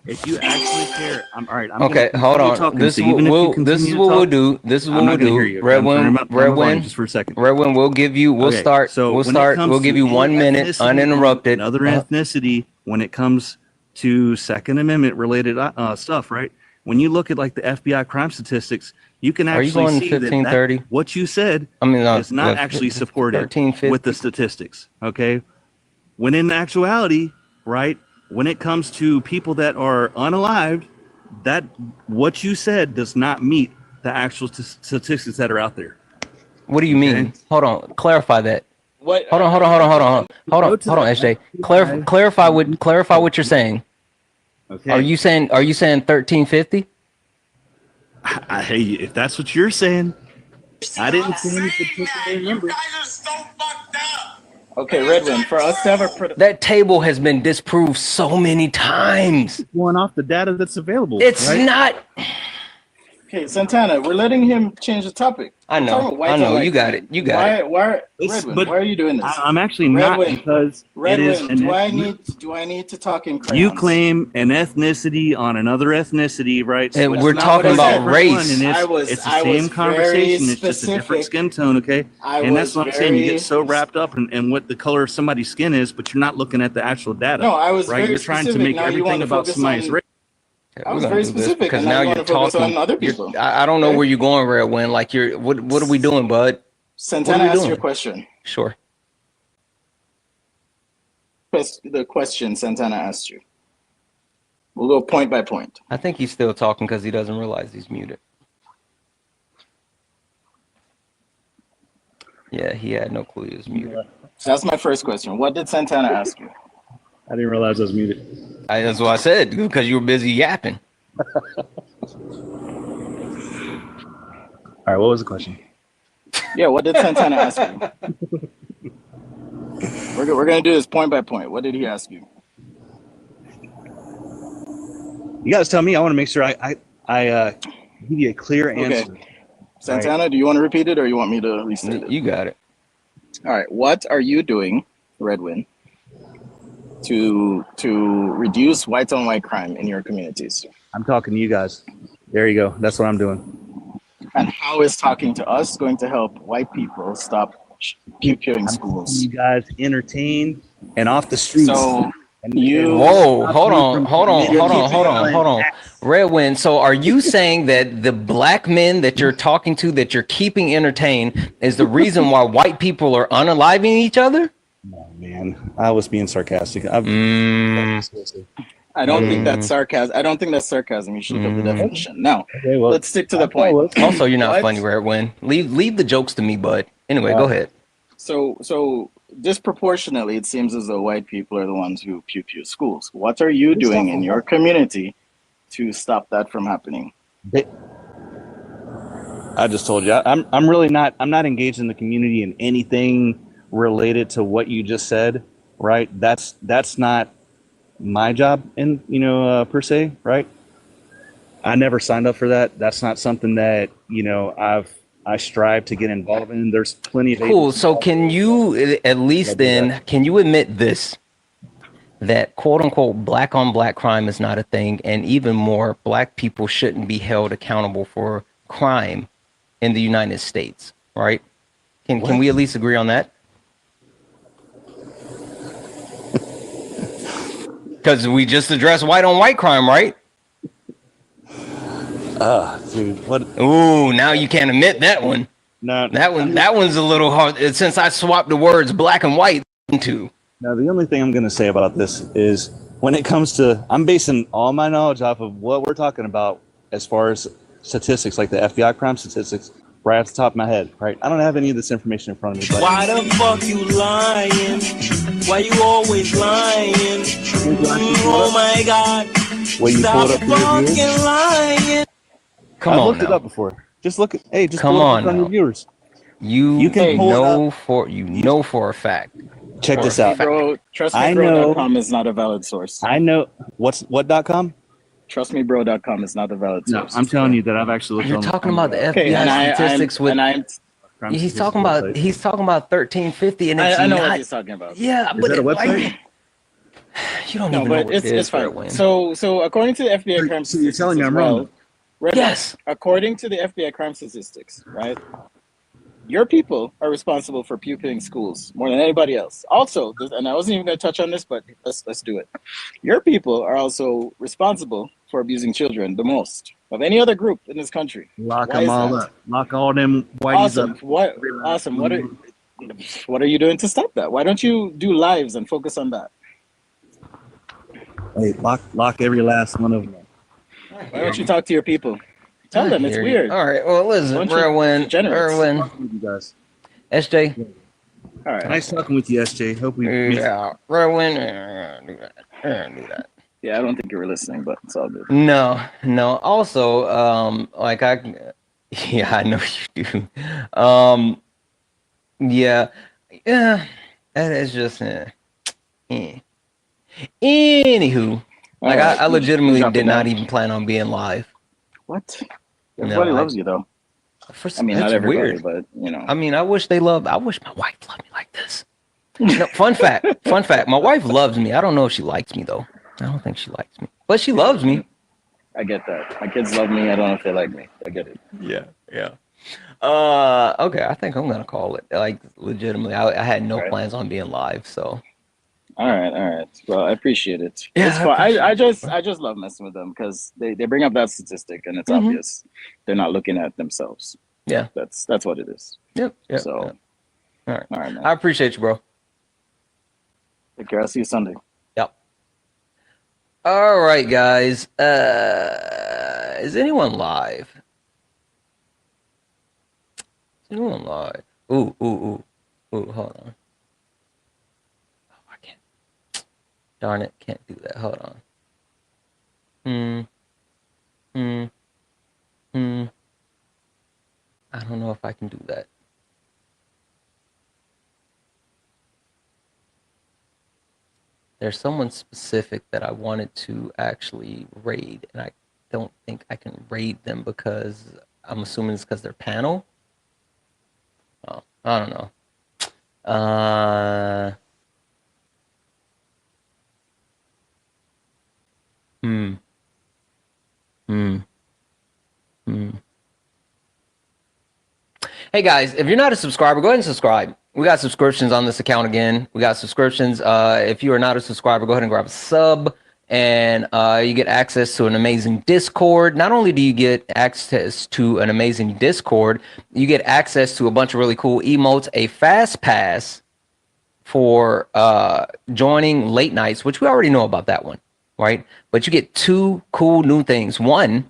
If you actually care, I'm all right. Okay, hold on. This is what we'll do. This is what we'll do. Red Wind, just for a second. Red Wind, we'll give you. We'll start. We'll give you 1 minute uninterrupted. Another ethnicity when it comes to Second Amendment related stuff, right? When you look at like the FBI crime statistics, you can actually see that what you said is not actually supported with the statistics. Okay, when in actuality, right? When it comes to people that are unalived, that what you said does not meet the actual statistics that are out there. What do you mean? Hold on, clarify that. What? Hold on, SJ. Clarify what you're saying. Okay. Are you saying 1350? Hey, if that's what you're saying, I didn't say any particular number. Okay, Redwind, for us to have that table has been disproved so many times. Going off the data that's available. It's right? not. Okay, Santana, we're letting him change the topic. I know. You got it. Redwind, why are you doing this? I'm actually not because Redwind, do I need to talk in crayons? You claim an ethnicity on another ethnicity, right? And we're talking about race. It's the same conversation. It's just a different skin tone, okay? And that's what I'm saying. You get so wrapped up in what the color of somebody's skin is, but you're not looking at the actual data. No, I was right. You're trying to make everything about somebody's race. I was very specific because now you're talking. Other people. I don't know where you're going, Red Wind. Like what are we doing, bud? Santana asked you a question. Sure. The question Santana asked you. We'll go point by point. I think he's still talking because he doesn't realize he's muted. Yeah, he had no clue he was muted. So that's my first question. What did Santana ask you? I didn't realize I was muted. That's what I said, because you were busy yapping. All right, what was the question? Yeah, what did Santana ask you? We're going to do this point by point. What did he ask you? You guys tell me. I want to make sure I give you a clear answer. Okay. Santana, do you want to repeat it or you want me to restate it? You got it. All right. What are you doing, Redwind, to reduce white on white crime in your communities? I'm talking to you guys. There you go. That's what I'm doing. And how is talking to us going to help white people stop pew-pewing schools? You guys entertained and off the streets. So hold on. Redwind, so are you saying that the black men that you're talking to, that you're keeping entertained, is the reason why white people are unaliving each other? No, man. I was being sarcastic. I don't think that's sarcasm. I don't think that's sarcasm. You should look up the definition. Now, let's stick to the point. Also, you're not funny, Redwind. Leave the jokes to me, bud. Anyway, go ahead. So disproportionately, it seems as though white people are the ones who pew-pew schools. What are you doing in your community to stop that from happening? I just told you. I'm really not. I'm not engaged in the community in anything related to what you just said. right? That's not my job per se, right? I never signed up for that. That's not something that I strive to get involved in. There's plenty of Cool. So can you at least then can you admit this, that quote unquote black on black crime is not a thing, and even more, black people shouldn't be held accountable for crime in the United States, right? Can we at least agree on that? Because we just addressed white on white crime, right? Dude, what? Ooh, now you can't admit that one. No, that one's a little hard since I swapped the words black and white into. Now, the only thing I'm going to say about this is when it comes to, I'm basing all my knowledge off of what we're talking about as far as statistics, like the FBI crime statistics, right off the top of my head, right? I don't have any of this information in front of me. But why the fuck you lying? Why you always lying? Oh my God. When you pull it up to fucking lying. Come I've on looked it now. up before. Just look at, hey, just Come pull it on up on now. your viewers. You can pull know it up. for a fact. Check For this a out. fact. Bro, trustmebro.com is not a valid source. I know. What.com? Trustmebro.com is not a valid No, source. I'm telling you that I've actually looked You're on talking about the FBI Okay, and statistics he's talking about 1350 and it's I know not, what he's talking about. Yeah, Is but that a like, website? you don't No, even know but what it is. it's fine. So according to the FBI crime So you're statistics telling me as I'm well, wrong? Yes. According to the FBI crime statistics, right? Your people are responsible for pupilling schools more than anybody else. Also, and I wasn't even going to touch on this, but let's do it. Your people are also responsible for abusing children the most of any other group in this country. Lock Why them is all that? up. Lock all them whiteys Awesome. up. Awesome. What are you doing to stop that? Why don't you do lives and focus on that? Hey, lock every last one of them. Why don't you talk to your people? Tell them it's weird. All right, well, listen, Bunch of Erwin, degenerates. You guys. SJ. All right. Nice talking with you, SJ. Hope we. Yeah, Erwin, do that. Yeah, I don't think you were listening, but it's all good. No. Also, yeah, I know you do. Yeah, that is just. Anywho, like All right. I legitimately Drop it did not down. even plan on being live. What? Everybody loves you, though. I mean, not that's everybody, weird. but you know. I mean, I wish my wife loved me like this. No, fun fact. My wife loves me. I don't know if she likes me though. I don't think she likes me, but she loves me. I get that. My kids love me. I don't know if they like me. I get it. Yeah. Okay, I think I'm gonna call it. Like legitimately, I had no plans on being live, so. All right. Well, I appreciate it. Yeah, It's fun. I just love messing with them because they bring up that statistic and it's obvious they're not looking at themselves. Yeah, that's what it is. Yep. So, all right, man. I appreciate you, bro. Take care. I'll see you Sunday. Yep. All right, guys. Is anyone live? Is anyone live? Ooh. Hold on. Darn it, can't do that. Hold on. I don't know if I can do that. There's someone specific that I wanted to actually raid, and I don't think I can raid them because I'm assuming it's because they're panel. Oh, I don't know. Hey guys, if you're not a subscriber, go ahead and subscribe. We got subscriptions on this account again. We got subscriptions. If you are not a subscriber, go ahead and grab a sub, and you get access to an amazing Discord. Not only do you get access to an amazing Discord, you get access to a bunch of really cool emotes, a fast pass for joining late nights, which we already know about that one, right? But you get two cool new things. One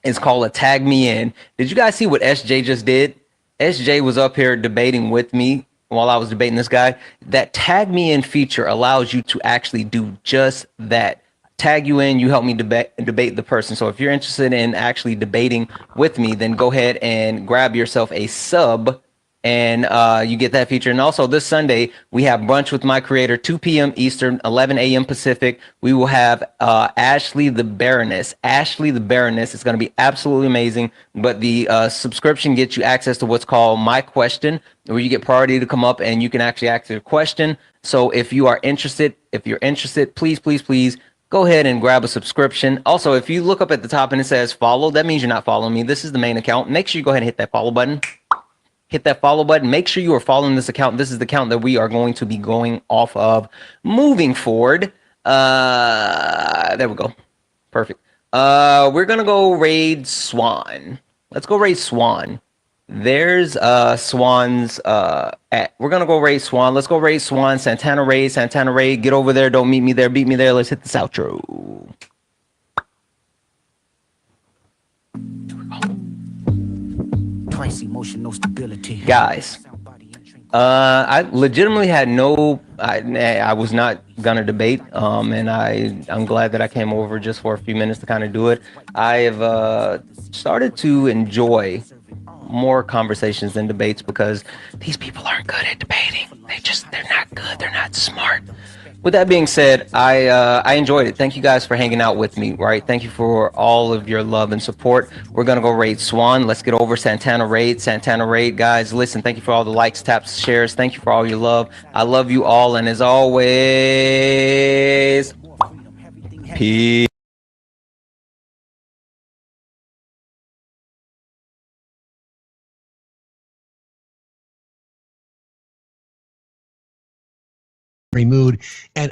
is called a tag me in. Did you guys see what SJ just did? SJ was up here debating with me while I was debating this guy. That tag me in feature allows you to actually do just that. Tag you in, you help me debate the person. So if you're interested in actually debating with me, then go ahead and grab yourself a sub and you get that feature. And also this Sunday, we have brunch with my creator, 2 p.m. Eastern, 11 a.m. Pacific. We will have Ashley the Baroness. Ashley the Baroness is going to be absolutely amazing. But the subscription gets you access to what's called My Question, where you get priority to come up and you can actually ask your question. So if you're interested, please, please, please go ahead and grab a subscription. Also, if you look up at the top and it says follow, that means you're not following me. This is the main account. Make sure you go ahead and hit that follow button. Hit that follow button. Make sure you are following this account. This is the account that we are going to be going off of moving forward. There we go. Perfect. We're gonna go raid Swan. Let's go raid Swan. There's Swan's we're gonna go raid Swan. Let's go raid Swan. Santana raid. Get over there. Don't meet me there. Beat me there. Let's hit this outro. Twice emotional stability. Guys, I legitimately had I was not gonna debate, and I'm glad that I came over just for a few minutes to kind of do it. I have started to enjoy more conversations than debates because these people aren't good at debating. They're not good. They're not smart. With that being said, I enjoyed it. Thank you guys for hanging out with me, right? Thank you for all of your love and support. We're going to go raid Swan. Let's get over Santana raid. Guys, listen, thank you for all the likes, taps, shares. Thank you for all your love. I love you all. And as always, peace. Mood, and